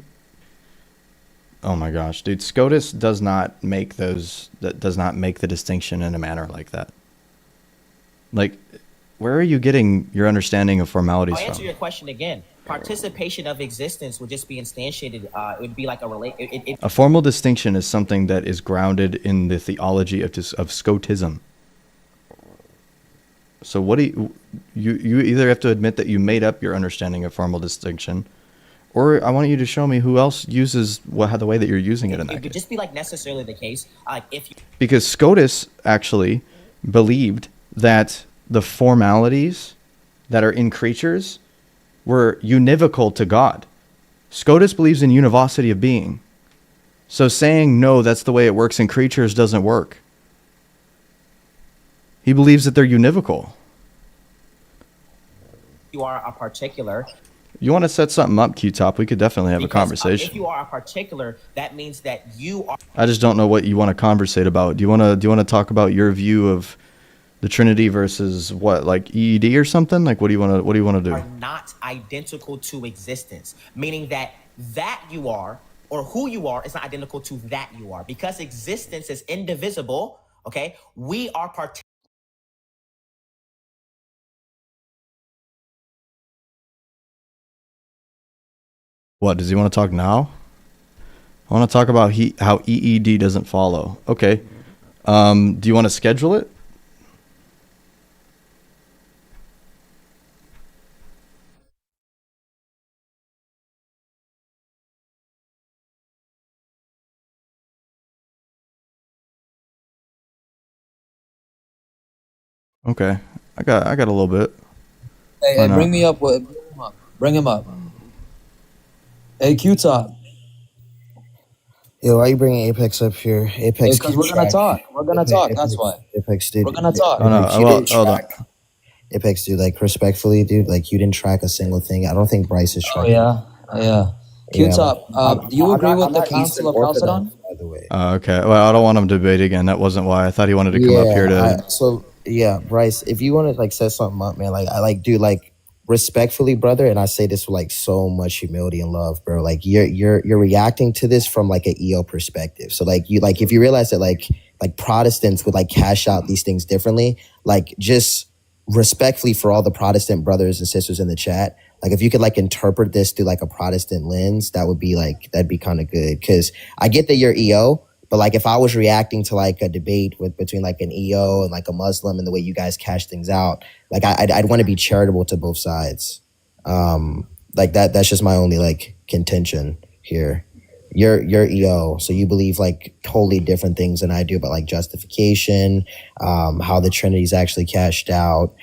Oh my gosh, dude, SCOTUS does not make the distinction in a manner like that. Like, where are you getting your understanding of formalities I'll answer from? your question again. Participation of existence would just be instantiated. It would be like A formal distinction is something that is grounded in the theology of Scotism. So what do you either have to admit that you made up your understanding of formal distinction, or I want you to show me who else uses the way that you're using it in that It would case. just be like necessarily the case. If you Because SCOTUS actually believed that the formalities that are in creatures were univocal to God. SCOTUS believes in univocity of being. So saying, no, that's the way it works in creatures doesn't work. He believes that they're univocal. are a particular, You want to set something up, Qtop? We could definitely have a because, conversation. if you are a particular, that means that you are. I just don't know what you want to conversate about. Do you want to talk about your view of the Trinity versus what, like EED or something? Like, what do you want to do? Are not identical to existence, meaning that you are or who you are is not identical to that you are, because existence is indivisible. Okay, we are What, does he want to talk now? I want to talk about how EED doesn't follow. Okay. Do you want to schedule it? Okay. I got a little bit. Hey, Why hey, not? bring me up. Bring him up. Hey, Qtop. Yo, why are you bringing Apex up here? Apex, Because we're gonna talk. We're gonna talk. That's why. Apex, dude. We're gonna talk. Oh, no. Apex, you Well, didn't hold on. track. Apex, dude, like respectfully, dude, like you didn't track a single thing. I don't think Bryce is Oh tracking. yeah. Oh yeah. Yeah, Qtop. Do you I'm agree not- with I'm the not Council of Eastern Orthodox, Chalcedon? by the way. Okay. Well, I don't want him to debate again. That wasn't why. I thought he wanted to come up here to. Yeah, Bryce, if you want to like set something up, man, like I like, dude, like respectfully, brother, and I say this with like so much humility and love, bro. Like you're reacting to this from like an EO perspective. So like you like if you realize that like Protestants would like cash out these things differently, like just respectfully for all the Protestant brothers and sisters in the chat, like if you could like interpret this through like a Protestant lens, that would be like, that'd be kind of good. Cause I get that you're EO, but like if I was reacting to like a debate between like an EO and like a Muslim and the way you guys cash things out, like I'd want to be charitable to both sides. Like that's just my only like contention here. You're EO, so you believe like totally different things than I do about like justification, how the Trinity is actually cashed out,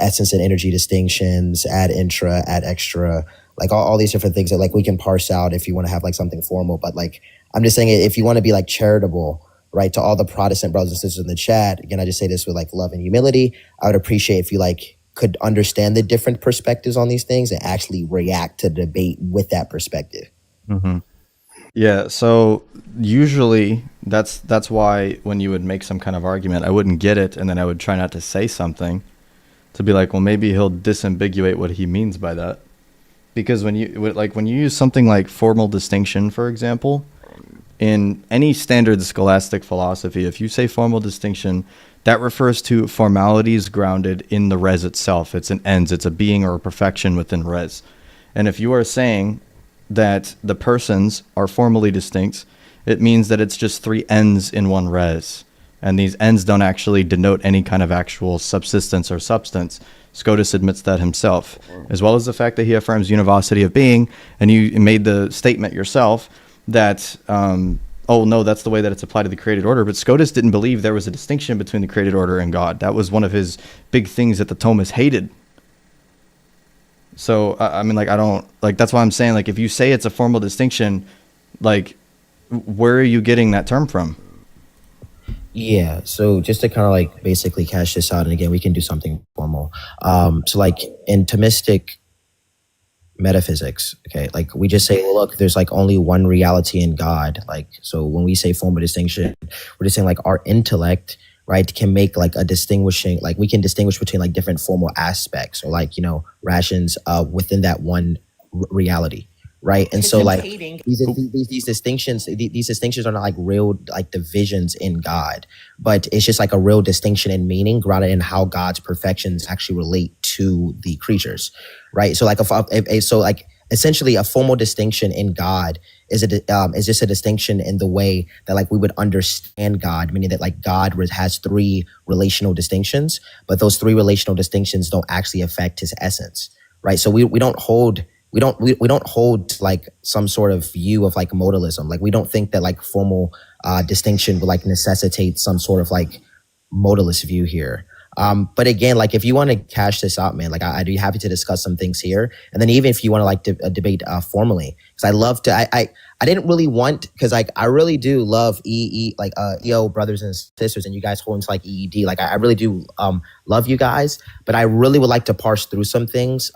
essence and energy distinctions, ad intra, ad extra, like all these different things that like we can parse out if you want to have like something formal. But like I'm just saying, if you want to be like charitable, right, to all the Protestant brothers and sisters in the chat, again, I just say this with like love and humility. I would appreciate if you like could understand the different perspectives on these things and actually react to the debate with that perspective. Mm-hmm. Yeah, so usually that's why when you would make some kind of argument, I wouldn't get it, and then I would try not to say something to be like, well, maybe he'll disambiguate what he means by that. Because when you use something like formal distinction, for example, in any standard scholastic philosophy, if you say formal distinction, that refers to formalities grounded in the res itself. It's an ens, it's a being or a perfection within res. And if you are saying that the persons are formally distinct, it means that it's just three ends in one res. And these ends don't actually denote any kind of actual subsistence or substance. Scotus admits that himself, as well as the fact that he affirms univocity of being. And you made the statement yourself that, oh no, that's the way that it's applied to the created order. But Scotus didn't believe there was a distinction between the created order and God. That was one of his big things that the Thomists hated. So, I mean, like, I don't, like, that's why I'm saying, like, if you say it's a formal distinction, like, where are you getting that term from? Yeah, so just to kind of like basically cash this out, and again, we can do something formal. So like in Thomistic metaphysics, okay, like we just say, well, look, there's like only one reality in God. Like, so when we say formal distinction, we're just saying like our intellect, right, can make like a distinguishing, like we can distinguish between like different formal aspects or like, you know, rations within that one reality. Right. And so like these distinctions are not like real like divisions in God, but it's just like a real distinction in meaning grounded in how God's perfections actually relate to the creatures. Right. So like so like essentially a formal distinction in God is just a distinction in the way that like we would understand God, meaning that like God has three relational distinctions, but those three relational distinctions don't actually affect his essence. Right. So we don't hold like some sort of view of like modalism. Like we don't think that like formal distinction would like necessitate some sort of like modalist view here. But again, like if you want to cash this out, man, like I'd be happy to discuss some things here. And then even if you want to like debate formally, because I love to, I didn't really want, because like I really do love EO brothers and sisters, and you guys hold into like EED. Like I really do love you guys, but I really would like to parse through some things,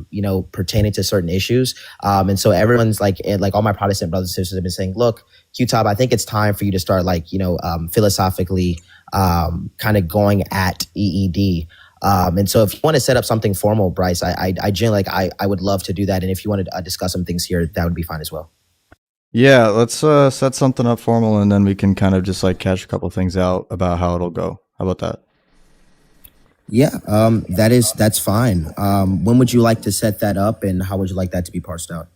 you know, pertaining to certain issues. And so everyone's like all my Protestant brothers and sisters have been saying, look, Qtop, I think it's time for you to start like, you know, philosophically kind of going at EED. And so if you want to set up something formal, Bryce, I generally like I would love to do that. And if you want to discuss some things here, that would be fine as well. Yeah, let's set something up formal, and then we can kind of just like cash a couple things out about how it'll go. How about that? Yeah, that's fine. When would you like to set that up, and how would you like that to be parsed out?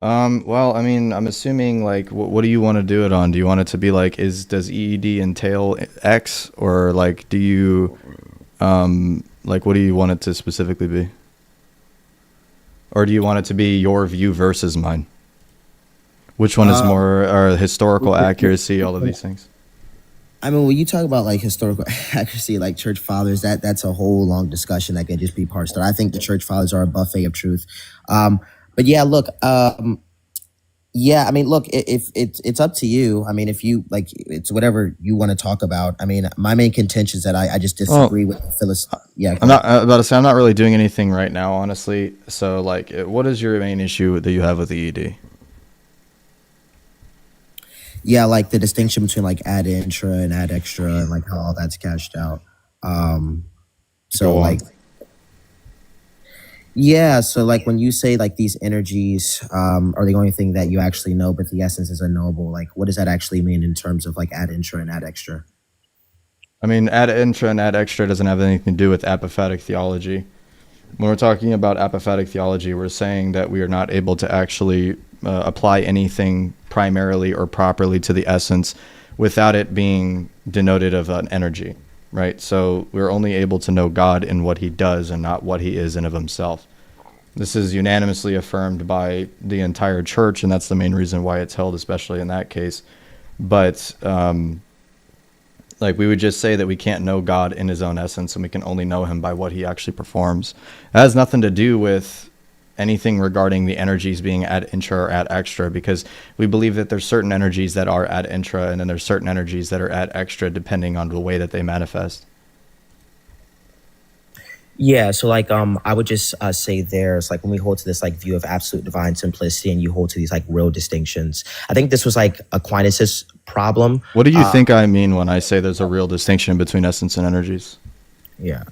Well, I mean, I'm assuming like, what do you want to do it on? Do you want it to be like, does EED entail X, or like, do you, like, what do you want it to specifically be? Or do you want it to be your view versus mine? Which one is more, or historical accuracy, all of these things? I mean, when you talk about like historical accuracy, like church fathers, that's a whole long discussion that can just be parsed out. I think the church fathers are a buffet of truth. But yeah, look, yeah, I mean, look, if it's up to you. I mean, if you like, it's whatever you want to talk about. I mean, my main contention is that I just disagree with Phyllis. Yeah, I'm not about to say I'm not really doing anything right now, honestly. So, like, what is your main issue that you have with EED? Yeah, like the distinction between like ad intra and ad extra, and like how all that's cashed out. So like, yeah, so like when you say like these energies are the only thing that you actually know, but the essence is unknowable. Like, what does that actually mean in terms of like ad intra and ad extra? I mean, ad intra and ad extra doesn't have anything to do with apophatic theology. When we're talking about apophatic theology, we're saying that we are not able to actually apply anything primarily or properly to the essence without it being denoted of an energy, right? So we're only able to know God in what he does and not what he is in of himself. This is unanimously affirmed by the entire church, and that's the main reason why it's held, especially in that case. But like, we would just say that we can't know God in his own essence, and we can only know him by what he actually performs. It has nothing to do with anything regarding the energies being ad intra or ad extra, because we believe that there's certain energies that are ad intra, and then there's certain energies that are ad extra, depending on the way that they manifest. Yeah, so like I would just say there's like when we hold to this like view of absolute divine simplicity and you hold to these like real distinctions. I think this was like Aquinas's problem. What do you think I mean when I say there's a real distinction between essence and energies? Yeah.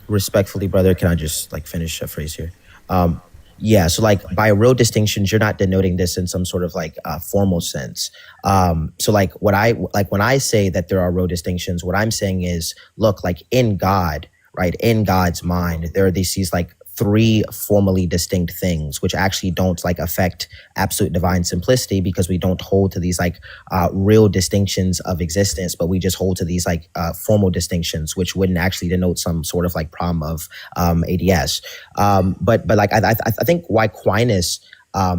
Respectfully, brother, can I just like finish a phrase here? Yeah. So like by real distinctions, you're not denoting this in some sort of like formal sense. So like when I say that there are real distinctions, what I'm saying is, look, like in God, right? In God's mind, there are these like three formally distinct things, which actually don't like affect absolute divine simplicity, because we don't hold to these like real distinctions of existence, but we just hold to these like formal distinctions, which wouldn't actually denote some sort of like problem of ADS. But like I think why Aquinas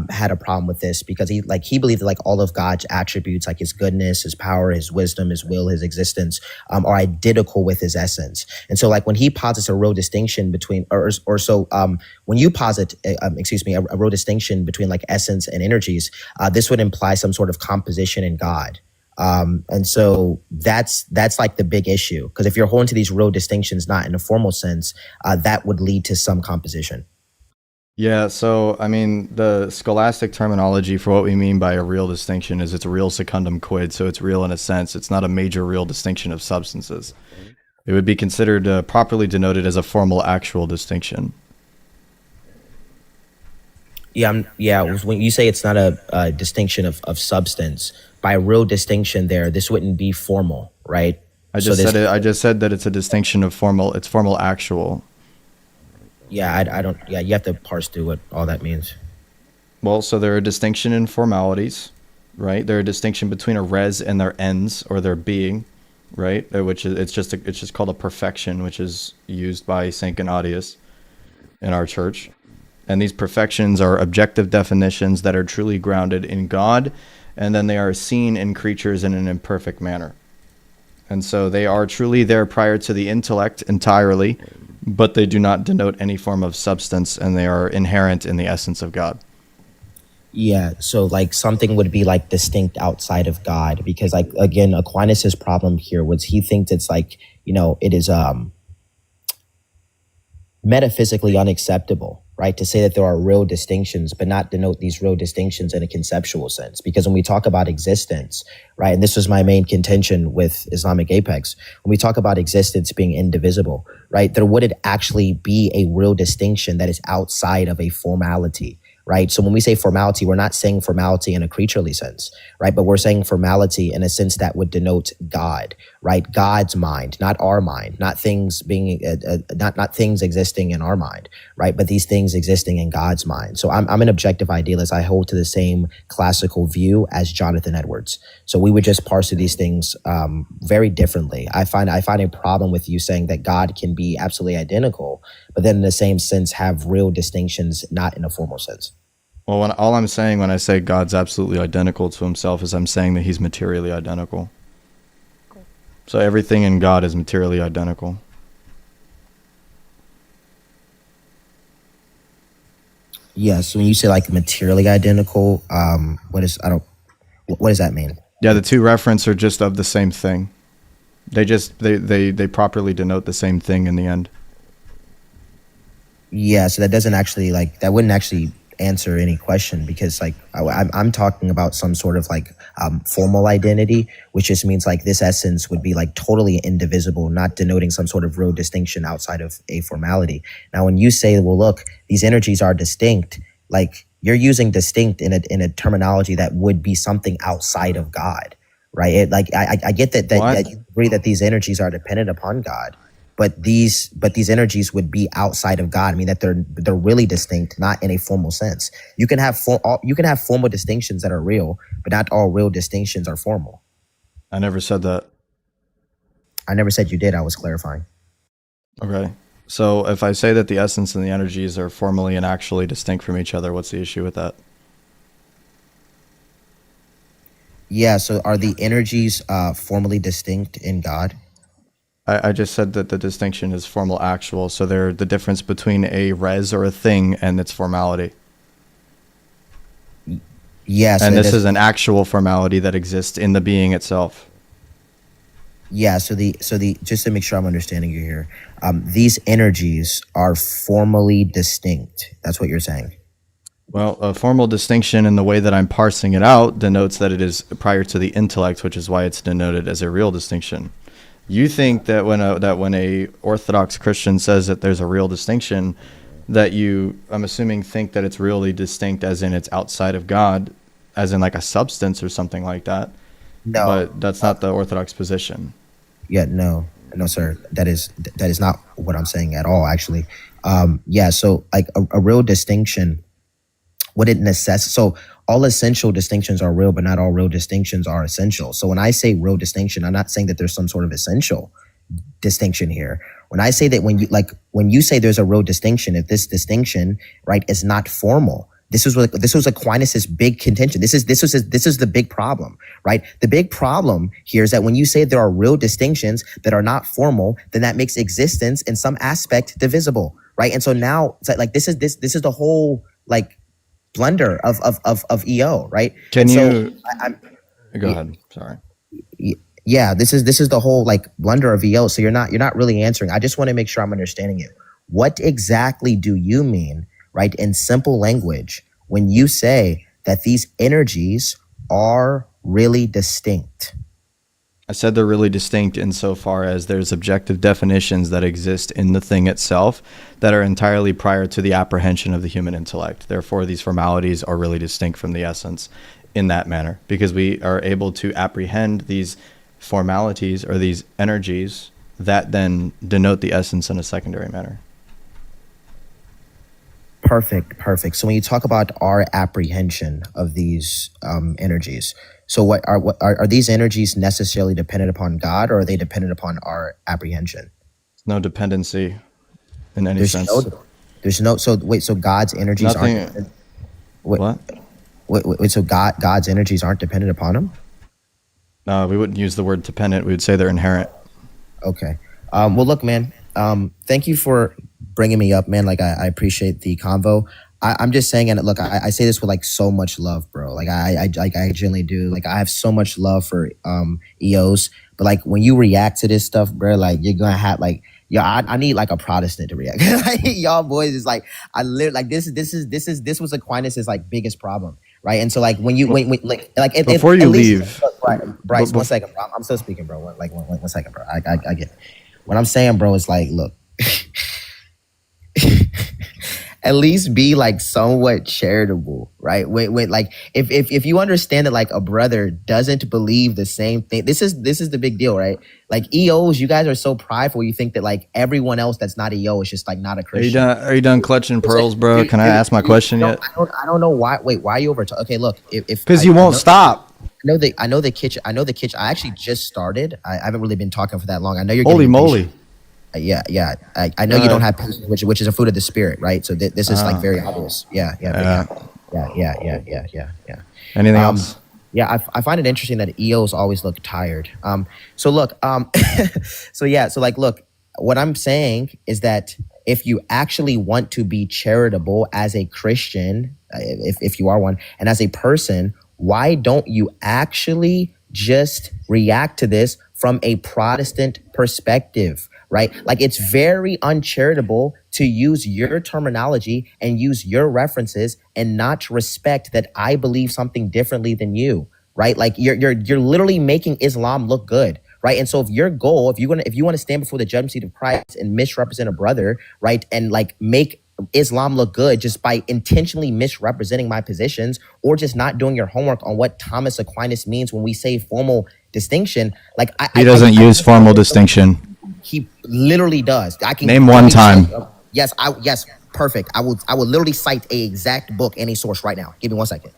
had a problem with this, because he believed that like all of God's attributes, like his goodness, his power, his wisdom, his will, his existence, are identical with his essence. And so like when he posits a real distinction between, when you posit, a real distinction between like essence and energies, this would imply some sort of composition in God. And so that's like the big issue, because if you're holding to these real distinctions, not in a formal sense, that would lead to some composition. Yeah, so I mean, the scholastic terminology for what we mean by a real distinction is it's a real secundum quid, so it's real in a sense. It's not a major real distinction of substances. It would be considered properly denoted as a formal actual distinction. When you say it's not a distinction of substance, by real distinction there, this wouldn't be formal, right? I just said that it's a distinction of formal. It's formal actual. Yeah, I don't. Yeah, you have to parse through what all that means. Well, so there are a distinction in formalities, right? There are a distinction between a res and their ens or their being, right? Which is it's just called a perfection, which is used by Saint Gennadius in our church. And these perfections are objective definitions that are truly grounded in God, and then they are seen in creatures in an imperfect manner. And so they are truly there prior to the intellect entirely, but they do not denote any form of substance, and they are inherent in the essence of God. Yeah, so like something would be like distinct outside of God, because like again, Aquinas's problem here was he thinks it's like, it is metaphysically unacceptable, right, to say that there are real distinctions but not denote these real distinctions in a conceptual sense. Because when we talk about existence, right, and this was my main contention with Islamicapex, when we talk about existence being indivisible, right, there wouldn't actually be a real distinction that is outside of a formality, right? So when we say formality, we're not saying formality in a creaturely sense, right? But we're saying formality in a sense that would denote God, right? God's mind, not our mind, not things being, not things existing in our mind, right? But these things existing in God's mind. So I'm an objective idealist. I hold to the same classical view as Jonathan Edwards. So we would just parse through these things very differently. I find a problem with you saying that God can be absolutely identical, but then in the same sense have real distinctions, not in a formal sense. Well, all I'm saying when I say God's absolutely identical to himself is I'm saying that he's materially identical. So everything in God is materially identical. Yeah, so when you say like materially identical, what does that mean? Yeah, the two reference are just of the same thing. They properly denote the same thing in the end. Yeah, so that wouldn't actually answer any question, because like I'm talking about some sort of like formal identity, which just means like this essence would be like totally indivisible, not denoting some sort of real distinction outside of a formality. Now, when you say, well, look, these energies are distinct, like you're using distinct in a terminology that would be something outside of God, right? I get that What? that you agree that these energies are dependent upon God, but these energies would be outside of God. I mean that they're really distinct, not in a formal sense. You can have formal distinctions that are real, but not all real distinctions are formal. I never said that. I never said you did. I was clarifying. Okay. So if I say that the essence and the energies are formally and actually distinct from each other, what's the issue with that? Yeah. So are the energies formally distinct in God? I just said that the distinction is formal actual. So they're the difference between a res or a thing and its formality. Yeah. So And this is an actual formality that exists in the being itself. Yeah, so the just to make sure I'm understanding you here, these energies are formally distinct. That's what you're saying. Well, a formal distinction in the way that I'm parsing it out denotes that it is prior to the intellect, which is why it's denoted as a real distinction. You think that when a Orthodox Christian says that there's a real distinction, that you, I'm assuming, think that it's really distinct as in it's outside of God, as in like a substance or something like that. No, But that's not the Orthodox position. yeah, no, sir. That is not what I'm saying at all. Actually, yeah. So like a real distinction, what it necessitates. So all essential distinctions are real, but not all real distinctions are essential. So when I say real distinction, I'm not saying that there's some sort of essential distinction here. When I say that when you say there's a real distinction, if this distinction, right, is not formal, this was Aquinas's big contention. This is the big problem, right? The big problem here is that when you say there are real distinctions that are not formal, then that makes existence in some aspect divisible, right? And so now it's like this is the whole like blunder of EO, right? Can and you I'm go ahead? Sorry. Yeah, this is the whole like blunder of EO. So you're not really answering. I just want to make sure I'm understanding you. What exactly do you mean, right, in simple language when you say that these energies are really distinct? I said they're really distinct insofar as there's objective definitions that exist in the thing itself that are entirely prior to the apprehension of the human intellect. Therefore, these formalities are really distinct from the essence in that manner, because we are able to apprehend these formalities or these energies that then denote the essence in a secondary manner. Perfect. So when you talk about our apprehension of these energies, so what are these energies necessarily dependent upon God, or are they dependent upon our apprehension? No dependency in any sense. So God's energies Nothing. aren't. What? Wait, so God's energies aren't dependent upon him? No, we wouldn't use the word dependent. We would say they're inherent. Okay. Well, look, man. Thank you for bringing me up, man. Like I appreciate the convo. I'm just saying, and look, I say this with like so much love, bro. Like I genuinely do. Like I have so much love for EOS, but like when you react to this stuff, bro, like you're gonna have like, I need like a Protestant to react. Like, y'all boys is like, I live like this was Aquinas's like biggest problem, right? And so like when Before you leave, Bryce, 1 second, bro. I'm still speaking, bro. One second, bro. I get it. What I'm saying, bro, is like, look. At least be like somewhat charitable, right? When like if you understand that like a brother doesn't believe the same thing, this is the big deal, right? Like EOs, you guys are so prideful. You think that like everyone else that's not EO is just like not a Christian. Are you done clutching pearls, bro? Can I ask my question yet? I don't know why. Wait, why are you over? Okay, look, if because you won't stop. I know the kitchen. I actually just started. I haven't really been talking for that long. I know you're Holy getting moly. impatient. Yeah. I know you don't have patience, which is a fruit of the spirit, right? So this is like very obvious. Yeah. Anything else? Yeah, I find it interesting that EOs always look tired. So look, look, what I'm saying is that if you actually want to be charitable as a Christian, if you are one, and as a person, why don't you actually just react to this from a Protestant perspective? Right? Like it's very uncharitable to use your terminology and use your references and not respect that I believe something differently than you, right? Like you're literally making Islam look good, right? And so if you want to stand before the judgment seat of Christ and misrepresent a brother, right, and like make Islam look good just by intentionally misrepresenting my positions or just not doing your homework on what Thomas Aquinas means when we say formal distinction. Like He doesn't use formal distinction. He literally does. I can Name one time. Yes, perfect. I will literally cite a exact book, any source right now. Give me 1 second.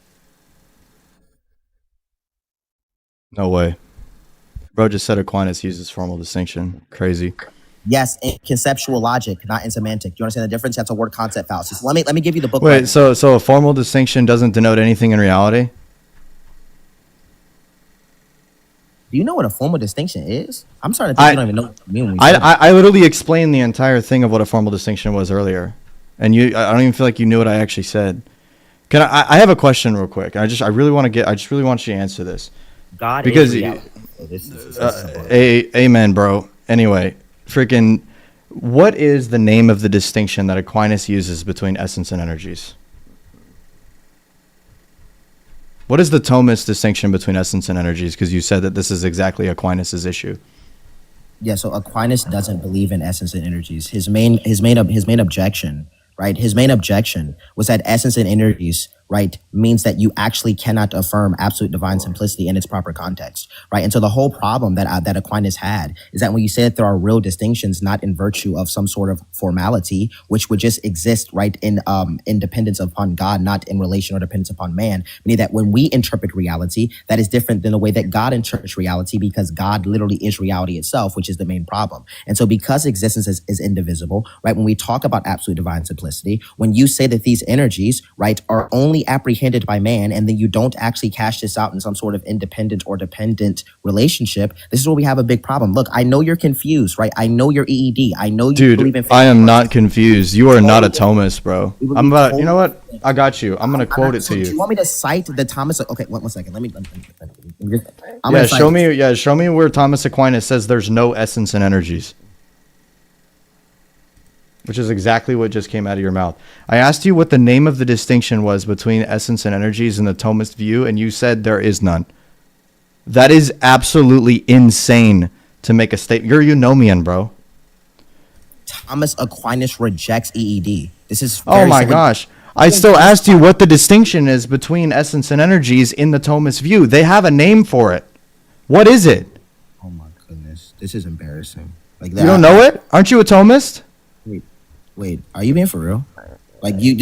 No way. Bro just said Aquinas uses formal distinction. Crazy. Yes, in conceptual logic, not in semantic. Do you understand the difference? That's a word concept fallacy. So let me give you the book. Wait, right so a formal distinction doesn't denote anything in reality? Do you know what a formal distinction is? I'm starting to think you don't even know what you mean when you say that. I literally explained the entire thing of what a formal distinction was earlier, and I don't even feel like you knew what I actually said. Can I have a question real quick? I just really want you to answer this. God because is reality. This is amen, bro. Anyway, freaking, what is the name of the distinction that Aquinas uses between essence and energies? What is the Thomist distinction between essence and energies? Because you said that this is exactly Aquinas' issue. Yeah, so Aquinas doesn't believe in essence and energies. His main objection, right? His main objection was that essence and energies, right, means that you actually cannot affirm absolute divine simplicity in its proper context, right? And so the whole problem that Aquinas had is that when you say that there are real distinctions, not in virtue of some sort of formality, which would just exist, right, in dependence upon God, not in relation or dependence upon man, meaning that when we interpret reality, that is different than the way that God interprets reality, because God literally is reality itself, which is the main problem. And so because existence is indivisible, right, when we talk about absolute divine simplicity, when you say that these energies, right, are only apprehended by man, and then you don't actually cash this out in some sort of independent or dependent relationship, this is where we have a big problem. Look, I know you're confused, right? I know you're EED. I know you believe in Dude, I am not confused. You are not a Thomist, bro. You know what? I got you. I'm going to quote it to you. Do you want me to cite the Thomas? Okay, one second. Let me show me where Thomas Aquinas says there's no essence and energies. Which is exactly what just came out of your mouth. I asked you what the name of the distinction was between essence and energies in the Thomist view, and you said there is none. That is absolutely insane to make a statement. You're a Eunomian, bro. Thomas Aquinas rejects EED. This is oh my gosh. I still asked you what the distinction is between essence and energies in the Thomist view. They have a name for it. What is it? Oh my goodness. This is embarrassing. Like that. You don't know it? Aren't you a Thomist? Wait, are you being for real? You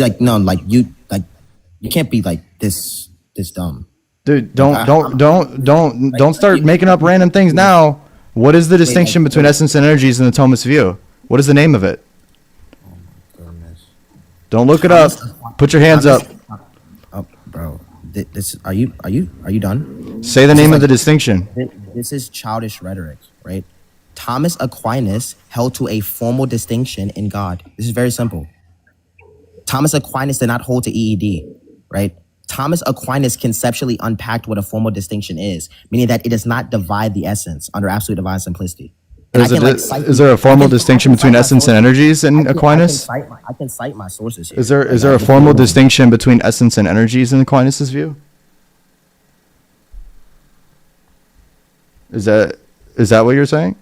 can't be like this dumb. Dude, don't start making up random things now. What is the distinction between essence and energies in the Thomist view? What is the name of it? Oh my goodness. Don't look it up. Put your hands up. Oh, bro. Are you done? Say the name of the distinction. This is childish rhetoric, right? Thomas Aquinas held to a formal distinction in God. This is very simple. Thomas Aquinas did not hold to EED, right? Thomas Aquinas conceptually unpacked what a formal distinction is, meaning that it does not divide the essence under absolute divine simplicity. Is there a formal distinction between essence and energies in Aquinas? I can cite my sources here. Is there a formal distinction between essence and energies in Aquinas' view? Is that what you're saying?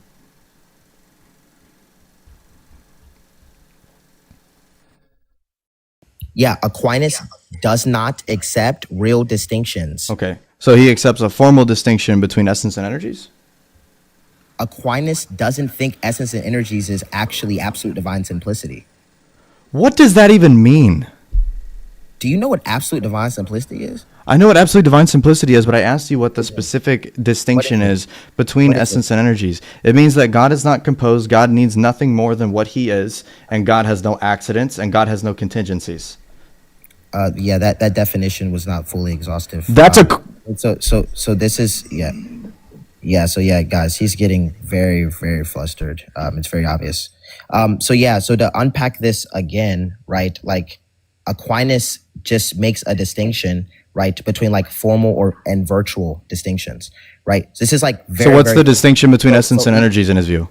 Yeah, Aquinas does not accept real distinctions. Okay. So he accepts a formal distinction between essence and energies? Aquinas doesn't think essence and energies is actually absolute divine simplicity. What does that even mean? Do you know what absolute divine simplicity is? I know what absolute divine simplicity is, but I asked you what the specific distinction is between essence and energies. It means that God is not composed, God needs nothing more than what he is, and God has no accidents, and God has no contingencies. Yeah, that definition was not fully exhaustive. That's so this is So guys, he's getting very, very flustered. It's very obvious. So to unpack this again, right? Like Aquinas just makes a distinction, right, between like formal and virtual distinctions, right? So this is like very. So what's the distinction between essence and energies in his view?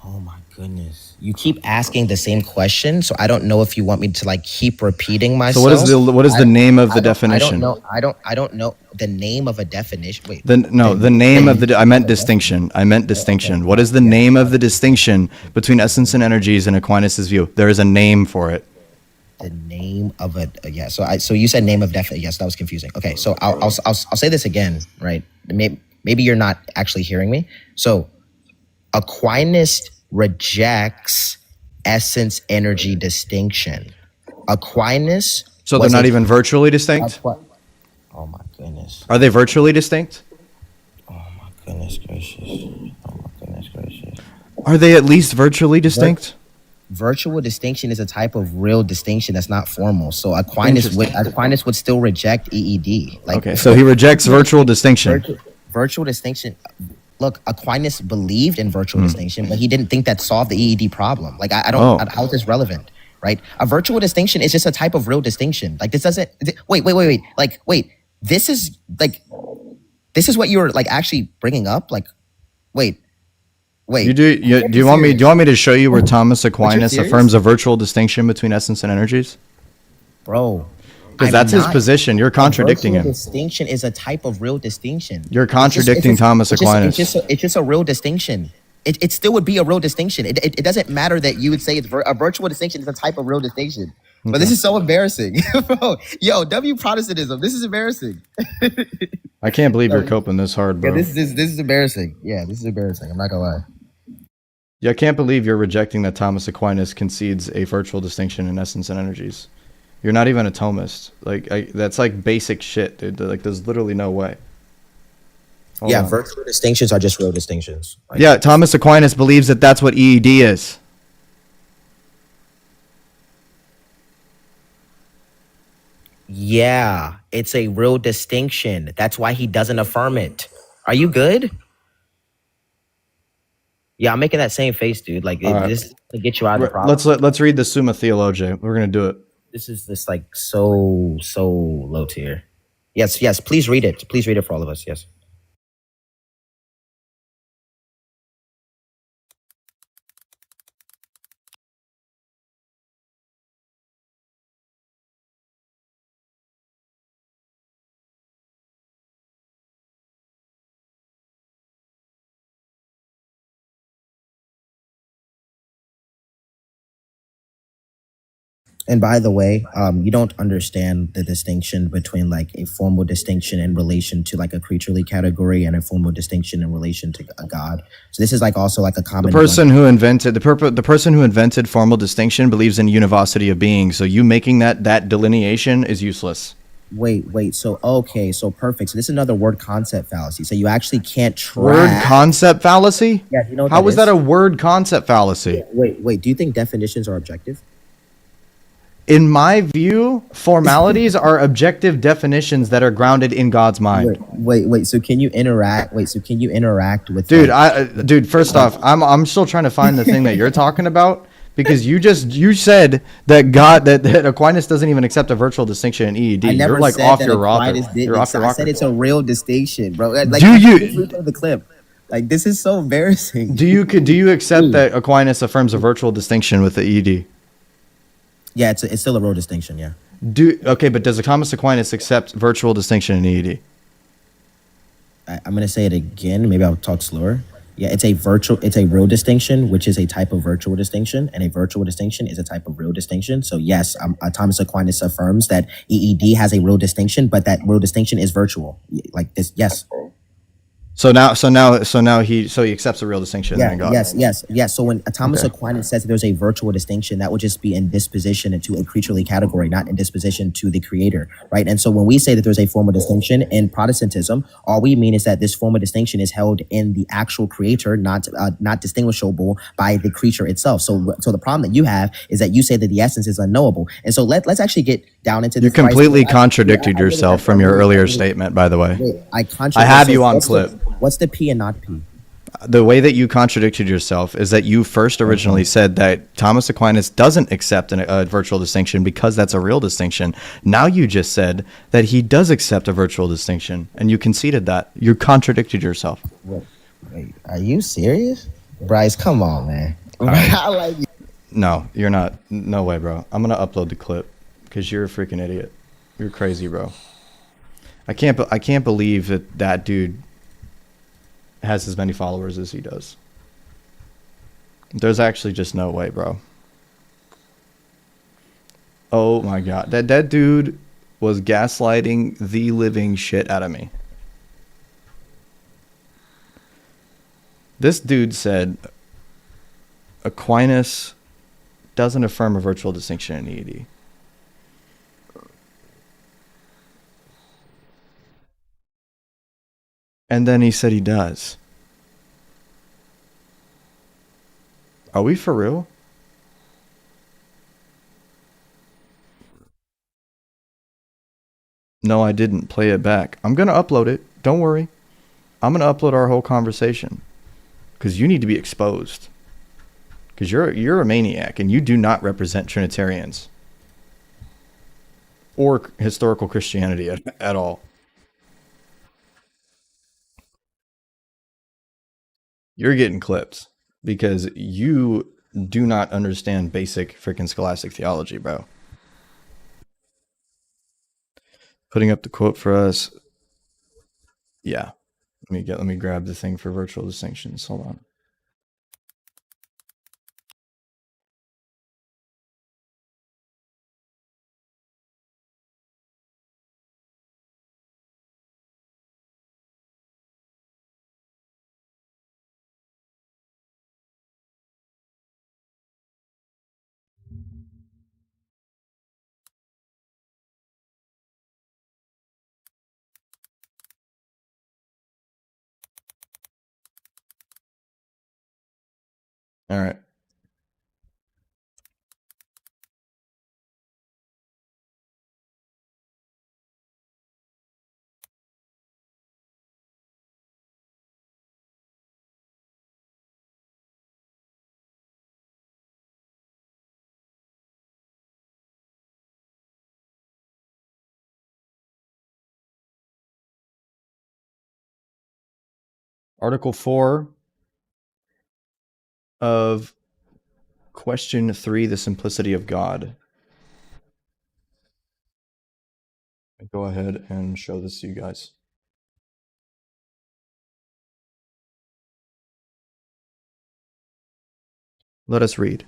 Oh my goodness. You keep asking the same question, so I don't know if you want me to like keep repeating myself. So what is the name of the definition? I don't know the name of a definition. Wait. The name of the I meant distinction. Okay. What is the name of the distinction between essence and energies in Aquinas' view? There is a name for it. The name of a yeah. So you said name of definite. Yes, that was confusing. Okay, so I'll say this again, right? Maybe you're not actually hearing me. So Aquinas rejects essence energy distinction. Aquinas. So they're was not a- even virtually distinct? Oh my goodness. Are they virtually distinct? Goodness gracious. Oh my goodness gracious. Are they at least virtually distinct? Virtual distinction is a type of real distinction that's not formal. So Aquinas would still reject EED. Like, Okay, so he rejects virtual distinction. virtual distinction. Look, Aquinas believed in virtual distinction, but he didn't think that solved the EED problem. Like, I don't. Oh. How is this relevant? Right? A virtual distinction is just a type of real distinction. Like, this doesn't. Wait. Like, wait. This is what you're like actually bringing up. Like, wait. Do you want me to show you where Thomas Aquinas serious? affirms a virtual distinction between essence and energies? Bro. Because that's his position. You're contradicting virtual him. Distinction is a type of real distinction. You're contradicting Thomas Aquinas. It's just a real distinction. It still would be a real distinction. It doesn't matter that you would say it's a virtual distinction is a type of real distinction. But this is so embarrassing. Bro, yo, W Protestantism. This is embarrassing. I can't believe you're coping this hard, bro. Yeah, this is embarrassing. Yeah, this is embarrassing. I'm not gonna lie. Yeah, I can't believe you're rejecting that Thomas Aquinas concedes a virtual distinction in essence and energies. You're not even a Thomist. Like, that's like basic shit, dude. Like, there's literally no way. Hold on. Virtual distinctions are just real distinctions. Like, Yeah, Thomas Aquinas believes that that's what EED is. yeah, it's a real distinction. That's why he doesn't affirm it. Are you good? Yeah, I'm making that same face, dude. Like, right. this to get you out of the problem. Let's read the Summa Theologiae. We're gonna do it. This is this like so low tier. Yes, please read it. Please read it for all of us. Yes. And by the way, you don't understand the distinction between like a formal distinction in relation to like a creaturely category and a formal distinction in relation to a God. So this is like also like a common. The person who invented formal distinction believes in univocity of being. So you making that delineation is useless. Wait. So okay, so perfect. So this is another word concept fallacy. So you actually can't track. Word concept fallacy? Yeah, you know what How that is that a word concept fallacy? Wait. Do you think definitions are objective? In my view, formalities are objective definitions that are grounded in God's mind. Wait. So can you interact? With? Dude. First off, I'm still trying to find the thing that you're talking about because you said that that Aquinas doesn't even accept a virtual distinction in EED. I never You're like said off that your rocker. Aquinas didn't. You're off your I rocker. said it's a real distinction, bro. Like, Do you- the clip? Like, this is so embarrassing. Do you accept that Aquinas affirms a virtual distinction with the EED? Yeah, it's still a real distinction. Yeah. But does Thomas Aquinas accept virtual distinction in EED? I'm gonna say it again. Maybe I'll talk slower. Yeah, it's a real distinction, which is a type of virtual distinction, and a virtual distinction is a type of real distinction. So yes, Thomas Aquinas affirms that EED has a real distinction, but that real distinction is virtual. Like this, yes. So now he accepts a real distinction. Yeah, thank God. yes. So when Thomas Aquinas says that there's a virtual distinction, that would just be in disposition into a creaturely category, not in disposition to the creator, right? And so when we say that there's a formal distinction in Protestantism, all we mean is that this formal distinction is held in the actual creator, not distinguishable by the creature itself. So the problem that you have is that you say that the essence is unknowable. And so let's actually get down into this. You completely contradicted yourself from your earlier statement, by the way. I have you on clip. What's the P and not P? The way that you contradicted yourself is that you first originally said that Thomas Aquinas doesn't accept a virtual distinction because that's a real distinction. Now you just said that he does accept a virtual distinction, and you conceded that. You contradicted yourself. Wait, are you serious? Bryce, come on, man. I like you. No, you're not. No way, bro. I'm going to upload the clip because you're a freaking idiot. You're crazy, bro. I can't believe that dude has as many followers as he does. There's actually just no way, bro. Oh my god. That dude was gaslighting the living shit out of me. This dude said Aquinas doesn't affirm a virtual distinction in EED. And then he said he does. Are we for real? No, I didn't. Play it back. I'm going to upload it. Don't worry. I'm going to upload our whole conversation. Because you need to be exposed. Because you're a maniac and you do not represent Trinitarians. Or historical Christianity at all. You're getting clipped. Because you do not understand basic freaking scholastic theology, bro. Putting up the quote for us. Yeah. Let me grab the thing for virtual distinctions. Hold on. All right. Article 4 of question 3, the simplicity of God. Go ahead and show this to you guys. Let us read.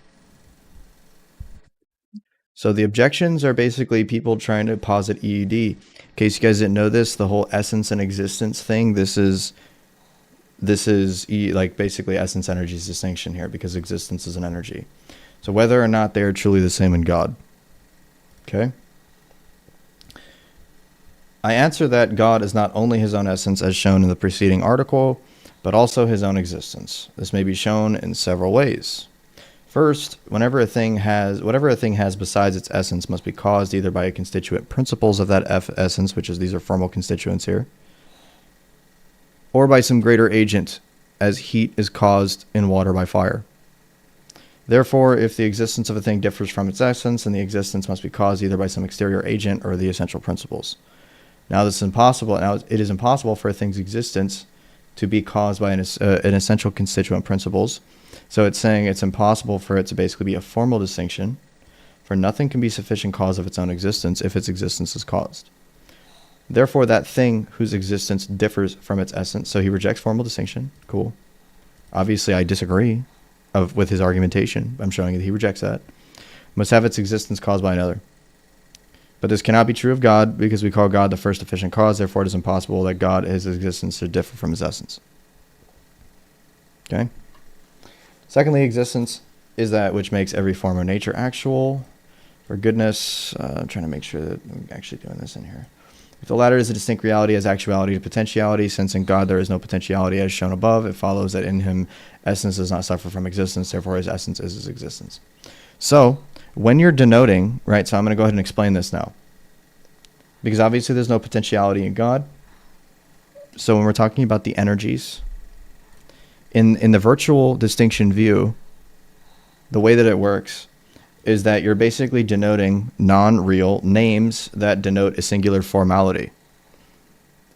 So the objections are basically people trying to posit EED. In case you guys didn't know this, the whole essence and existence thing, this is like basically essence energy's distinction here, because existence is an energy. So whether or not they are truly the same in God. Okay? I answer that God is not only his own essence as shown in the preceding article, but also his own existence. This may be shown in several ways. First, whatever a thing has besides its essence must be caused either by a constituent principles of that essence, which is these are formal constituents here, or by some greater agent, as heat is caused in water by fire. Therefore, if the existence of a thing differs from its essence, then the existence must be caused either by some exterior agent or the essential principles. Now this is impossible. Now it is impossible for a thing's existence to be caused by an essential constituent principles. So it's saying it's impossible for it to basically be a formal distinction, for nothing can be sufficient cause of its own existence if its existence is caused. Therefore, that thing whose existence differs from its essence, so he rejects formal distinction. Cool. Obviously, I disagree with his argumentation. I'm showing that he rejects that. Must have its existence caused by another. But this cannot be true of God, because we call God the first efficient cause. Therefore, it is impossible that God, his existence, should differ from his essence. Okay? Secondly, existence is that which makes every form of nature actual. For goodness, I'm trying to make sure that I'm actually doing this in here. If the latter is a distinct reality as actuality to potentiality, since in God there is no potentiality as shown above, it follows that in him essence does not suffer from existence, therefore his essence is his existence. So, when you're denoting, right, so I'm going to go ahead and explain this now. Because obviously there's no potentiality in God. So when we're talking about the energies, in the virtual distinction view, the way that it works is that you're basically denoting non-real names that denote a singular formality.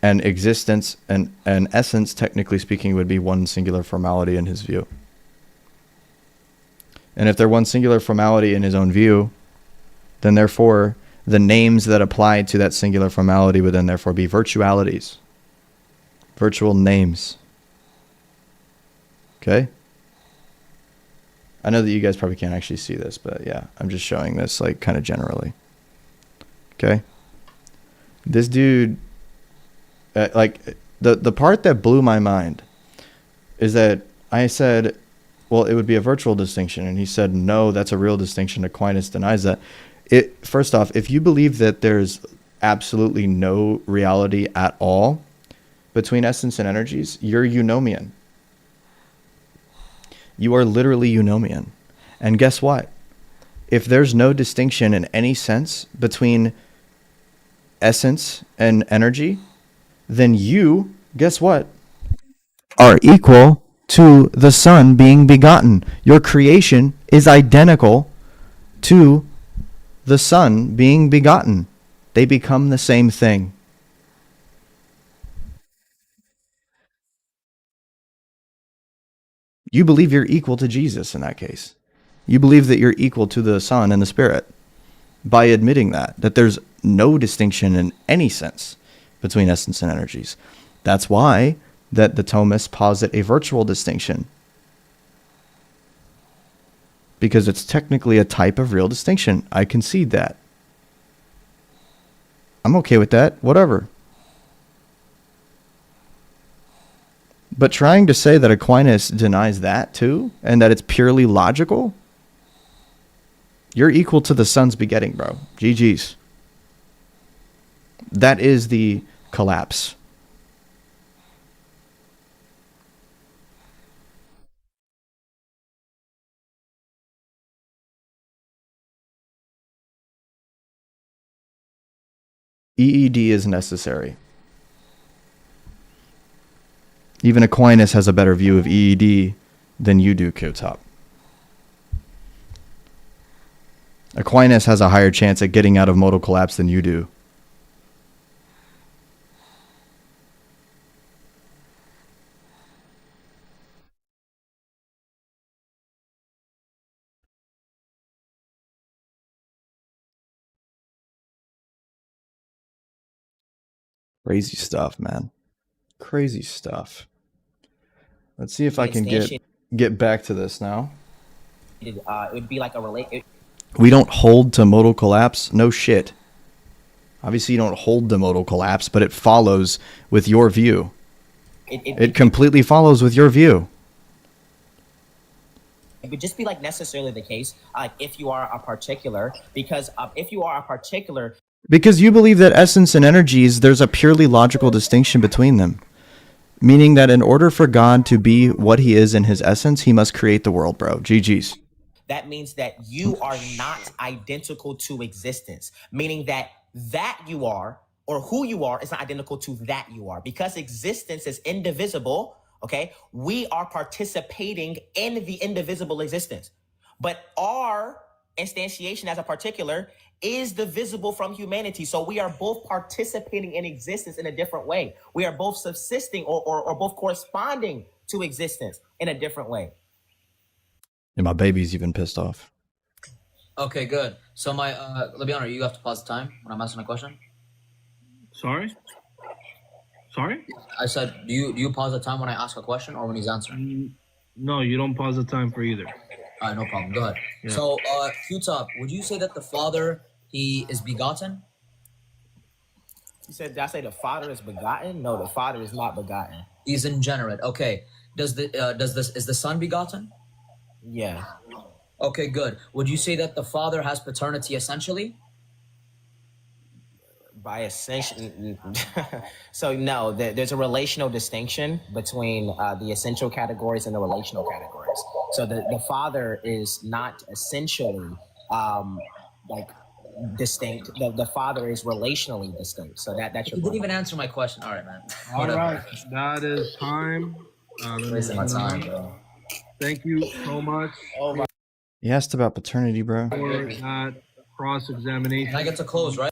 And existence and essence, technically speaking, would be one singular formality in his view. And if they're one singular formality in his own view, then therefore the names that apply to that singular formality would then therefore be virtualities. Virtual names. Okay? I know that you guys probably can't actually see this, but yeah, I'm just showing this like kind of generally. Okay. This dude, like the part that blew my mind is that I said, well, it would be a virtual distinction. And he said, no, that's a real distinction. Aquinas denies that. First off, if you believe that there's absolutely no reality at all between essence and energies, you're eunomian. You are literally eunomian. And guess what? If there's no distinction in any sense between essence and energy, then you, guess what, are equal to the Son being begotten. Your creation is identical to the Son being begotten. They become the same thing. You believe you're equal to Jesus in that case. You believe that you're equal to the Son and the Spirit by admitting that there's no distinction in any sense between essence and energies. That's why that the Thomists posit a virtual distinction, because it's technically a type of real distinction. I concede that. I'm okay with that. Whatever. But trying to say that Aquinas denies that too, and that it's purely logical, you're equal to the Son's begetting, bro. GG's. That is the collapse. EED is necessary. Even Aquinas has a better view of EED than you do, Qtop. Aquinas has a higher chance at getting out of modal collapse than you do. Crazy stuff, man. Crazy stuff. Let's see if I can get back to this now. It would be like a relate. We don't hold to modal collapse. No shit. Obviously, you don't hold to modal collapse, but it follows with your view. It completely follows with your view. It would just be like necessarily the case, if you are a particular, because if you are a particular. Because you believe that essence and energies, there's a purely logical distinction between them. Meaning that in order for God to be what he is in his essence, he must create the world, bro. GG's. That means that you are not identical to existence, meaning that you are, or who you are, is not identical to that you are. Because existence is indivisible, okay, we are participating in the indivisible existence. But our instantiation as a particular is divisible from humanity. So we are both participating in existence in a different way. We are both subsisting or both corresponding to existence in a different way. And my baby's even pissed off. Okay, good. So my Lebiano, you have to pause the time when I'm asking a question. Sorry? I said, do you pause the time when I ask a question or when he's answering? No, you don't pause the time for either. All right, no problem. Go ahead. Yeah. So, Qtop, would you say that the Father, he is begotten? You said, did I say the Father is begotten? No, the Father is not begotten. He's ingenerate. Okay. Is the Son begotten? Yeah. Okay, good. Would you say that the Father has paternity essentially? By essential, so no, there's a relational distinction between the essential categories and the relational categories. So the Father is not essentially like distinct. The Father is relationally distinct. So that's your. You didn't even answer my question. All right, man. All right, that is time. Wasting my time, bro. Thank you so much. He asked about paternity, bro. For that cross-examination. And I get to close, right?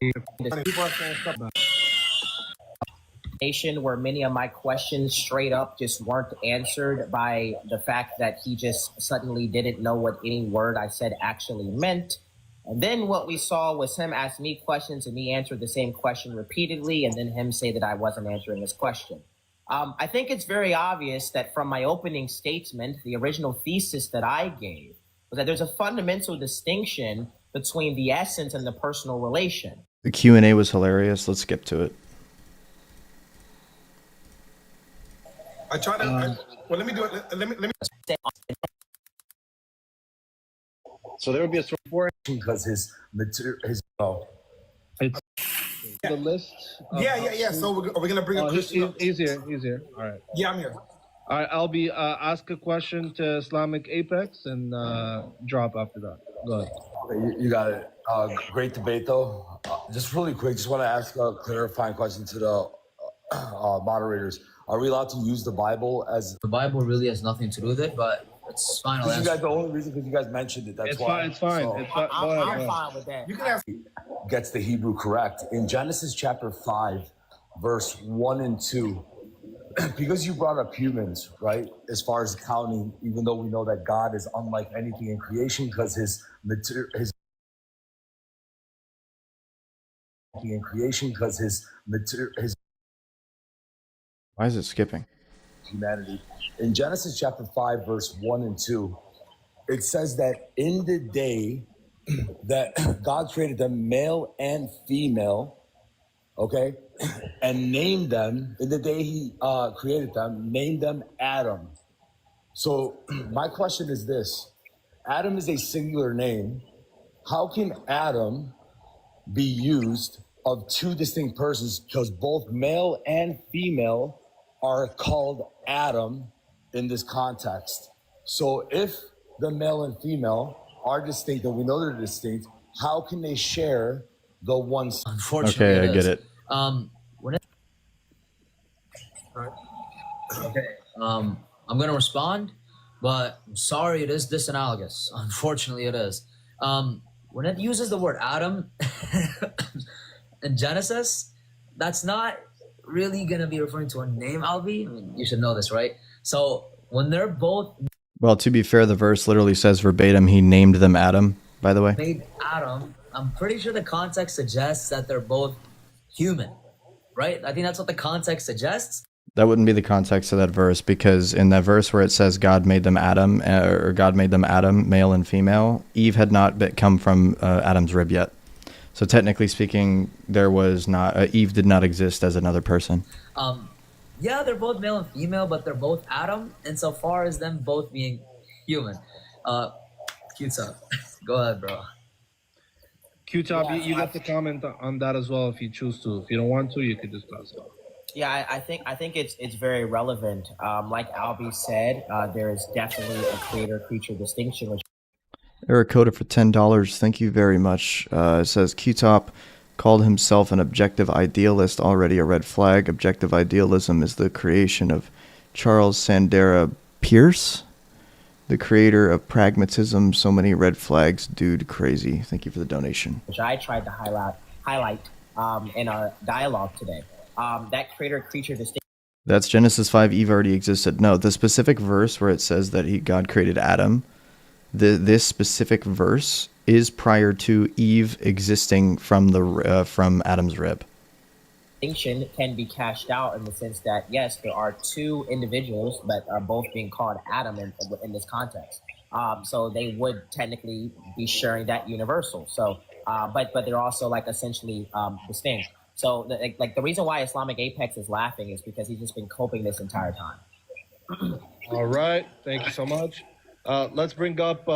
Where many of my questions straight up just weren't answered by the fact that he just suddenly didn't know what any word I said actually meant. And then what we saw was him ask me questions and me answer the same question repeatedly, and then him say that I wasn't answering his question. I think it's very obvious that from my opening statement, the original thesis that I gave, was that there's a fundamental distinction between the essence and the personal relation. The Q&A was hilarious. Let's skip to it. I try to. Well, let me do it. Let me. So there would be a sort of because his material, it's the list. Yeah. So are we gonna bring a Christian up? He's here. All right. Yeah, I'm here. All right, I'll be ask a question to Islamicapex and drop after that. Go ahead. You got it. Great debate, though. Just really quick, just want to ask a clarifying question to the moderators. Are we allowed to use the Bible as... The Bible really has nothing to do with it, but it's fine. You guys, the only reason because you guys mentioned it, that's why. It's fine. So, I'm fine with that. You can ask. Gets the Hebrew correct. In Genesis chapter 5, verse 1 and 2, because you brought up humans, right? As far as counting, even though we know that God is unlike anything in creation because his Why is it skipping? Humanity. In Genesis chapter 5, verse 1 and 2, it says that in the day that God created them male and female, okay, and named them, in the day he created them, named them Adam. So my question is this: Adam is a singular name. How can Adam be used of two distinct persons, because both male and female are called Adam in this context? So if the male and female are distinct, and we know they're distinct, how can they share the one? Unfortunately, okay, I get it. I'm going to respond, but I'm sorry, it is disanalogous. Unfortunately, it is. When it uses the word Adam in Genesis, that's not really going to be referring to a name, Albi. I mean, you should know this, right? So when they're both... Well, to be fair, the verse literally says verbatim, he named them Adam, by the way. Made Adam, I'm pretty sure the context suggests that they're both human, right? I think that's what the context suggests. That wouldn't be the context of that verse, because in that verse where it says God made them Adam, or God made them Adam, male and female, Eve had not come from Adam's rib yet. So technically speaking, there was not Eve did not exist as another person. Yeah, they're both male and female, but they're both Adam, insofar as them both being human. Qtop, go ahead, bro. Qtop, you got to comment on that as well if you choose to. If you don't want to, you could just pass it. Yeah, I think it's very relevant. Like Albie said, there is definitely a creator-creature distinction. Eric Coda for $10. Thank you very much. It says Qtop called himself an objective idealist, already a red flag. Objective idealism is the creation of Charles Sandera Peirce, the creator of pragmatism. So many red flags, dude, crazy. Thank you for the donation. Which I tried to highlight in our dialogue today. That creator-creature distinction. That's Genesis 5. Eve already existed. No, the specific verse where it says that God created Adam, this specific verse is prior to Eve existing from Adam's rib. Distinction can be cashed out in the sense that yes, there are two individuals that are both being called Adam in this context. So they would technically be sharing that universal. So, but they're also like essentially distinct. So like the reason why Islamicapex is laughing is because he's just been coping this entire time. All right, thank you so much. Let's bring up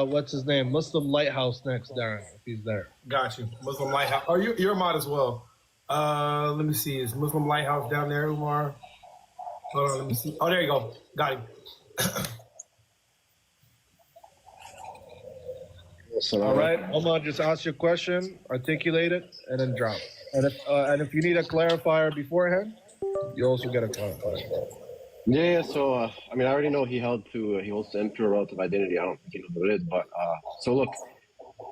what's his name, Muslim Lighthouse next, Darren, if he's there. Got you, Muslim Lighthouse. Oh, you're a mod as well. Let me see. Is Muslim Lighthouse down there, Umar? Hold on, let me see. Oh, there you go. Got him. All right, Omar, just ask your question, articulate it, and then drop. And if you need a clarifier beforehand, you also get a clarifier. Yeah. So I mean, I already know he holds to impure relative identity. I don't think he knows what it is, but so look.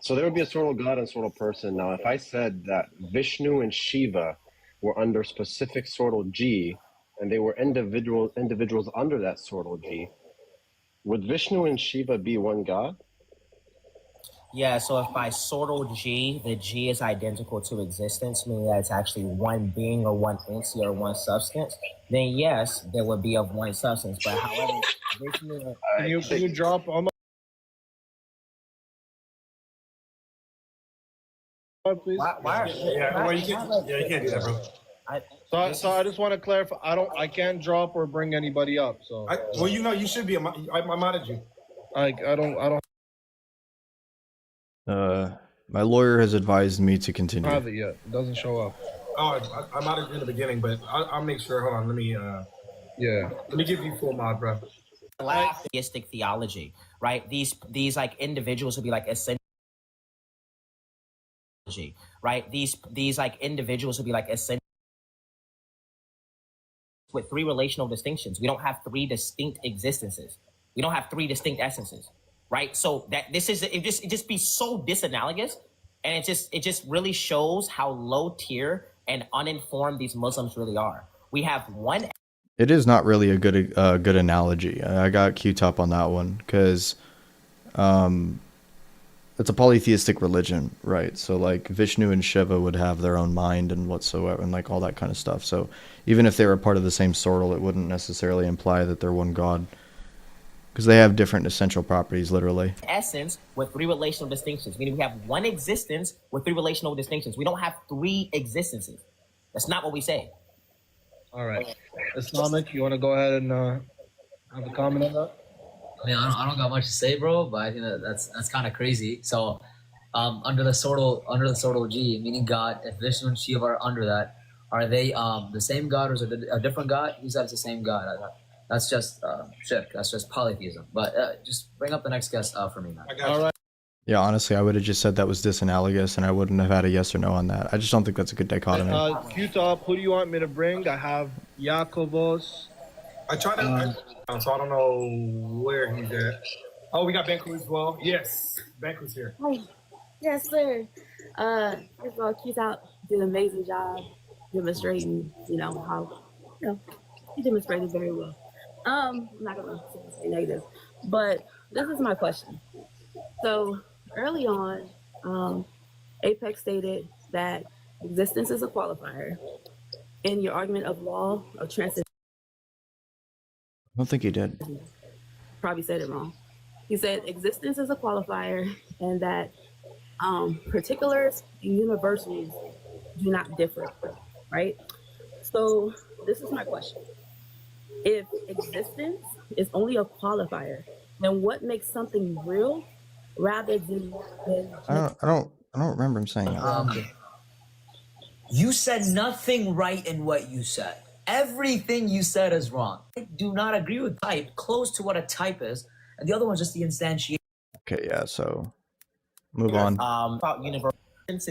So there would be a sort of God and sort of person. Now, if I said that Vishnu and Shiva were under specific sort of G, and they were individuals under that sort of G, would Vishnu and Shiva be one God? Yeah, so if by sortal G, the G is identical to existence, meaning that it's actually one being or one entity or one substance, then yes, there would be of one substance. But however, Vishnu... Can you drop Omar? Please. Yeah, well, you can't. Yeah, you can't do that, bro. So I just want to clarify. I can't drop or bring anybody up. So. Well, you know, you should be. I modded you. I don't My lawyer has advised me to continue. have it yet. It doesn't show up. Oh, I modded you in the beginning, but I'll make sure. Hold on, let me. Yeah. Let me give you full mod, bro. Theistic theology, right? These like individuals would be like essential, right? These like individuals would be like essential with three relational distinctions. We don't have three distinct existences. We don't have three distinct essences, right? So that this is it just be so disanalogous, and it just really shows how low tier and uninformed these Muslims really are. We have one. It is not really a good analogy. I got Qtop on that one because it's a polytheistic religion, right? So like Vishnu and Shiva would have their own mind and whatsoever, and like all that kind of stuff. So even if they were part of the same sorrel, it wouldn't necessarily imply that they're one god, because they have different essential properties, literally. Essence with three relational distinctions, meaning we have one existence with three relational distinctions. We don't have three existences. That's not what we say. All right. Islamic, you want to go ahead and have a comment on that? I mean, I don't got much to say, bro, but I think that's kind of crazy. So, under the sortal G, meaning God, if Vishnu and Shiva are under that, are they the same God or is it a different God? He said it's the same God. That's just shirk. That's just polytheism. But just bring up the next guest for me, man. All right. Yeah, honestly, I would have just said that was disanalogous, and I wouldn't have had a yes or no on that. I just don't think that's a good dichotomy. Qtop, who do you want me to bring? I have Yakovos. I tried to, so I don't know where he's at. Oh, we got Banku as well. Yes, Banku's here. Oh, yes, sir. First of all, Qtop did an amazing job demonstrating, how, he demonstrated very well. I'm not gonna say negative, but this is my question. So early on, Apex stated that existence is a qualifier. In your argument of law of transit, I don't think he did. probably said it wrong. He said existence is a qualifier, and that particulars and universals do not differ, right? So this is my question. If existence is only a qualifier, then what makes something real rather than I don't remember him saying that. You said nothing right in what you said. Everything you said is wrong. I do not agree with type, close to what a type is, and the other one's just the instantiation. Okay, yeah, so move on. About universal, that's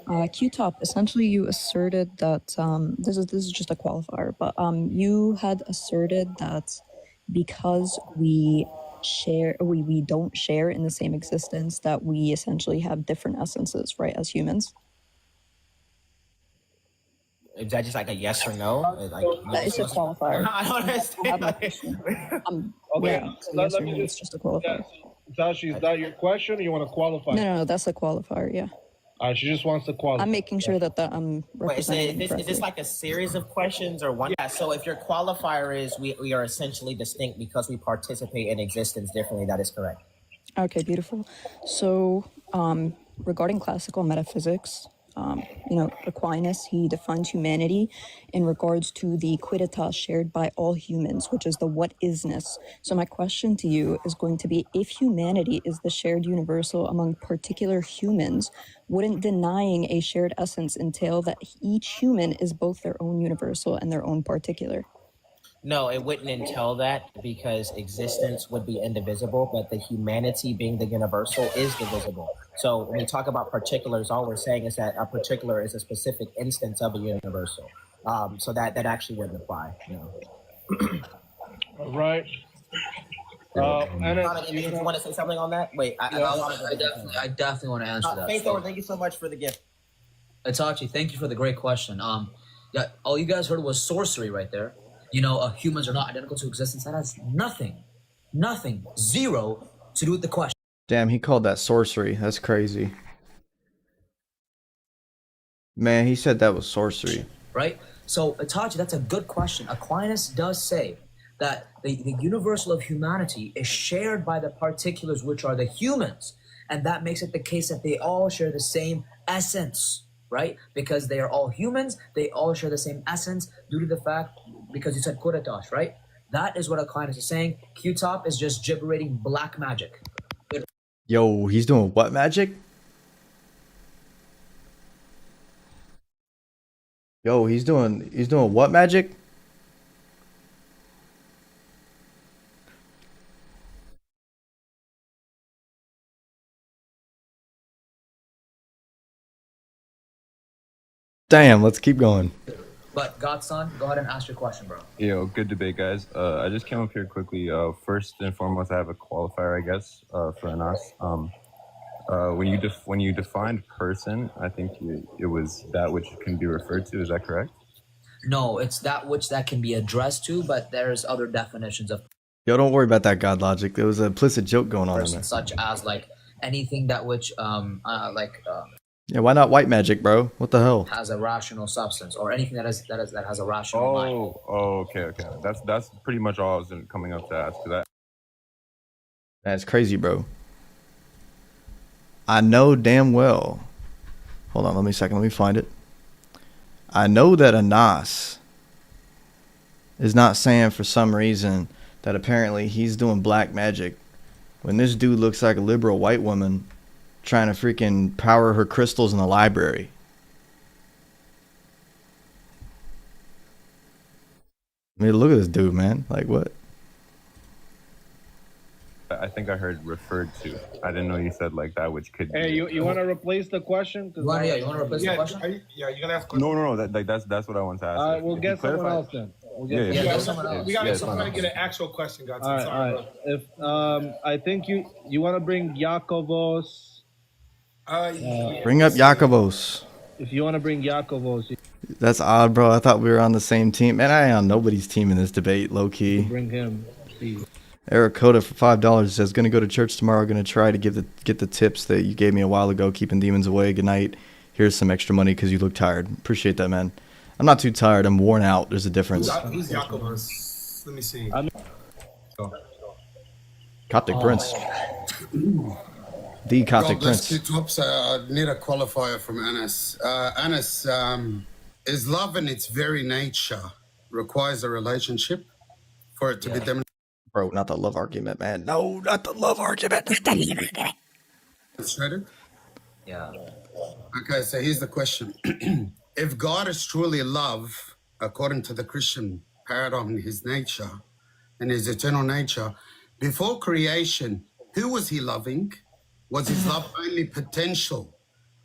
Qtop, essentially you asserted that this is just a qualifier, but you had asserted that because we don't share in the same existence, that we essentially have different essences, right, as humans. Is that just like a yes or no? Like, It's a qualifier. I don't understand. Okay, Yeah, so yes or no, it's just a qualifier. Tashi, is that your question or you want to qualify? No, that's a qualifier, yeah. She just wants to qualify. I'm making sure that I'm Wait, is representing this correctly. like a series of questions or one? Yeah, so if your qualifier is we are essentially distinct because we participate in existence differently, that is correct. Okay, beautiful. So, regarding classical metaphysics, Aquinas, he defines humanity in regards to the quidditas shared by all humans, which is the what isness. So my question to you is going to be, if humanity is the shared universal among particular humans, wouldn't denying a shared essence entail that each human is both their own universal and their own particular? No, it wouldn't entail that because existence would be indivisible, but the humanity being the universal is divisible. So when we talk about particulars, all we're saying is that a particular is a specific instance of a universal. So that actually wouldn't apply. No. All right. You want to say something on that? Wait, I definitely want to answer that. Faith, thank you so much for the gift. Itachi, thank you for the great question. Yeah, all you guys heard was sorcery right there. Humans are not identical to existence. That has nothing, zero to do with the question. Damn, he called that sorcery. That's crazy. Man, he said that was sorcery. Right? So, Itachi, that's a good question. Aquinas does say that the universal of humanity is shared by the particulars, which are the humans. And that makes it the case that they all share the same essence, right? Because they are all humans, they all share the same essence due to the fact, because you said Quratosh, right? That is what Aquinas is saying. Qtop is just gibberating black magic. Yo, he's doing what magic? Yo, he's doing what magic? Damn, let's keep going. But Godson, go ahead and ask your question, bro. Yo, good debate, guys. I just came up here quickly. First and foremost, I have a qualifier, I guess, for Anas. When you defined person, I think it was that which can be referred to. Is that correct? No, it's that which that can be addressed to, but there's other definitions of Yo, don't worry about that God logic. There was an implicit joke going on in person, there. such as like anything that which Yeah, why not white magic, bro? What the hell? has a rational substance, or anything that has a rational mind. Okay. That's pretty much all I was coming up to ask. That's crazy, bro. I know damn well. Hold on, let me find it. I know that Anas is not saying for some reason that apparently he's doing black magic when this dude looks like a liberal white woman trying to freaking power her crystals in the library. I mean, look at this dude, man. Like, what? I think I heard referred to. I didn't know you said like that, which could. Hey, you want to replace the question? You want to replace the question? You're gonna ask. No. That's what I want to ask. We'll get someone else then. Get someone else. We gotta get an actual question, guys. All right. If I think you want to bring Yakovos. Bring up Yakovos. If you want to bring Yakovos, That's odd, bro. I thought we were on the same team. Man, I ain't on nobody's team in this debate, low key. bring him, please. Eric Coda for $5 says, "Gonna go to church tomorrow. Gonna try to get the tips that you gave me a while ago, keeping demons away. Good night. Here's some extra money because you look tired. Appreciate that, man. I'm not too tired. I'm worn out. There's a difference." Who's Jacobus? Let me see. Coptic Prince. The Coptic Prince. Qtops, I need a qualifier from Anas. Anas, is love in its very nature requires a relationship for it to be demonstrated? Bro, not the love argument, man. No, not the love argument. Demonstrated? Yeah. Okay, so here's the question. If God is truly love, according to the Christian paradigm in his nature, in his eternal nature, before creation, who was he loving? Was his love only potential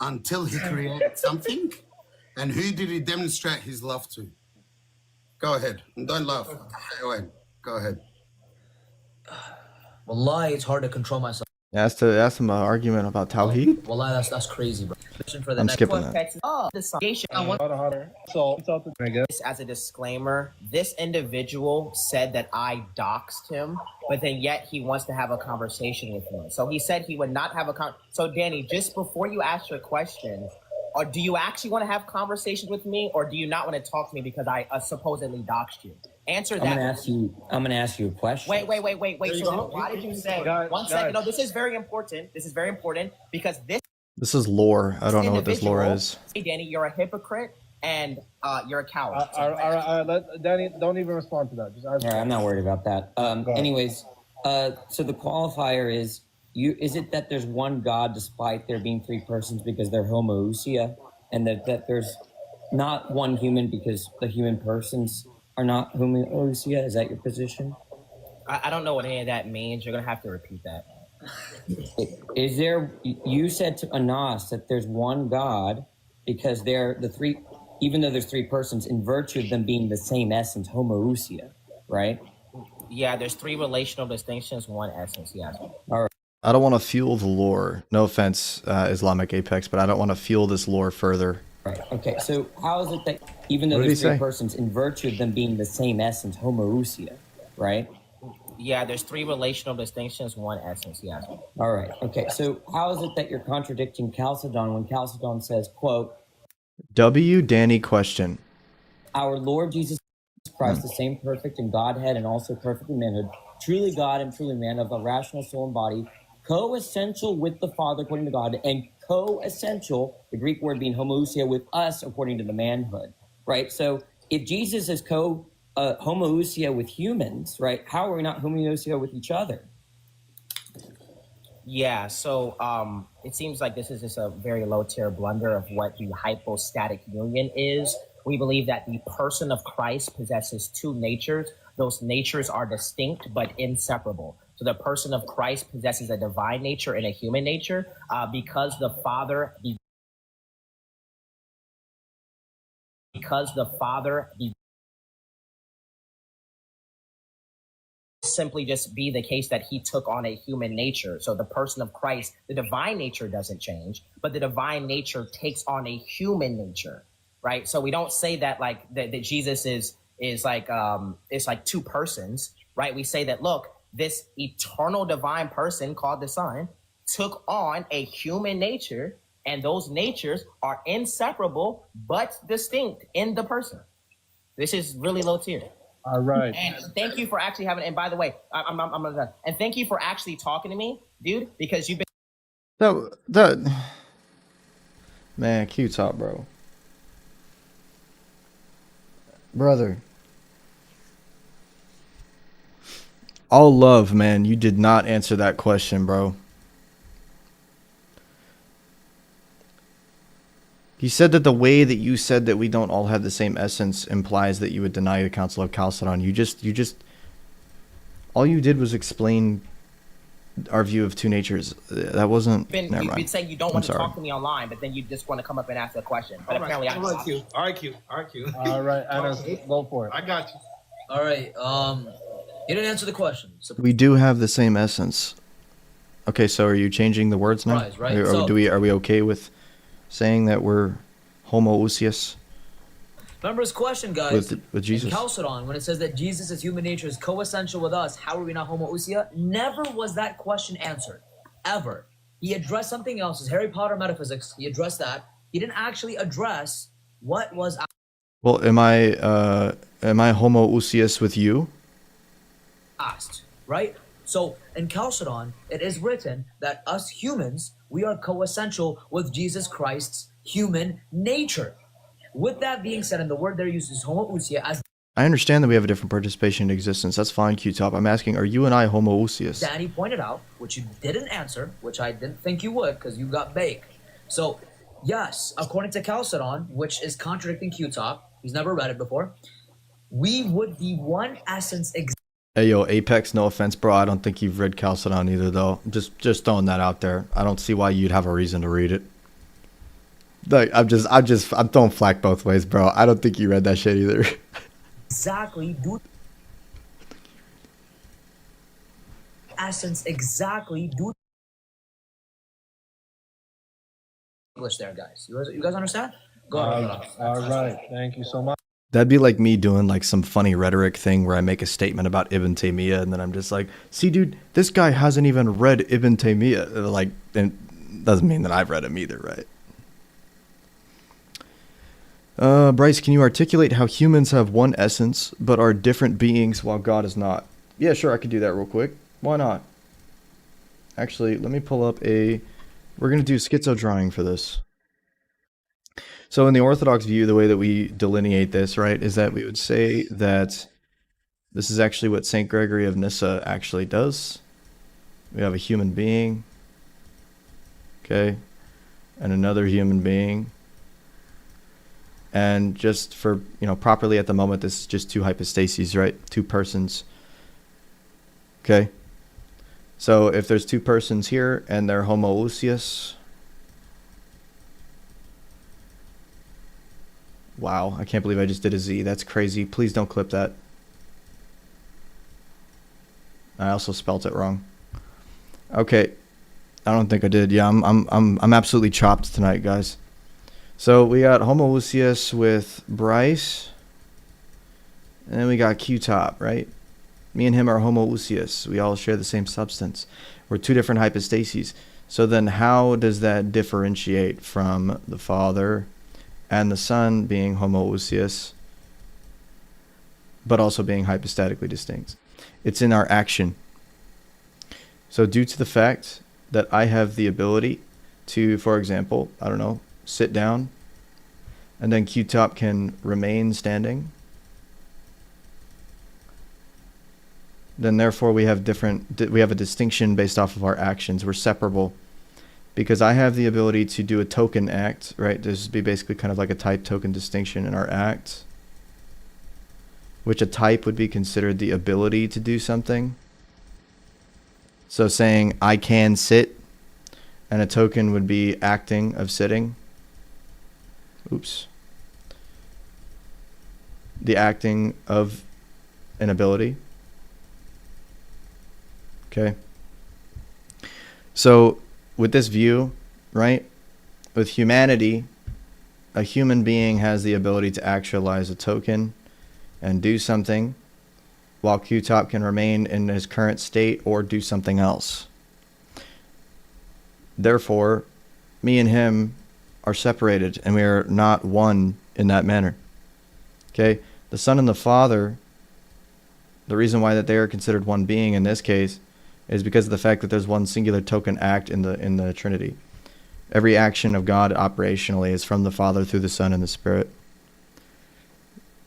until he created something? And who did he demonstrate his love to? Go ahead. And don't laugh. Go ahead. Wallahi, it's hard to control myself. That's him an argument about Tawheed? Wallahi, that's crazy, bro. For the I'm next skipping one. that. As a disclaimer, this individual said that I doxed him, but then yet he wants to have a conversation with me. So he said he would not have a So Danny, just before you ask your question, or do you actually want to have conversations with me, or do you not want to talk to me because I supposedly doxed you? Answer that. I'm gonna ask you a question. Wait. So why did you say? One second. No, this is very important. Because This is lore. I don't know what this lore is. Hey, Danny, you're a hypocrite and you're a coward. All right. Danny, don't even respond to that. Just All right, I'm not worried about that. Anyways, so the qualifier is is it that there's one God despite there being three persons because they're homoousia, and that there's not one human because the human persons are not homoousia? Is that your position? I don't know what any of that means. You're gonna have to repeat that. Is there? You said to Anas that there's one God because they're the three, even though there's three persons, in virtue of them being the same essence, homoousia, right? Yeah, there's three relational distinctions, one essence. Yeah. All right. I don't want to fuel the lore. No offense, Islamicapex, but I don't want to fuel this lore further. Right. Okay. So how is it that even though there's three persons, in virtue of them being the same essence, homoousia, right? Yeah, there's three relational distinctions, one essence. Yeah. All right. Okay. So how is it that you're contradicting Chalcedon when Chalcedon says, "quote Danny question. Our Lord Jesus Christ, the same perfect in Godhead and also perfect in manhood, truly God and truly man, of a rational soul and body, co-essential with the Father according to God, and co-essential, the Greek word being homoousia, with us according to the manhood, right? So if Jesus is homoousia with humans, right, how are we not homoousia with each other? Yeah, so it seems like this is just a very low tier blunder of what the hypostatic union is. We believe that the person of Christ possesses two natures. Those natures are distinct but inseparable. So the person of Christ possesses a divine nature and a human nature because the Father simply just be the case that he took on a human nature. So the person of Christ, the divine nature doesn't change, but the divine nature takes on a human nature, right? So we don't say that like that Jesus is like it's like two persons, right? We say that look, this eternal divine person called the Son took on a human nature, and those natures are inseparable but distinct in the person. This is really low tier. All right. And thank you for actually having. And by the way, I'm done. And thank you for actually talking to me, dude, because you've been. That man, Qtop, bro, brother. All love, man. You did not answer that question, bro. He said that the way that you said that we don't all have the same essence implies that you would deny the Council of Chalcedon. You just, all you did was explain our view of two natures. That wasn't. You've Never mind. been saying you don't want to sorry. talk to me online, but then you just want to come up and ask a question. But All right, apparently, all right, Q. All right, Q. All right, Q. All right, Anas, go for it. I got you. All right. You didn't answer the question. So We do have the same essence. Okay, so are you changing the words now? Surprise, right? Are we okay with saying that we're homoousios? remember his question, guys. With Jesus. In Chalcedon, when it says that Jesus' human nature is coessential with us, how are we not homoousia? Never was that question answered. Ever. He addressed something else. His Harry Potter metaphysics. He addressed that. He didn't actually address what was Well, am I homoousios with you? asked, right? So in Chalcedon, it is written that us humans, we are coessential with Jesus Christ's human nature. With that being said, and the word there uses homoousia as I understand that we have a different participation in existence. That's fine, Qtop. I'm asking, are you and I homoousios? Danny pointed out, which you didn't answer, which I didn't think you would because you got baked. So, yes, according to Chalcedon, which is contradicting Qtop, he's never read it before, we would be one essence Hey, yo, Apex, no offense, bro. I don't think you've read Chalcedon either, though. Just throwing that out there. I don't see why you'd have a reason to read it. Like, I'm throwing flack both ways, bro. I don't think you read that shit either. exactly due essence exactly due English there, guys. You guys understand? Go ahead. All right. Thank you so much. That'd be like me doing like some funny rhetoric thing where I make a statement about Ibn Taymiyyah and then I'm just like, see, dude, this guy hasn't even read Ibn Taymiyyah. Like, and doesn't mean that I've read him either, right? Bryce, can you articulate how humans have one essence but are different beings while God is not? Yeah, sure, I could do that real quick. Why not? Actually, let me pull up we're going to do schizo drawing for this. So in the Orthodox view, the way that we delineate this, right, is that we would say that this is actually what St. Gregory of Nyssa actually does. We have a human being, okay, and another human being. And just for, properly at the moment, this is just two hypostases, right? Two persons. Okay? So if there's two persons here and they're homoousios. Wow, I can't believe I just did a Z. That's crazy. Please don't clip that. I also spelt it wrong. Okay. I don't think I did. Yeah, I'm absolutely chopped tonight, guys. So we got homoousios with Bryce. And then we got Qtop, right? Me and him are homoousios. We all share the same substance. We're two different hypostases. So then how does that differentiate from the Father and the Son being homoousios, but also being hypostatically distinct? It's in our action. So due to the fact that I have the ability to, for example, I don't know, sit down, and then Qtop can remain standing, then therefore we have a distinction based off of our actions. We're separable. Because I have the ability to do a token act, right? This would be basically kind of like a type token distinction in our act, which a type would be considered the ability to do something. So saying I can sit, and a token would be acting of sitting. Oops. The acting of an ability. Okay. So with this view, right, with humanity, a human being has the ability to actualize a token and do something, while Qtop can remain in his current state or do something else. Therefore, me and him are separated, and we are not one in that manner. Okay? The Son and the Father, the reason why that they are considered one being in this case is because of the fact that there's one singular token act in the Trinity. Every action of God operationally is from the Father through the Son and the Spirit.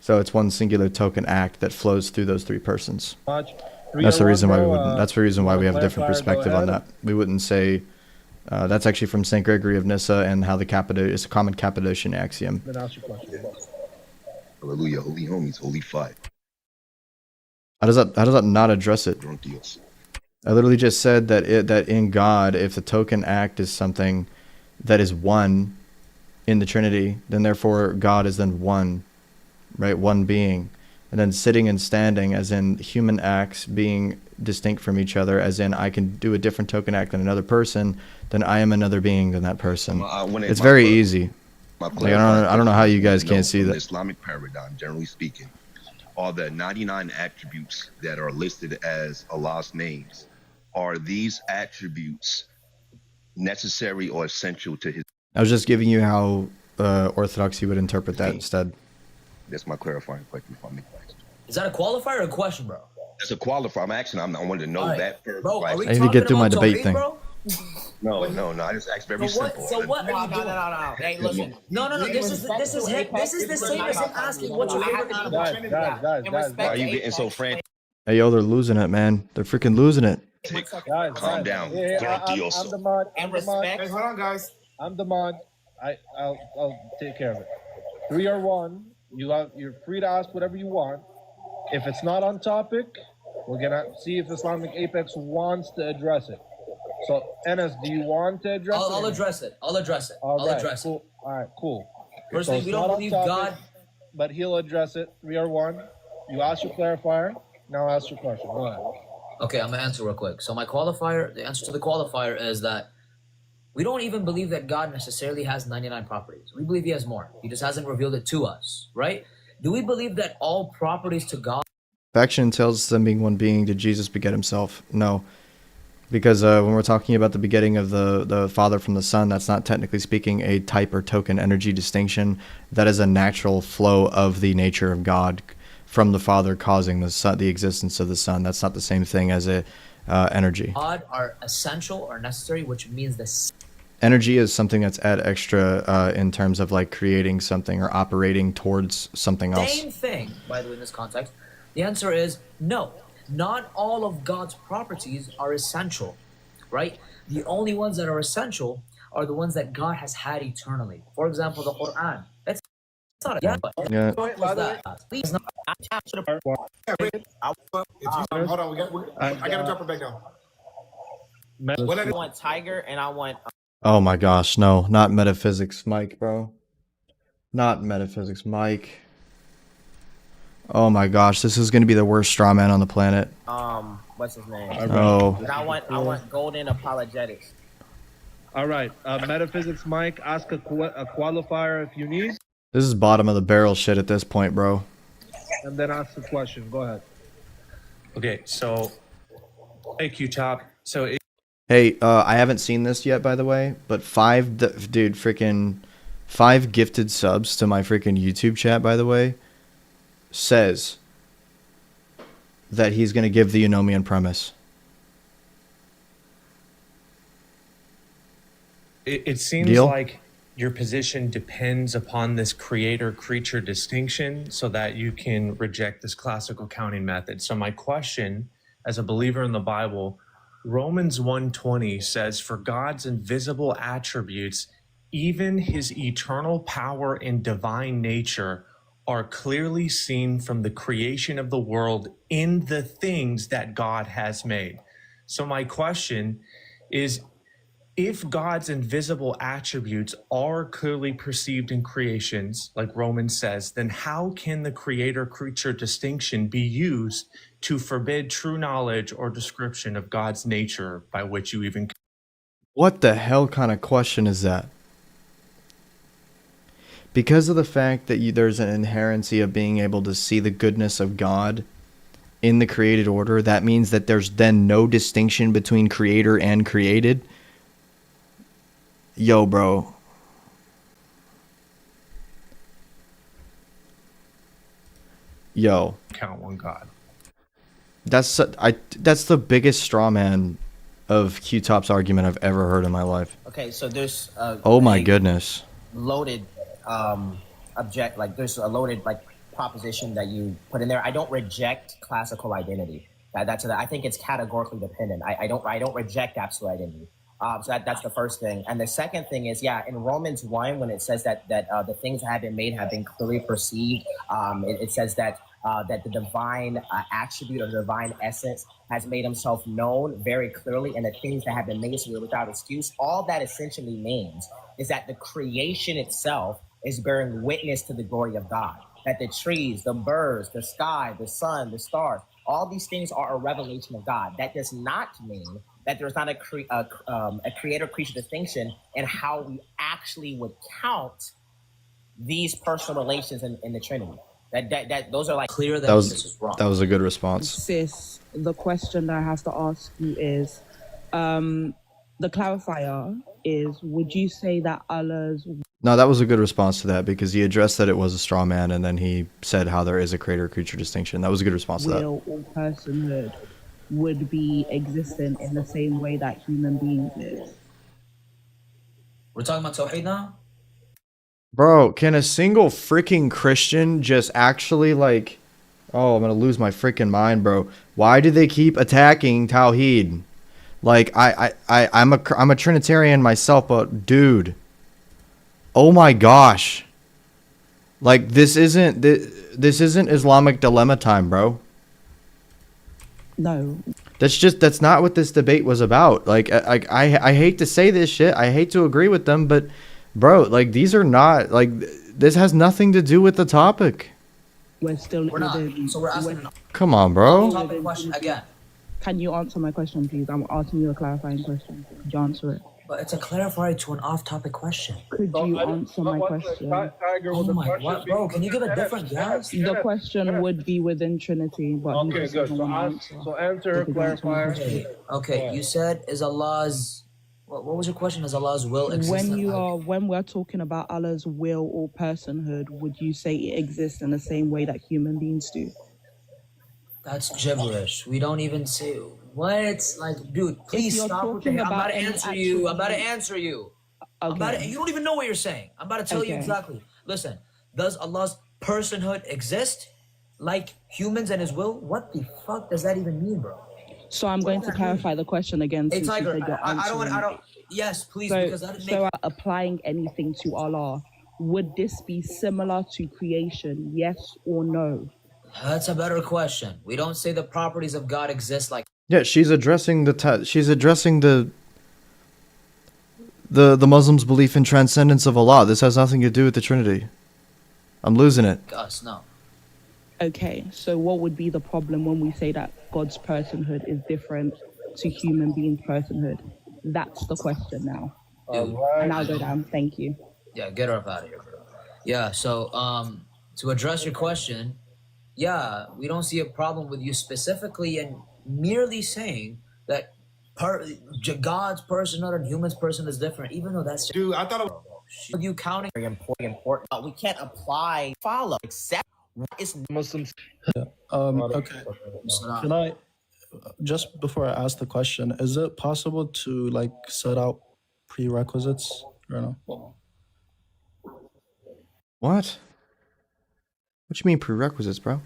So it's one singular token act that flows through those three persons. That's the reason why we wouldn't. That's the reason why we have a different perspective on that. We wouldn't say that's actually from Saint Gregory of Nyssa and how it's a common Cappadocian axiom. Then ask your question. Hallelujah, holy homies, holy five. How does that not address it? Drunk deals. I literally just said that in God, if the token act is something that is one in the Trinity, then therefore God is then one, right? One being. And then sitting and standing, as in human acts being distinct from each other, as in I can do a different token act than another person, then I am another being than that person. It's very easy. Like, I don't know how you guys can't see From the that. Islamic paradigm, generally speaking, are the 99 attributes that are listed as Allah's names, are these attributes necessary or essential to his? I was just giving you how Orthodoxy would interpret that instead. That's my clarifying question. If I make Is that a qualifier or a question, bro? That's a qualifier. I wanted to know that first. Bro, are we I need to get through my debate thing. bro? No. I just asked very simple. So what are you doing? No. Hey, listen. No. This is the same as him asking what's your favorite animal. Guys, why are you getting so frantic? Hey, yo, they're losing it, man. They're freaking losing it. Calm down. I'm the mod. And respect. Hey, hold on, guys. I'm the mod. I'll take care of it. 3 or 1. You're free to ask whatever you want. If it's not on topic, we're gonna see if Islamicapex wants to address it. So, Enes, do you want to address it? I'll address it. I'll address it. All I'll right, address cool. it. All right, cool. First So thing, it's we not don't on believe topic, God. but he'll address it. 3 or 1. You ask your clarifier. Now ask your question. Go ahead. Okay, I'm gonna answer real quick. So the answer to the qualifier is that we don't even believe that God necessarily has 99 properties. We believe he has more. He just hasn't revealed it to us, right? Do we believe that all properties to God? Faction tells them being one being. Did Jesus beget himself? No. Because when we're talking about the begetting of the Father from the Son, that's not technically speaking a type or token energy distinction. That is a natural flow of the nature of God from the Father causing the Son, the existence of the Son. That's not the same thing as a energy. God are essential or necessary, which means the Energy is something that's add extra in terms of like creating something or operating towards something else. same thing, by the way, in this context. The answer is no. Not all of God's properties are essential, right? The only ones that are essential are the ones that God has had eternally. For example, the Quran. It's not a Yeah. Please not. Hold on, I gotta drop it back down. I want Tiger and I want. Oh my gosh, no, not metaphysics, Mike, bro. Not metaphysics, Mike. Oh my gosh, this is gonna be the worst straw man on the planet. What's his name? Oh. And I want golden apologetics. All right. Metaphysics, Mike. Ask a qualifier if you need, This is bottom of the barrel shit at this point, bro. and then ask the question. Go ahead. Okay, so hey Qtop. So Hey, I haven't seen this yet, by the way, but five gifted subs to my freaking YouTube chat, by the way, says that he's gonna give the Eunomian premise. it seems Deal? like your position depends upon this creator-creature distinction so that you can reject this classical counting method. So my question, as a believer in the Bible, Romans 1:20 says, "For God's invisible attributes, even his eternal power and divine nature, are clearly seen from the creation of the world in the things that God has made." So my question is, if God's invisible attributes are clearly perceived in creations, like Romans says, then how can the creator-creature distinction be used to forbid true knowledge or description of God's nature by which you even... What the hell kind of question is that? Because of the fact that there's an inherency of being able to see the goodness of God in the created order, that means that there's then no distinction between creator and created. Yo, bro. Yo. Count one God. That's the biggest straw man of Qtop's argument I've ever heard in my life. Okay, so there's Oh my goodness. loaded there's a loaded proposition that you put in there. I don't reject classical identity. I think it's categorically dependent. I don't reject absolute identity. So that's the first thing. And the second thing is, in Romans 1, when it says that the things that have been made have been clearly perceived, it says that the divine attribute or divine essence has made himself known very clearly, and the things that have been made so without excuse. All that essentially means is that the creation itself is bearing witness to the glory of God. That the trees, the birds, the sky, the sun, the stars, all these things are a revelation of God. That does not mean that there's not a creator-creature distinction in how we actually would count these personal relations in the Trinity. That those are clear that was, this is wrong. That was a good response. Sis, the question that I have to ask you is, the clarifier is, would you say that Allah's... No, that was a good response to that, because he addressed that it was a straw man, and then he said how there is a creator-creature distinction. That was a good response to that. Will or personhood would be existent in the same way that human beings is. We're talking about Tawheed now? Bro, can a single freaking Christian just actually oh, I'm gonna lose my freaking mind, bro. Why do they keep attacking Tawheed? I'm a Trinitarian myself, but dude, oh my gosh, this isn't Islamic dilemma time, bro. No. That's not what this debate was about. I hate to say this shit. I hate to agree with them, but bro, these are not this has nothing to do with the topic. We're still We're not. So we're asking Come on, bro. topic question again. Can you answer my question, please? I'm asking you a clarifying question. Could you answer it? But it's a clarifier to an off-topic question. Could you answer my question? Oh my, what, bro? Can you give a different yes? The question would be within Trinity, but Okay, good. So answer her clarifier. Okay, you said is Allah's... What was your question? Is Allah's will existent? When we're talking about Allah's will or personhood, would you say it exists in the same way that human beings do? That's gibberish. We don't even say what. Dude, please stop with the. I'm about to answer you. I'm about to answer you. Okay. You don't even know what you're saying. I'm about to tell you exactly. Listen, does Allah's personhood exist like humans and His will? What the fuck does that even mean, bro? So I'm going to clarify the question again. Hey, Tiger, I don't. Yes, please, because that didn't make. So applying anything to Allah, would this be similar to creation? Yes or no? That's a better question. We don't say the properties of God exist like. Yeah, she's addressing the Muslims' belief in transcendence of Allah. This has nothing to do with the Trinity. I'm losing it. Us, no. Okay, so what would be the problem when we say that God's personhood is different to human beings' personhood? That's the question now. And I'll go down. Thank you. Yeah, get her up out of here, bro. Yeah, so to address your question, yeah, we don't see a problem with you specifically and merely saying that God's personhood and human's person is different, even though that's... Dude, I thought it... You counting... Very important. We can't apply, follow, accept what is Muslims. Okay. Can I, just before I ask the question, is it possible to set out prerequisites or no? What? What you mean prerequisites, bro?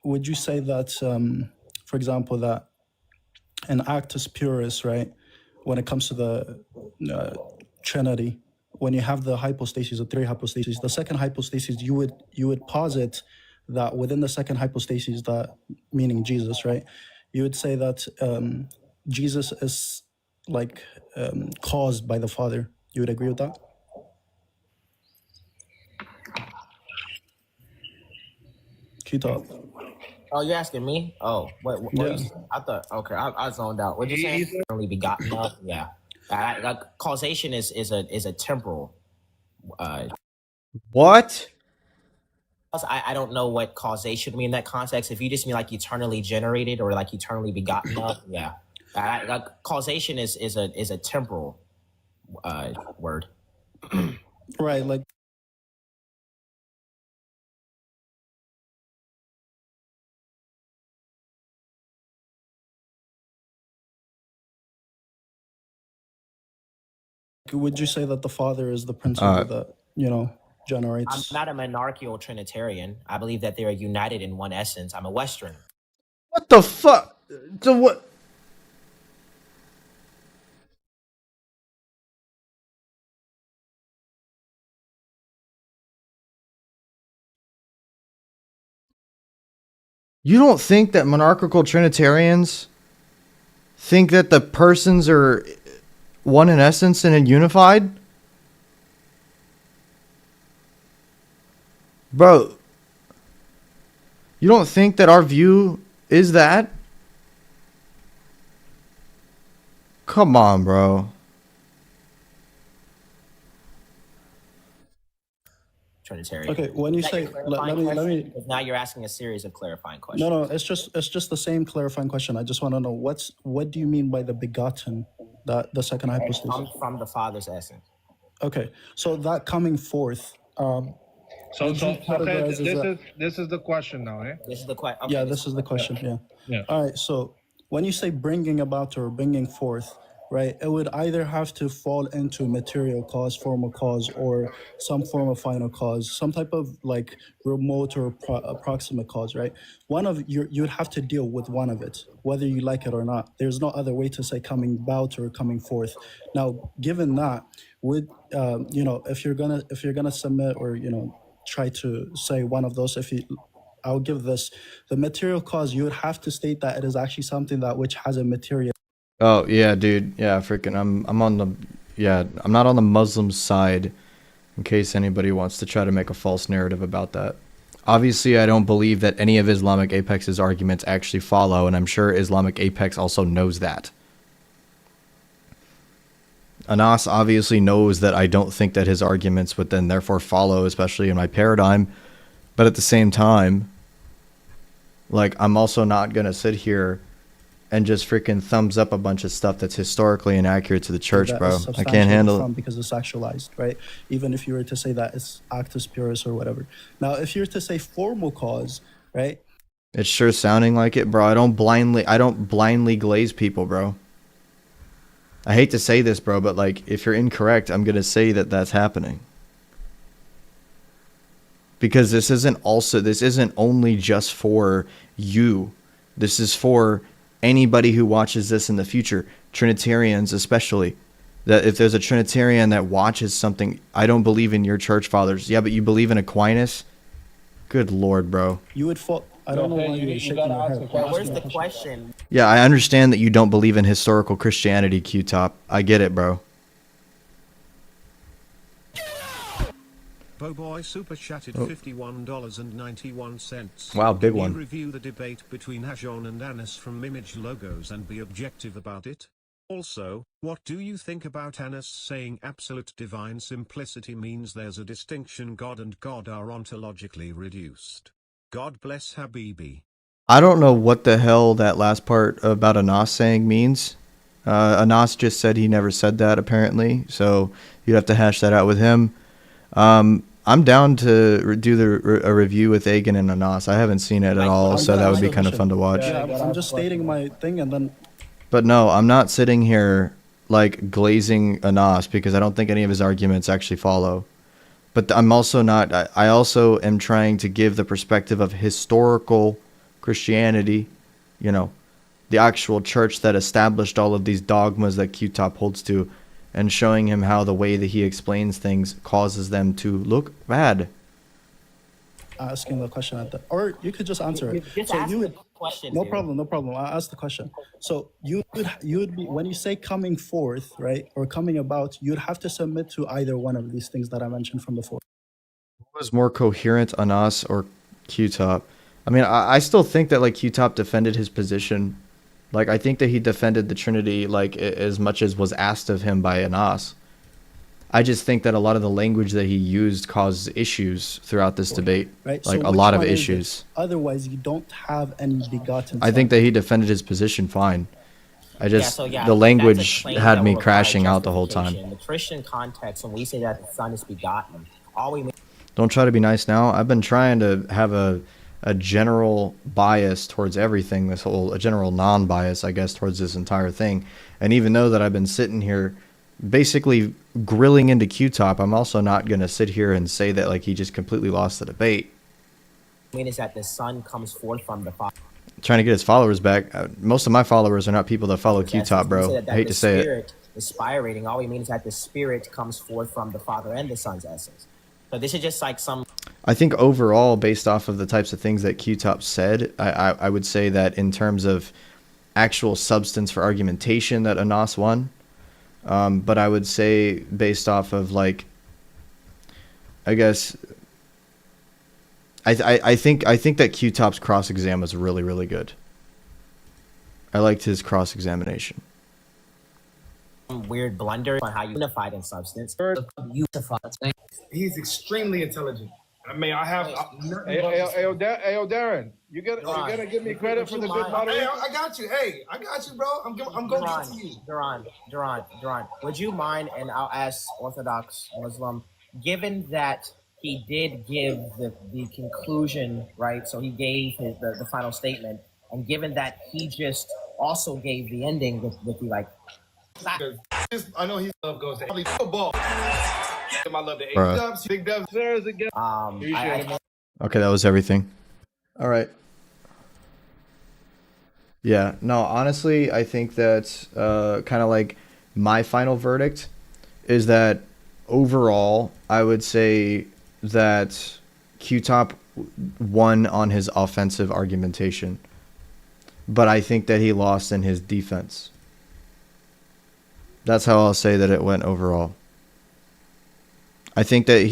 Would you say that, for example, that an actus purus, right, when it comes to the Trinity, when you have the hypostases, the three hypostases, the second hypostasis, you would posit that within the second hypostasis, that meaning Jesus, right, you would say that Jesus is like caused by the Father. You would agree with that? Qtop. Oh, you're asking me? Oh, what Yeah. you said? I thought, okay, I zoned out. What you saying? Only begotten of? Yeah. Causation is a temporal. What? I don't know what causation mean in that context. If you just mean like eternally generated or like eternally begotten of, yeah. Causation is a temporal word. Right, like would you say that the Father is the principle that, generates? I'm not a monarchical Trinitarian. I believe that they are united in one essence. I'm a Western. What the fuck? So what? You don't think that monarchical Trinitarians think that the persons are one in essence and unified? Bro, you don't think that our view is that? Come on, bro. Trinitarian. Okay, when you say, let me. Because now you're asking a series of clarifying questions. No, it's just the same clarifying question. I just want to know what do you mean by the begotten, that the second hypostasis? Comes from the Father's essence. Okay, so that coming forth. So this is the question now, eh? This is the question. Okay, yeah, this is the question. Yeah. Yeah. All right. So when you say bringing about or bringing forth, right, it would either have to fall into material cause, formal cause, or some form of final cause, some type of like remote or approximate cause, right? One of you'd have to deal with one of it, whether you like it or not. There's no other way to say coming about or coming forth. Now, given that, would if you're gonna submit or try to say one of those, I'll give this the material cause. You would have to state that it is actually something that which has a material. Oh yeah, dude. Yeah, freaking. I'm on the. Yeah, I'm not on the Muslim side. In case anybody wants to try to make a false narrative about that. Obviously, I don't believe that any of Islamicapex's arguments actually follow, and I'm sure Islamicapex also knows that. Anas obviously knows that I don't think that his arguments would then therefore follow, especially in my paradigm. But at the same time, like, I'm also not going to sit here and just freaking thumbs up a bunch of stuff that's historically inaccurate to the church, bro. I can't handle it. Because it's actualized, right? Even if you were to say that it's actus purus or whatever. Now, if you were to say formal cause, right? It's sure sounding like it, bro. I don't blindly glaze people, bro. I hate to say this, bro, but like, if you're incorrect, I'm going to say that that's happening. Because this isn't only just for you. This is for anybody who watches this in the future. Trinitarians especially. That if there's a Trinitarian that watches something, I don't believe in your church fathers. Yeah, but you believe in Aquinas? Good Lord, bro. You would fall. I don't know why you're shaking your head. Where's the question? Yeah, I understand that you don't believe in historical Christianity, Qtop. I get it, bro. Boboy super chatted $51.91. Wow, big Can one. you review the debate between Hajon and Anas from Image Logos and be objective about it? Also, what do you think about Anas saying absolute divine simplicity means there's a distinction God and God are ontologically reduced? God bless Habibi. I don't know what the hell that last part about Anas saying means. Anas just said he never said that, apparently. So you'd have to hash that out with him. I'm down to do a review with Agan and Anas. I haven't seen it at all, I'm so gonna that would ask be the kind of fun to question. watch. Yeah, I'm just stating my thing, and then But no, I'm not sitting here like glazing Anas because I don't think any of his arguments actually follow. But I'm also not. I also am trying to give the perspective of historical Christianity, you know, the actual church that established all of these dogmas that Qtop holds to, and showing him how the way that he explains things causes them to look bad. asking the question at the, or you could just answer it. Just So ask you the would, question, no dude. problem, no problem. I'll ask the question. So you would be, when you say coming forth, right, or coming about, you'd have to submit to either one of these things that I mentioned from before. Who was more coherent, Anas or Qtop? I mean, I still think that like Qtop defended his position. Like I think that he defended the Trinity like as much as was asked of him by Anas. I just think that a lot of the language that he used caused issues throughout this debate, Right. like So a which lot of one is it? issues. Otherwise, you don't have any begotten. I think Son. that he defended his position fine. I just the that's a language claim had that me will require crashing out the whole time. justification. In the Christian context, when we say that the Son is begotten, all we mean Don't try to be nice now. I've been trying to have a general bias towards everything, a general non-bias, I guess, towards this entire thing. And even though that I've been sitting here basically grilling into Qtop, I'm also not going to sit here and say that like he just completely lost the debate. is that the Son comes forth from the Father. Trying to get his followers back. Most of my followers are not people that follow Qtop, When we bro. say that I hate the to say it. Spirit is spirating, all we mean is that the Spirit comes forth from the Father and the Son's essence. So this is just like some. I think overall, based off of the types of things that Qtop said, I would say that in terms of actual substance for argumentation, that Anas won. But I would say based off of like, I guess, I think that Qtop's cross-exam was really, really good. I liked his cross-examination. Weird blunder on how you unified in substance. He's extremely intelligent. I mean, I have. Hey, Darren, you gotta give me credit for the good Hey, moderation. I got you. Hey, I got you, bro. I'm going to get to you. Duran, would you mind, and I'll ask Orthodox Muslim, given that he did give the conclusion, right? So he gave the final statement, and given that he just also gave the ending with the like. I know his love goes to football. My love to Bruh. dubs, big dubs. There's again. Okay, that was everything. All right. Yeah, no, honestly, I think that kind of like my final verdict is that overall, I would say that Qtop won on his offensive argumentation, but I think that he lost in his defense. That's how I'll say that it went overall. I think that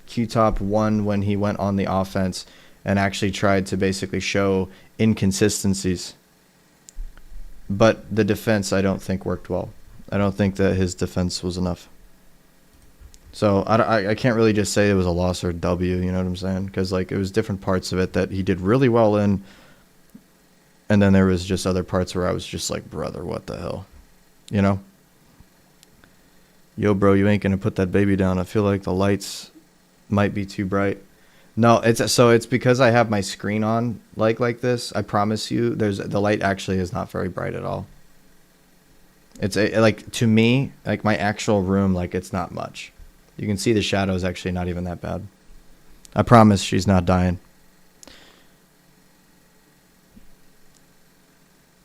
Qtop won when he went on the offense and actually tried to basically show inconsistencies. But the defense, I don't think, worked well. I don't think that his defense was enough. So I can't really just say it was a loss or a W, you know what I'm saying? Because like it was different parts of it that he did really well in, and then there was just other parts where I was just like, brother, what the hell? You know? Yo, bro, you ain't gonna put that baby down. I feel like the lights might be too bright. No, it's because I have my screen on like this. I promise you, the light actually is not very bright at all. It's like to me, like my actual room, like it's not much. You can see the shadows actually not even that bad. I promise she's not dying.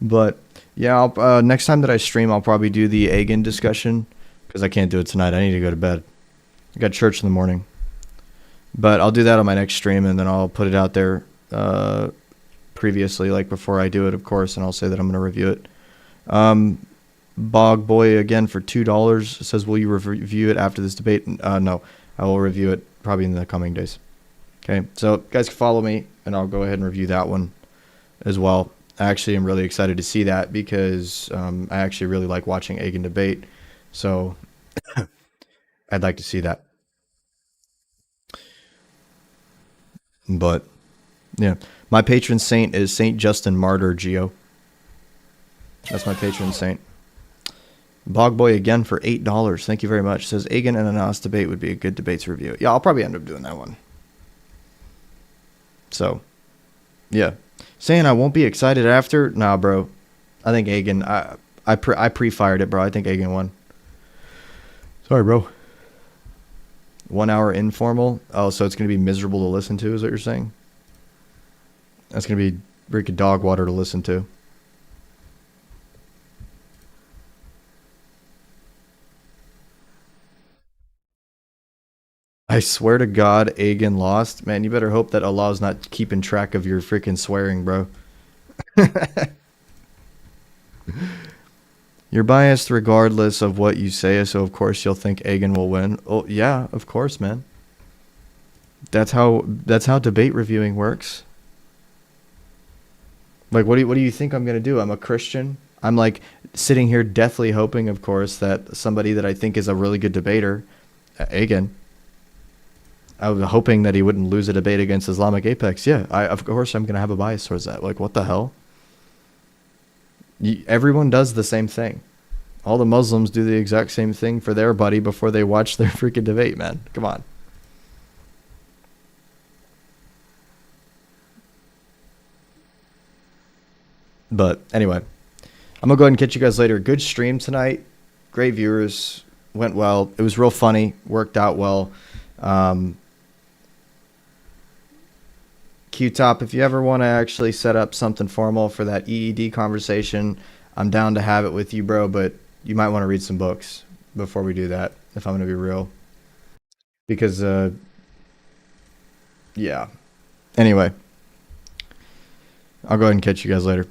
But yeah, next time that I stream, I'll probably do the Agan discussion because I can't do it tonight. I need to go to bed. I got church in the morning. But I'll do that on my next stream, and then I'll put it out there previously, like before I do it, of course, and I'll say that I'm going to review it. Bog Boy, again, for $2, says, will you review it after this debate? No, I will review it probably in the coming days. Okay, so guys can follow me, and I'll go ahead and review that one as well. I actually am really excited to see that because I actually really like watching Agan debate. So I'd like to see that. But yeah, my patron saint is Saint Justin Martyr Geo. That's my patron saint. Bogboy again for $8. Thank you very much. Says Agan and Anas debate would be a good debate to review. Yeah, I'll probably end up doing that one. So, yeah. Saying I won't be excited after? Nah, bro. I think Agan, I pre-fired it, bro. I think Agan won. Sorry, bro. 1 hour informal. Oh, so it's going to be miserable to listen to, is what you're saying? That's going to be freaking dog water to listen to. I swear to God, Agan lost. Man, you better hope that Allah's not keeping track of your freaking swearing, bro. You're biased regardless of what you say, so of course you'll think Agan will win. Oh, yeah, of course, man. That's how debate reviewing works. Like, what do you think I'm going to do? I'm a Christian. I'm like sitting here deathly hoping, of course, that somebody that I think is a really good debater, Agan, I was hoping that he wouldn't lose a debate against Islamicapex. Yeah, of course I'm going to have a bias towards that. Like, what the hell? Everyone does the same thing. All the Muslims do the exact same thing for their buddy before they watch their freaking debate, man. Come on. But anyway, I'm going to go ahead and catch you guys later. Good stream tonight. Great viewers. Went well. It was real funny. Worked out well. Qtop, if you ever want to actually set up something formal for that EED conversation, I'm down to have it with you, bro, but you might want to read some books before we do that, if I'm going to be real. Because, yeah. Anyway, I'll go ahead and catch you guys later.